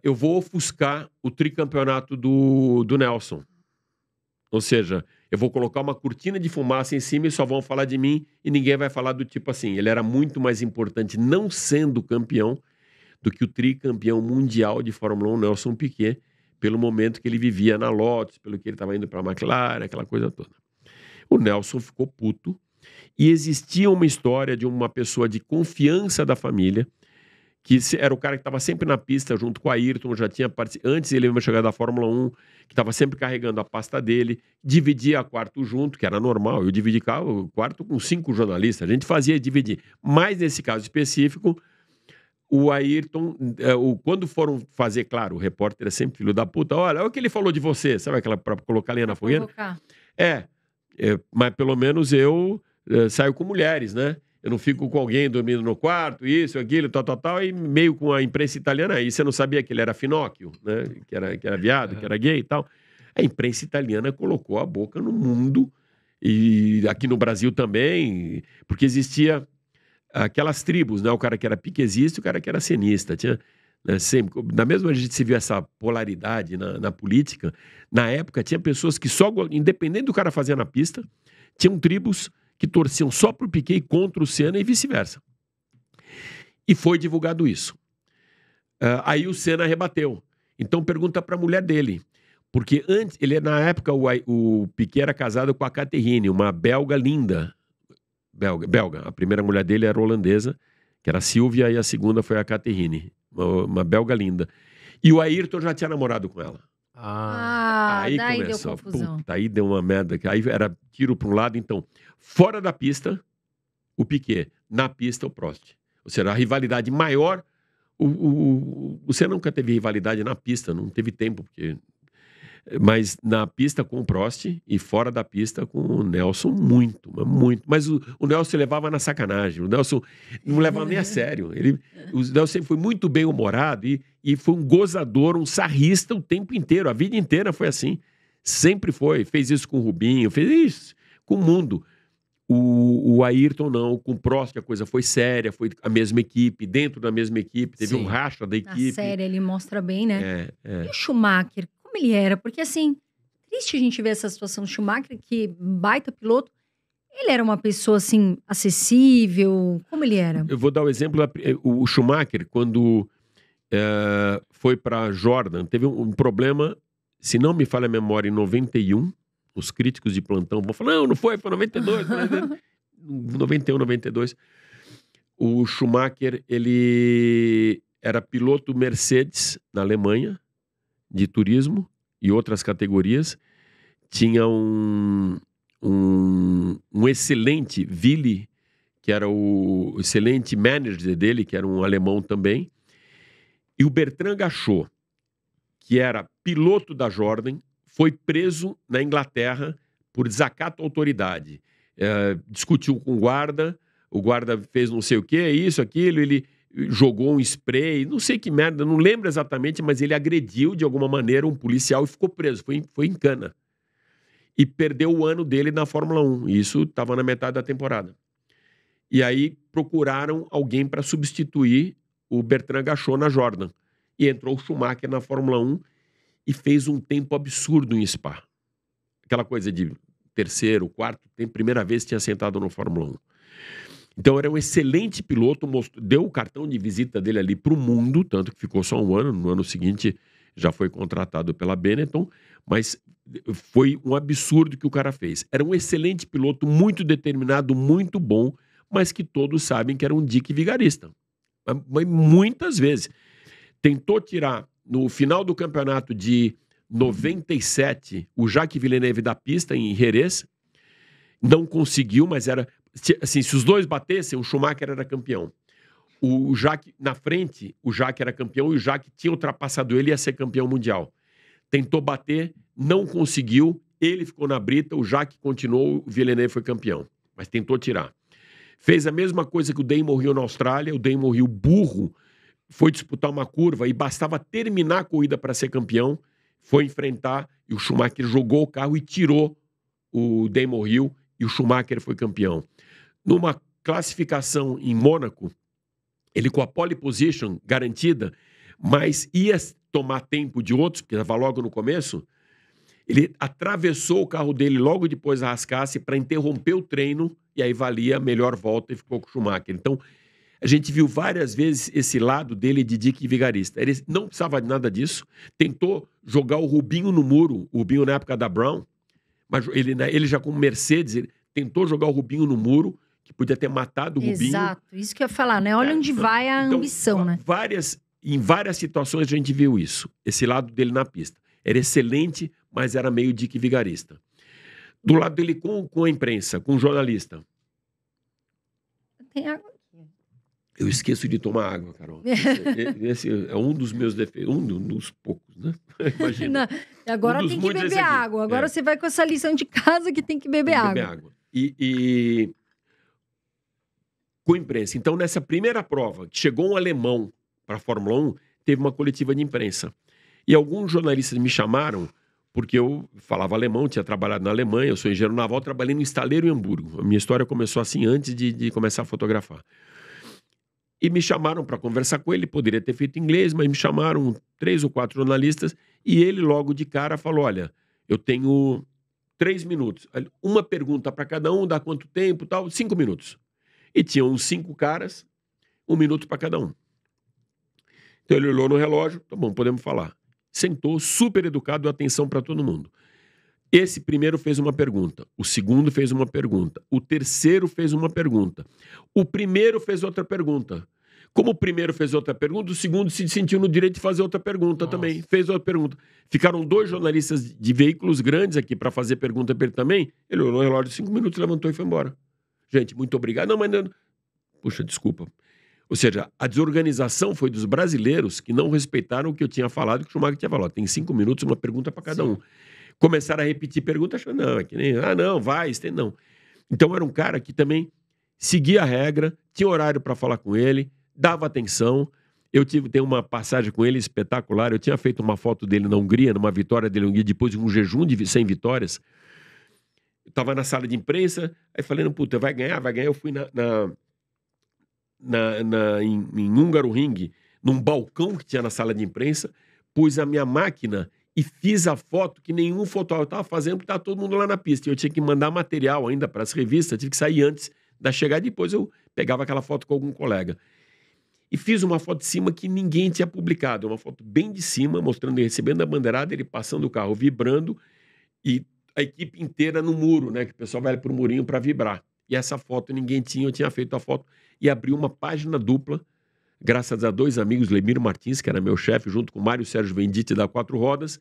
Speaker 3: eu vou ofuscar o tricampeonato do Nelson. Ou seja, eu vou colocar uma cortina de fumaça em cima e só vão falar de mim e ninguém vai falar do tipo assim. Ele era muito mais importante não sendo campeão do que o tricampeão mundial de Fórmula 1, Nelson Piquet, pelo momento que ele vivia na Lotus, pelo que ele estava indo para a McLaren, aquela coisa toda. O Nelson ficou puto e existia uma história de uma pessoa de confiança da família, que era o cara que estava sempre na pista junto com o Ayrton, já tinha antes ele mesmo chegar da Fórmula 1, que estava sempre carregando a pasta dele, dividia quarto junto, que era normal. Eu dividi o quarto com 5 jornalistas, a gente fazia dividir. Mas nesse caso específico, o Ayrton, quando foram fazer, claro, o repórter é sempre filho da puta, olha o que ele falou de você, sabe aquela para colocar lenha na fogueira? Mas pelo menos eu saio com mulheres, né? Eu não fico com alguém dormindo no quarto, isso, aquilo, tal, e meio com a imprensa italiana. Aí você não sabia que ele era Finóquio, né? Que era viado, que era gay e tal. A imprensa italiana colocou a boca no mundo, e aqui no Brasil também, porque existia aquelas tribos, né? O cara que era piquezista e o cara que era cenista. Tinha, né, sempre, na mesma a gente se viu essa polaridade na política, na época tinha pessoas que só, independente do cara fazer na pista, tinham tribos que torciam só pro Piquet e contra o Senna e vice-versa. E foi divulgado isso. Aí o Senna rebateu. Então pergunta para a mulher dele. Porque antes, na época, o Piquet era casado com a Catherine, uma belga linda. Belga. A primeira mulher dele era holandesa, que era a Silvia, e a segunda foi a Catherine. Uma belga linda. E o Ayrton já tinha namorado com ela.
Speaker 1: Aí daí
Speaker 3: começou.
Speaker 1: Deu confusão.
Speaker 3: Puta, aí deu uma merda. Aí era tiro para um lado. Então, fora da pista, o Piquet. Na pista, o Prost. Ou seja, a rivalidade maior. Você nunca teve rivalidade na pista, não teve tempo, mas na pista com o Prost e fora da pista com o Nelson, muito. Mas o Nelson levava na sacanagem, o Nelson não levava nem a sério. O Nelson sempre foi muito bem-humorado e foi um gozador, um sarrista o tempo inteiro, a vida inteira foi assim. Sempre foi. Fez isso com o Rubinho, fez isso com o mundo. O Ayrton não, com o Prost a coisa foi séria, foi a mesma equipe, dentro da mesma equipe, teve um racha da equipe.
Speaker 1: Na série ele mostra bem, né? E o Schumacher, como ele era? Porque assim, triste a gente ver essa situação do Schumacher, que baita piloto, ele era uma pessoa assim, acessível, como ele era?
Speaker 3: Eu vou dar o exemplo, o Schumacher, quando foi para Jordan, teve um problema, se não me falha a memória, em 91, os críticos de plantão vão falar, não foi 92, 91, 92. O Schumacher, ele era piloto Mercedes na Alemanha, de turismo e outras categorias, tinha um excelente Willi, que era o excelente manager dele, que era um alemão também, e o Bertrand Gachot, que era piloto da Jordan, foi preso na Inglaterra por desacato à autoridade. Discutiu com o guarda fez não sei o que, isso, aquilo, ele jogou um spray, não sei que merda, não lembro exatamente, mas ele agrediu de alguma maneira um policial e ficou preso, foi em cana. E perdeu o ano dele na Fórmula 1, e isso estava na metade da temporada. E aí procuraram alguém para substituir o Bertrand Gachot na Jordan. E entrou o Schumacher na Fórmula 1 e fez um tempo absurdo em Spa. Aquela coisa de terceiro, quarto tempo, primeira vez que tinha sentado no Fórmula 1. Então era um excelente piloto, deu o cartão de visita dele ali para o mundo, tanto que ficou só um ano, no ano seguinte já foi contratado pela Benetton, mas foi um absurdo que o cara fez. Era um excelente piloto, muito determinado, muito bom, mas que todos sabem que era um dique vigarista. Mas muitas vezes. Tentou tirar, no final do campeonato de 97, o Jacques Villeneuve da pista em Jerez. Não conseguiu, mas era... Assim, se os dois batessem, o Schumacher era campeão. O Jacques, na frente, o Jacques era campeão e o Jacques tinha ultrapassado ele e ia ser campeão mundial. Tentou bater, não conseguiu, ele ficou na brita, o Jacques continuou, o Villeneuve foi campeão. Mas tentou tirar. Fez a mesma coisa que o Damon Hill na Austrália, o Damon Hill burro, foi disputar uma curva e bastava terminar a corrida para ser campeão, foi enfrentar e o Schumacher jogou o carro e tirou o Damon Hill e o Schumacher foi campeão. Numa classificação em Mônaco, ele com a pole position garantida, mas ia tomar tempo de outros, porque estava logo no começo, ele atravessou o carro dele logo depois da rascasse para interromper o treino e aí valia a melhor volta e ficou com o Schumacher. Então, a gente viu várias vezes esse lado dele de dique vigarista. Ele não precisava de nada disso. Tentou jogar o Rubinho no muro, o Rubinho na época da Brown, mas ele já com Mercedes, ele tentou jogar o Rubinho no muro, que podia ter matado o Rubinho.
Speaker 1: Exato, isso que eu ia falar, né? Olha onde vai a ambição, né?
Speaker 3: Em várias situações a gente viu isso, esse lado dele na pista. Era excelente, mas era meio dique vigarista. Do lado dele com a imprensa, com o jornalista.
Speaker 1: Tem água.
Speaker 3: Eu esqueço de tomar água, Carol. Esse é um dos meus defeitos, um dos poucos, né? Imagina.
Speaker 1: Não, agora tem que beber água. Agora você vai com essa lição de casa que tem que beber água.
Speaker 3: E com a imprensa. Então, nessa primeira prova, chegou um alemão para a Fórmula 1, teve uma coletiva de imprensa. E alguns jornalistas me chamaram, porque eu falava alemão, tinha trabalhado na Alemanha, eu sou engenheiro naval, trabalhei no estaleiro em Hamburgo. A minha história começou assim, antes de começar a fotografar. E me chamaram para conversar com ele, poderia ter feito inglês, mas me chamaram 3 ou 4 jornalistas, e ele logo de cara falou, olha, eu tenho 3 minutos, uma pergunta para cada um, dá quanto tempo, tal, 5 minutos. E tinham uns 5 caras, 1 minuto para cada um. Então ele olhou no relógio, tá bom, podemos falar. Sentou, super educado, deu atenção para todo mundo. Esse primeiro fez uma pergunta, o segundo fez uma pergunta, o terceiro fez uma pergunta, o primeiro fez outra pergunta. Como o primeiro fez outra pergunta, o segundo se sentiu no direito de fazer outra pergunta também, fez outra pergunta. Ficaram 2 jornalistas de veículos grandes aqui para fazer pergunta para ele também. Ele olhou no relógio 5 minutos, levantou e foi embora. Gente, muito obrigado. Não, mas não... Puxa, desculpa. Ou seja, a desorganização foi dos brasileiros que não respeitaram o que eu tinha falado, que o Schumacher tinha falado. Tem 5 minutos, uma pergunta para cada um. Começaram a repetir perguntas, achando, não, é que nem, não, vai, não. Então era um cara que também seguia a regra, tinha horário para falar com ele, dava atenção. Tenho uma passagem com ele espetacular, eu tinha feito uma foto dele na Hungria, numa vitória dele na Hungria, depois de um jejum de 100 vitórias. Eu estava na sala de imprensa, aí falei, não, puta, vai ganhar. Eu fui em Hungaroring, num balcão que tinha na sala de imprensa, pus a minha máquina e fiz a foto que nenhum fotógrafo estava fazendo, porque estava todo mundo lá na pista. E eu tinha que mandar material ainda para as revistas, tive que sair antes da chegada, depois eu pegava aquela foto com algum colega. E fiz uma foto de cima que ninguém tinha publicado, uma foto bem de cima, mostrando ele recebendo a bandeirada, ele passando o carro, vibrando, e a equipe inteira no muro, né, que o pessoal vai para o murinho para vibrar. E essa foto ninguém tinha, eu tinha feito a foto e abri uma página dupla, graças a 2 amigos, Lemiro Martins, que era meu chefe, junto com Mário Sérgio Venditti da 4 Rodas,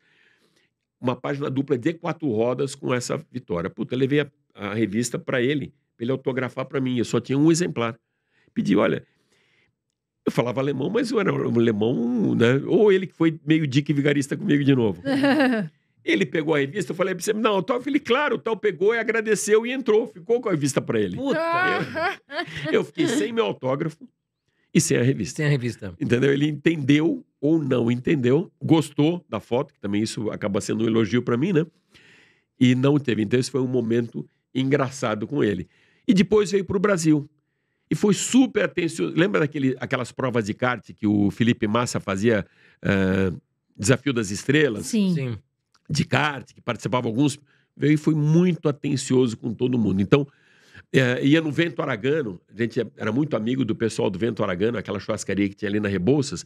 Speaker 3: uma página dupla de 4 rodas com essa vitória. Puta, eu levei a revista para ele autografar para mim. Eu só tinha um exemplar. Pedi, olha... Eu falava alemão, mas eu era um alemão, né? Ou ele que foi meio dica e vigarista comigo de novo. Ele pegou a revista, eu falei pra você, não, tal, eu falei, claro, tal, pegou e agradeceu e entrou, ficou com a revista pra ele.
Speaker 2: Puta!
Speaker 3: Eu fiquei sem meu autógrafo e sem a revista.
Speaker 2: Sem a revista.
Speaker 3: Entendeu? Ele entendeu ou não entendeu, gostou da foto, que também isso acaba sendo um elogio pra mim, né? E não teve. Então esse foi um momento engraçado com ele. E depois veio pro Brasil. E foi super atencioso. Lembra aquelas provas de kart que o Felipe Massa fazia, Desafio das Estrelas?
Speaker 2: Sim.
Speaker 3: De kart, que participava alguns. Veio e foi muito atencioso com todo mundo. Então, ia no Vento Aragano. A gente era muito amigo do pessoal do Vento Aragano, aquela churrascaria que tinha ali na Rebouças.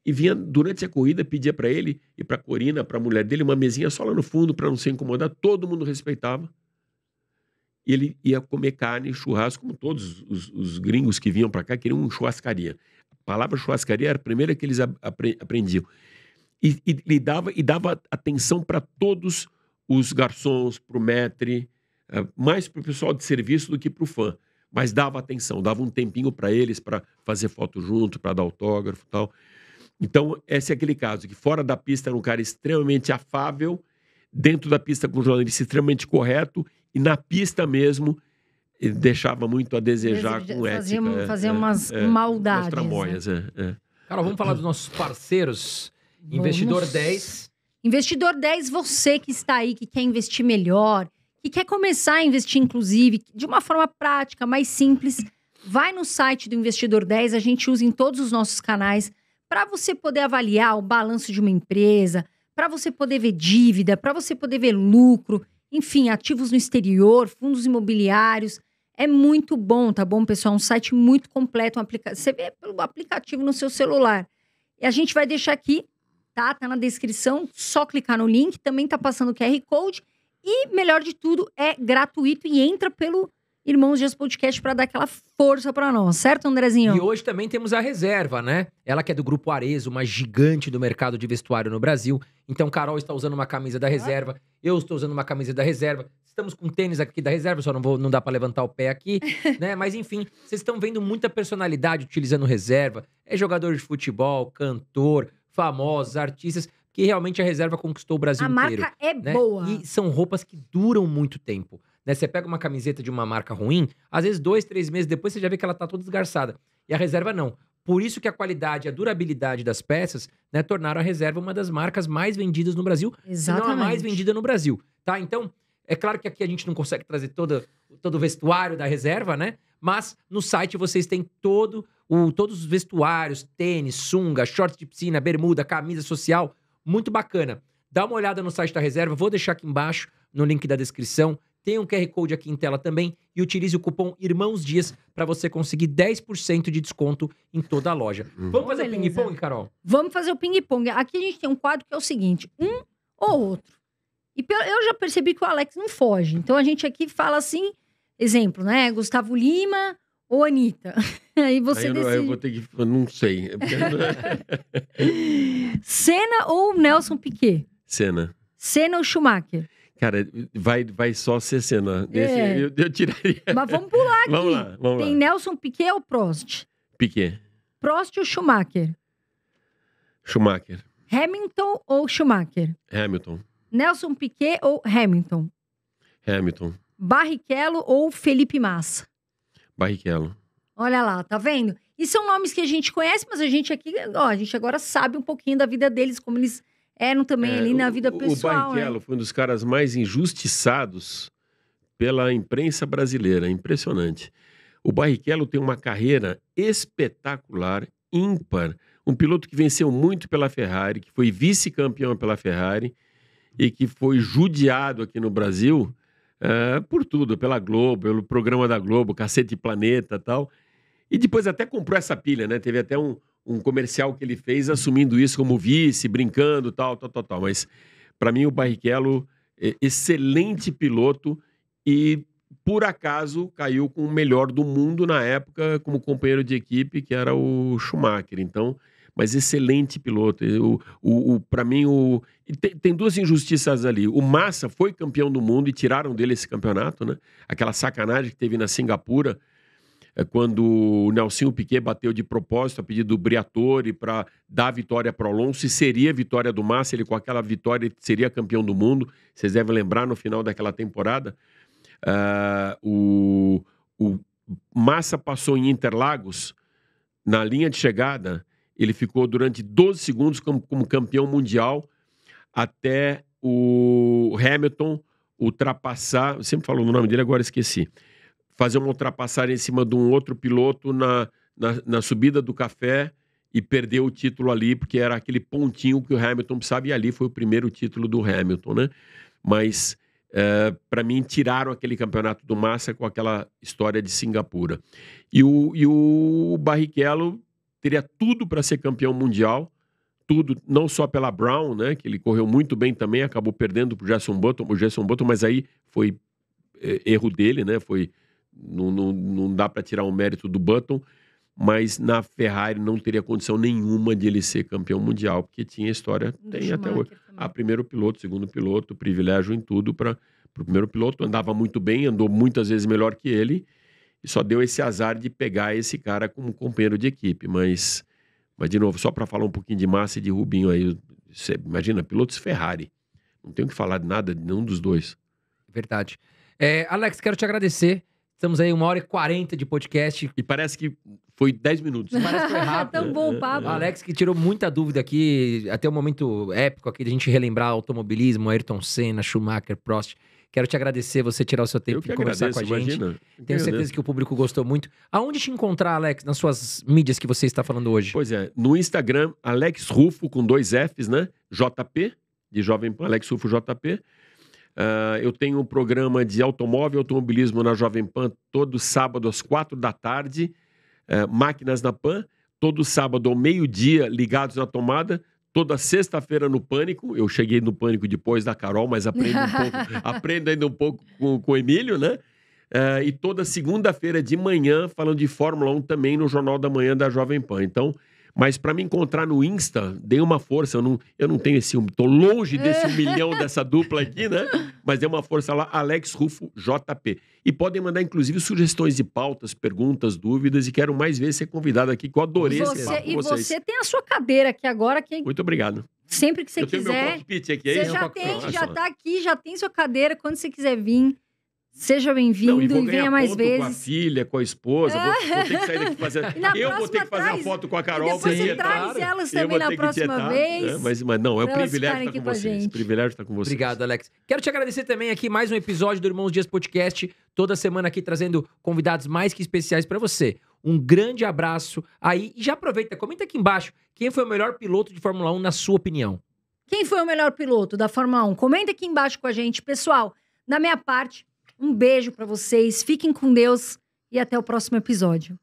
Speaker 3: E vinha, durante a corrida, pedia para ele e para Corina, para a mulher dele, uma mesinha só lá no fundo para não se incomodar. Todo mundo respeitava. E ele ia comer carne, churrasco, como todos os gringos que vinham para cá, queriam uma churrascaria. A palavra churrascaria era a primeira que eles aprendiam. E dava atenção para todos os garçons, para o maître, mais para o pessoal de serviço do que para o fã. Mas dava atenção, dava um tempinho para eles, para fazer foto junto, para dar autógrafo e tal. Então, esse é aquele caso, que fora da pista era um cara extremamente afável, dentro da pista com um jornalista extremamente correto, e na pista mesmo, ele deixava muito a desejar com ética.
Speaker 1: Fazia umas maldades.
Speaker 3: Umas tramóias,
Speaker 2: Carol, vamos falar dos nossos parceiros. Investidor 10.
Speaker 1: Investidor 10, você que está aí, que quer investir melhor, que quer começar a investir, inclusive, de uma forma prática, mais simples, vai no site do Investidor 10, a gente usa em todos os nossos canais, para você poder avaliar o balanço de uma empresa, para você poder ver dívida, para você poder ver lucro, enfim, ativos no exterior, fundos imobiliários. É muito bom, tá bom, pessoal? Um site muito completo. Você vê pelo aplicativo no seu celular. E a gente vai deixar aqui, tá? Tá na descrição. Só clicar no link. Também tá passando o QR Code. E, melhor de tudo, é gratuito e entra pelo Irmãos Dias Podcast para dar aquela força para nós. Certo, Andrezinho?
Speaker 2: E hoje também temos a Reserva, né? Ela que é do Grupo Arezzo, uma gigante do mercado de vestuário no Brasil. Então, Carol está usando uma camisa da Reserva. Eu estou usando uma camisa da Reserva. Estamos com tênis aqui da Reserva, só não dá para levantar o pé aqui, né? Mas enfim, vocês estão vendo muita personalidade utilizando Reserva. É jogador de futebol, cantor, famosos, artistas, que realmente a Reserva conquistou o Brasil inteiro.
Speaker 1: A marca é
Speaker 2: né?
Speaker 1: boa.
Speaker 2: E são roupas que duram muito tempo. Né? Você pega uma camiseta de uma marca ruim, às vezes 2, 3 meses depois você já vê que ela tá toda desgarçada. E a Reserva não. Por isso que a qualidade e a durabilidade das peças, né, tornaram a Reserva uma das marcas mais vendidas no Brasil.
Speaker 1: Exatamente.
Speaker 2: Se não a mais vendida no Brasil, tá? Então, é claro que aqui a gente não consegue trazer todo o vestuário da Reserva, né? Mas no site vocês têm todos os vestuários, tênis, sunga, shorts de piscina, bermuda, camisa social, muito bacana. Dá uma olhada no site da Reserva, vou deixar aqui embaixo no link da descrição. Tem um QR Code aqui em tela também e utilize o cupom Irmãos Dias para você conseguir 10% de desconto em toda a loja. Vamos fazer o ping-pong, Carol?
Speaker 1: Vamos fazer o ping-pong. Aqui a gente tem um quadro que é o seguinte, um ou outro. E eu já percebi que o Alex não foge. Então a gente aqui fala assim, exemplo, né? Gustavo Lima ou Anitta. Aí você decide.
Speaker 3: Eu vou ter que... Eu não sei.
Speaker 1: Senna ou Nelson Piquet?
Speaker 3: Senna.
Speaker 1: Senna ou Schumacher?
Speaker 3: Cara, vai só ser Senna. Eu tiraria.
Speaker 1: Mas vamos pular aqui.
Speaker 3: Vamos lá.
Speaker 1: Tem Nelson Piquet ou Prost?
Speaker 3: Piquet.
Speaker 1: Prost ou Schumacher?
Speaker 3: Schumacher.
Speaker 1: Hamilton ou Schumacher?
Speaker 3: Hamilton.
Speaker 1: Nelson Piquet ou Hamilton?
Speaker 3: Hamilton.
Speaker 1: Barrichello ou Felipe Massa?
Speaker 3: Barrichello.
Speaker 1: Olha lá, tá vendo? E são nomes que a gente conhece, mas a gente aqui, a gente agora sabe um pouquinho da vida deles, como eles eram também ali na vida pessoal.
Speaker 3: O Barrichello foi um dos caras mais injustiçados pela imprensa brasileira. Impressionante. O Barrichello tem uma carreira espetacular, ímpar. Um piloto que venceu muito pela Ferrari, que foi vice-campeão pela Ferrari e que foi judiado aqui no Brasil por tudo, pela Globo, pelo programa da Globo, Cacete Planeta e tal. E depois até comprou essa pilha, né? Teve até um comercial que ele fez assumindo isso como vice, brincando, tal. Mas, para mim, o Barrichello é excelente piloto e, por acaso, caiu com o melhor do mundo na época como companheiro de equipe, que era o Schumacher. Então, mas excelente piloto. Para mim, tem duas injustiças ali. O Massa foi campeão do mundo e tiraram dele esse campeonato, né? Aquela sacanagem que teve na Singapura, quando o Nelsinho Piquet bateu de propósito a pedido do Briatore para dar a vitória para o Alonso, e seria a vitória do Massa, ele com aquela vitória seria campeão do mundo. Vocês devem lembrar, no final daquela temporada, o Massa passou em Interlagos, na linha de chegada, ele ficou durante 12 segundos como campeão mundial, até o Hamilton ultrapassar, eu sempre falo o nome dele, agora esqueci, fazer uma ultrapassagem em cima de um outro piloto na subida do café e perder o título ali, porque era aquele pontinho que o Hamilton precisava, e ali foi o primeiro título do Hamilton, né? Mas, para mim, tiraram aquele campeonato do Massa com aquela história de Singapura. E o Barrichello teria tudo para ser campeão mundial, tudo, não só pela Brown, né? Que ele correu muito bem também, acabou perdendo para o Jenson Button, mas aí foi erro dele, né? Não dá para tirar o mérito do Button, mas na Ferrari não teria condição nenhuma de ele ser campeão mundial, porque tinha história, tem até hoje. Primeiro piloto, segundo piloto, privilégio em tudo para o primeiro piloto, andava muito bem, andou muitas vezes melhor que ele, e só deu esse azar de pegar esse cara como companheiro de equipe. Mas de novo, só para falar um pouquinho de Massa e de Rubinho aí, você imagina, pilotos Ferrari, não tenho que falar de nada de nenhum dos dois.
Speaker 2: Verdade. Alex, quero te agradecer. Estamos aí 1h40 de podcast.
Speaker 3: E parece que foi 10 minutos.
Speaker 2: Parece que foi rápido.
Speaker 1: Tão bom o papo.
Speaker 2: Alex, que tirou muita dúvida aqui, até um momento épico aqui, de a gente relembrar automobilismo, Ayrton Senna, Schumacher, Prost. Quero te agradecer, você tirar o seu tempo e conversar com a gente. Tenho certeza que o público gostou muito. Aonde te encontrar, Alex, nas suas mídias que você está falando hoje?
Speaker 3: Pois é, no Instagram, Alex Ruffo, com 2 Fs, né? JP, de Jovem Pan, Alex Ruffo JP. Eu tenho um programa de automóvel e automobilismo na Jovem Pan, todo sábado às 4 da tarde, Máquinas na Pan, todo sábado ao meio-dia, Ligados na Tomada, toda sexta-feira no Pânico. Eu cheguei no Pânico depois da Carol, mas aprendo ainda um pouco com o Emílio, né? E toda segunda-feira de manhã, falando de Fórmula 1 também no Jornal da Manhã da Jovem Pan. Então, mas para me encontrar no Insta, dei uma força. Eu não tenho tô longe desse 1 milhão dessa dupla aqui, né? Mas dei uma força lá, Alex Ruffo JP. E podem mandar, inclusive, sugestões de pautas, perguntas, dúvidas, e quero mais vezes ser convidado aqui, que eu adorei esse papo com vocês.
Speaker 1: E você tem a sua cadeira aqui agora.
Speaker 3: Muito obrigado.
Speaker 1: Sempre que você quiser.
Speaker 3: Eu tenho meu cockpit aqui.
Speaker 1: Você já tá aqui, já tem sua cadeira. Quando você quiser vir, seja bem-vindo e venha mais vezes.
Speaker 3: Com a filha, com a esposa, vou ter que sair daqui fazer. Eu vou ter que fazer uma foto com a Carol.
Speaker 1: Depois você traz elas também na próxima vez.
Speaker 3: Mas não, é um privilégio estar com vocês. Privilégio estar com vocês.
Speaker 2: Obrigado, Alex. Quero te agradecer também aqui mais um episódio do Irmãos Dias Podcast. Toda semana aqui trazendo convidados mais que especiais para você. Um grande abraço aí. E já aproveita, comenta aqui embaixo quem foi o melhor piloto de Fórmula 1 na sua opinião.
Speaker 1: Quem foi o melhor piloto da Fórmula 1? Comenta aqui embaixo com a gente. Pessoal, da minha parte, um beijo pra vocês, fiquem com Deus e até o próximo episódio.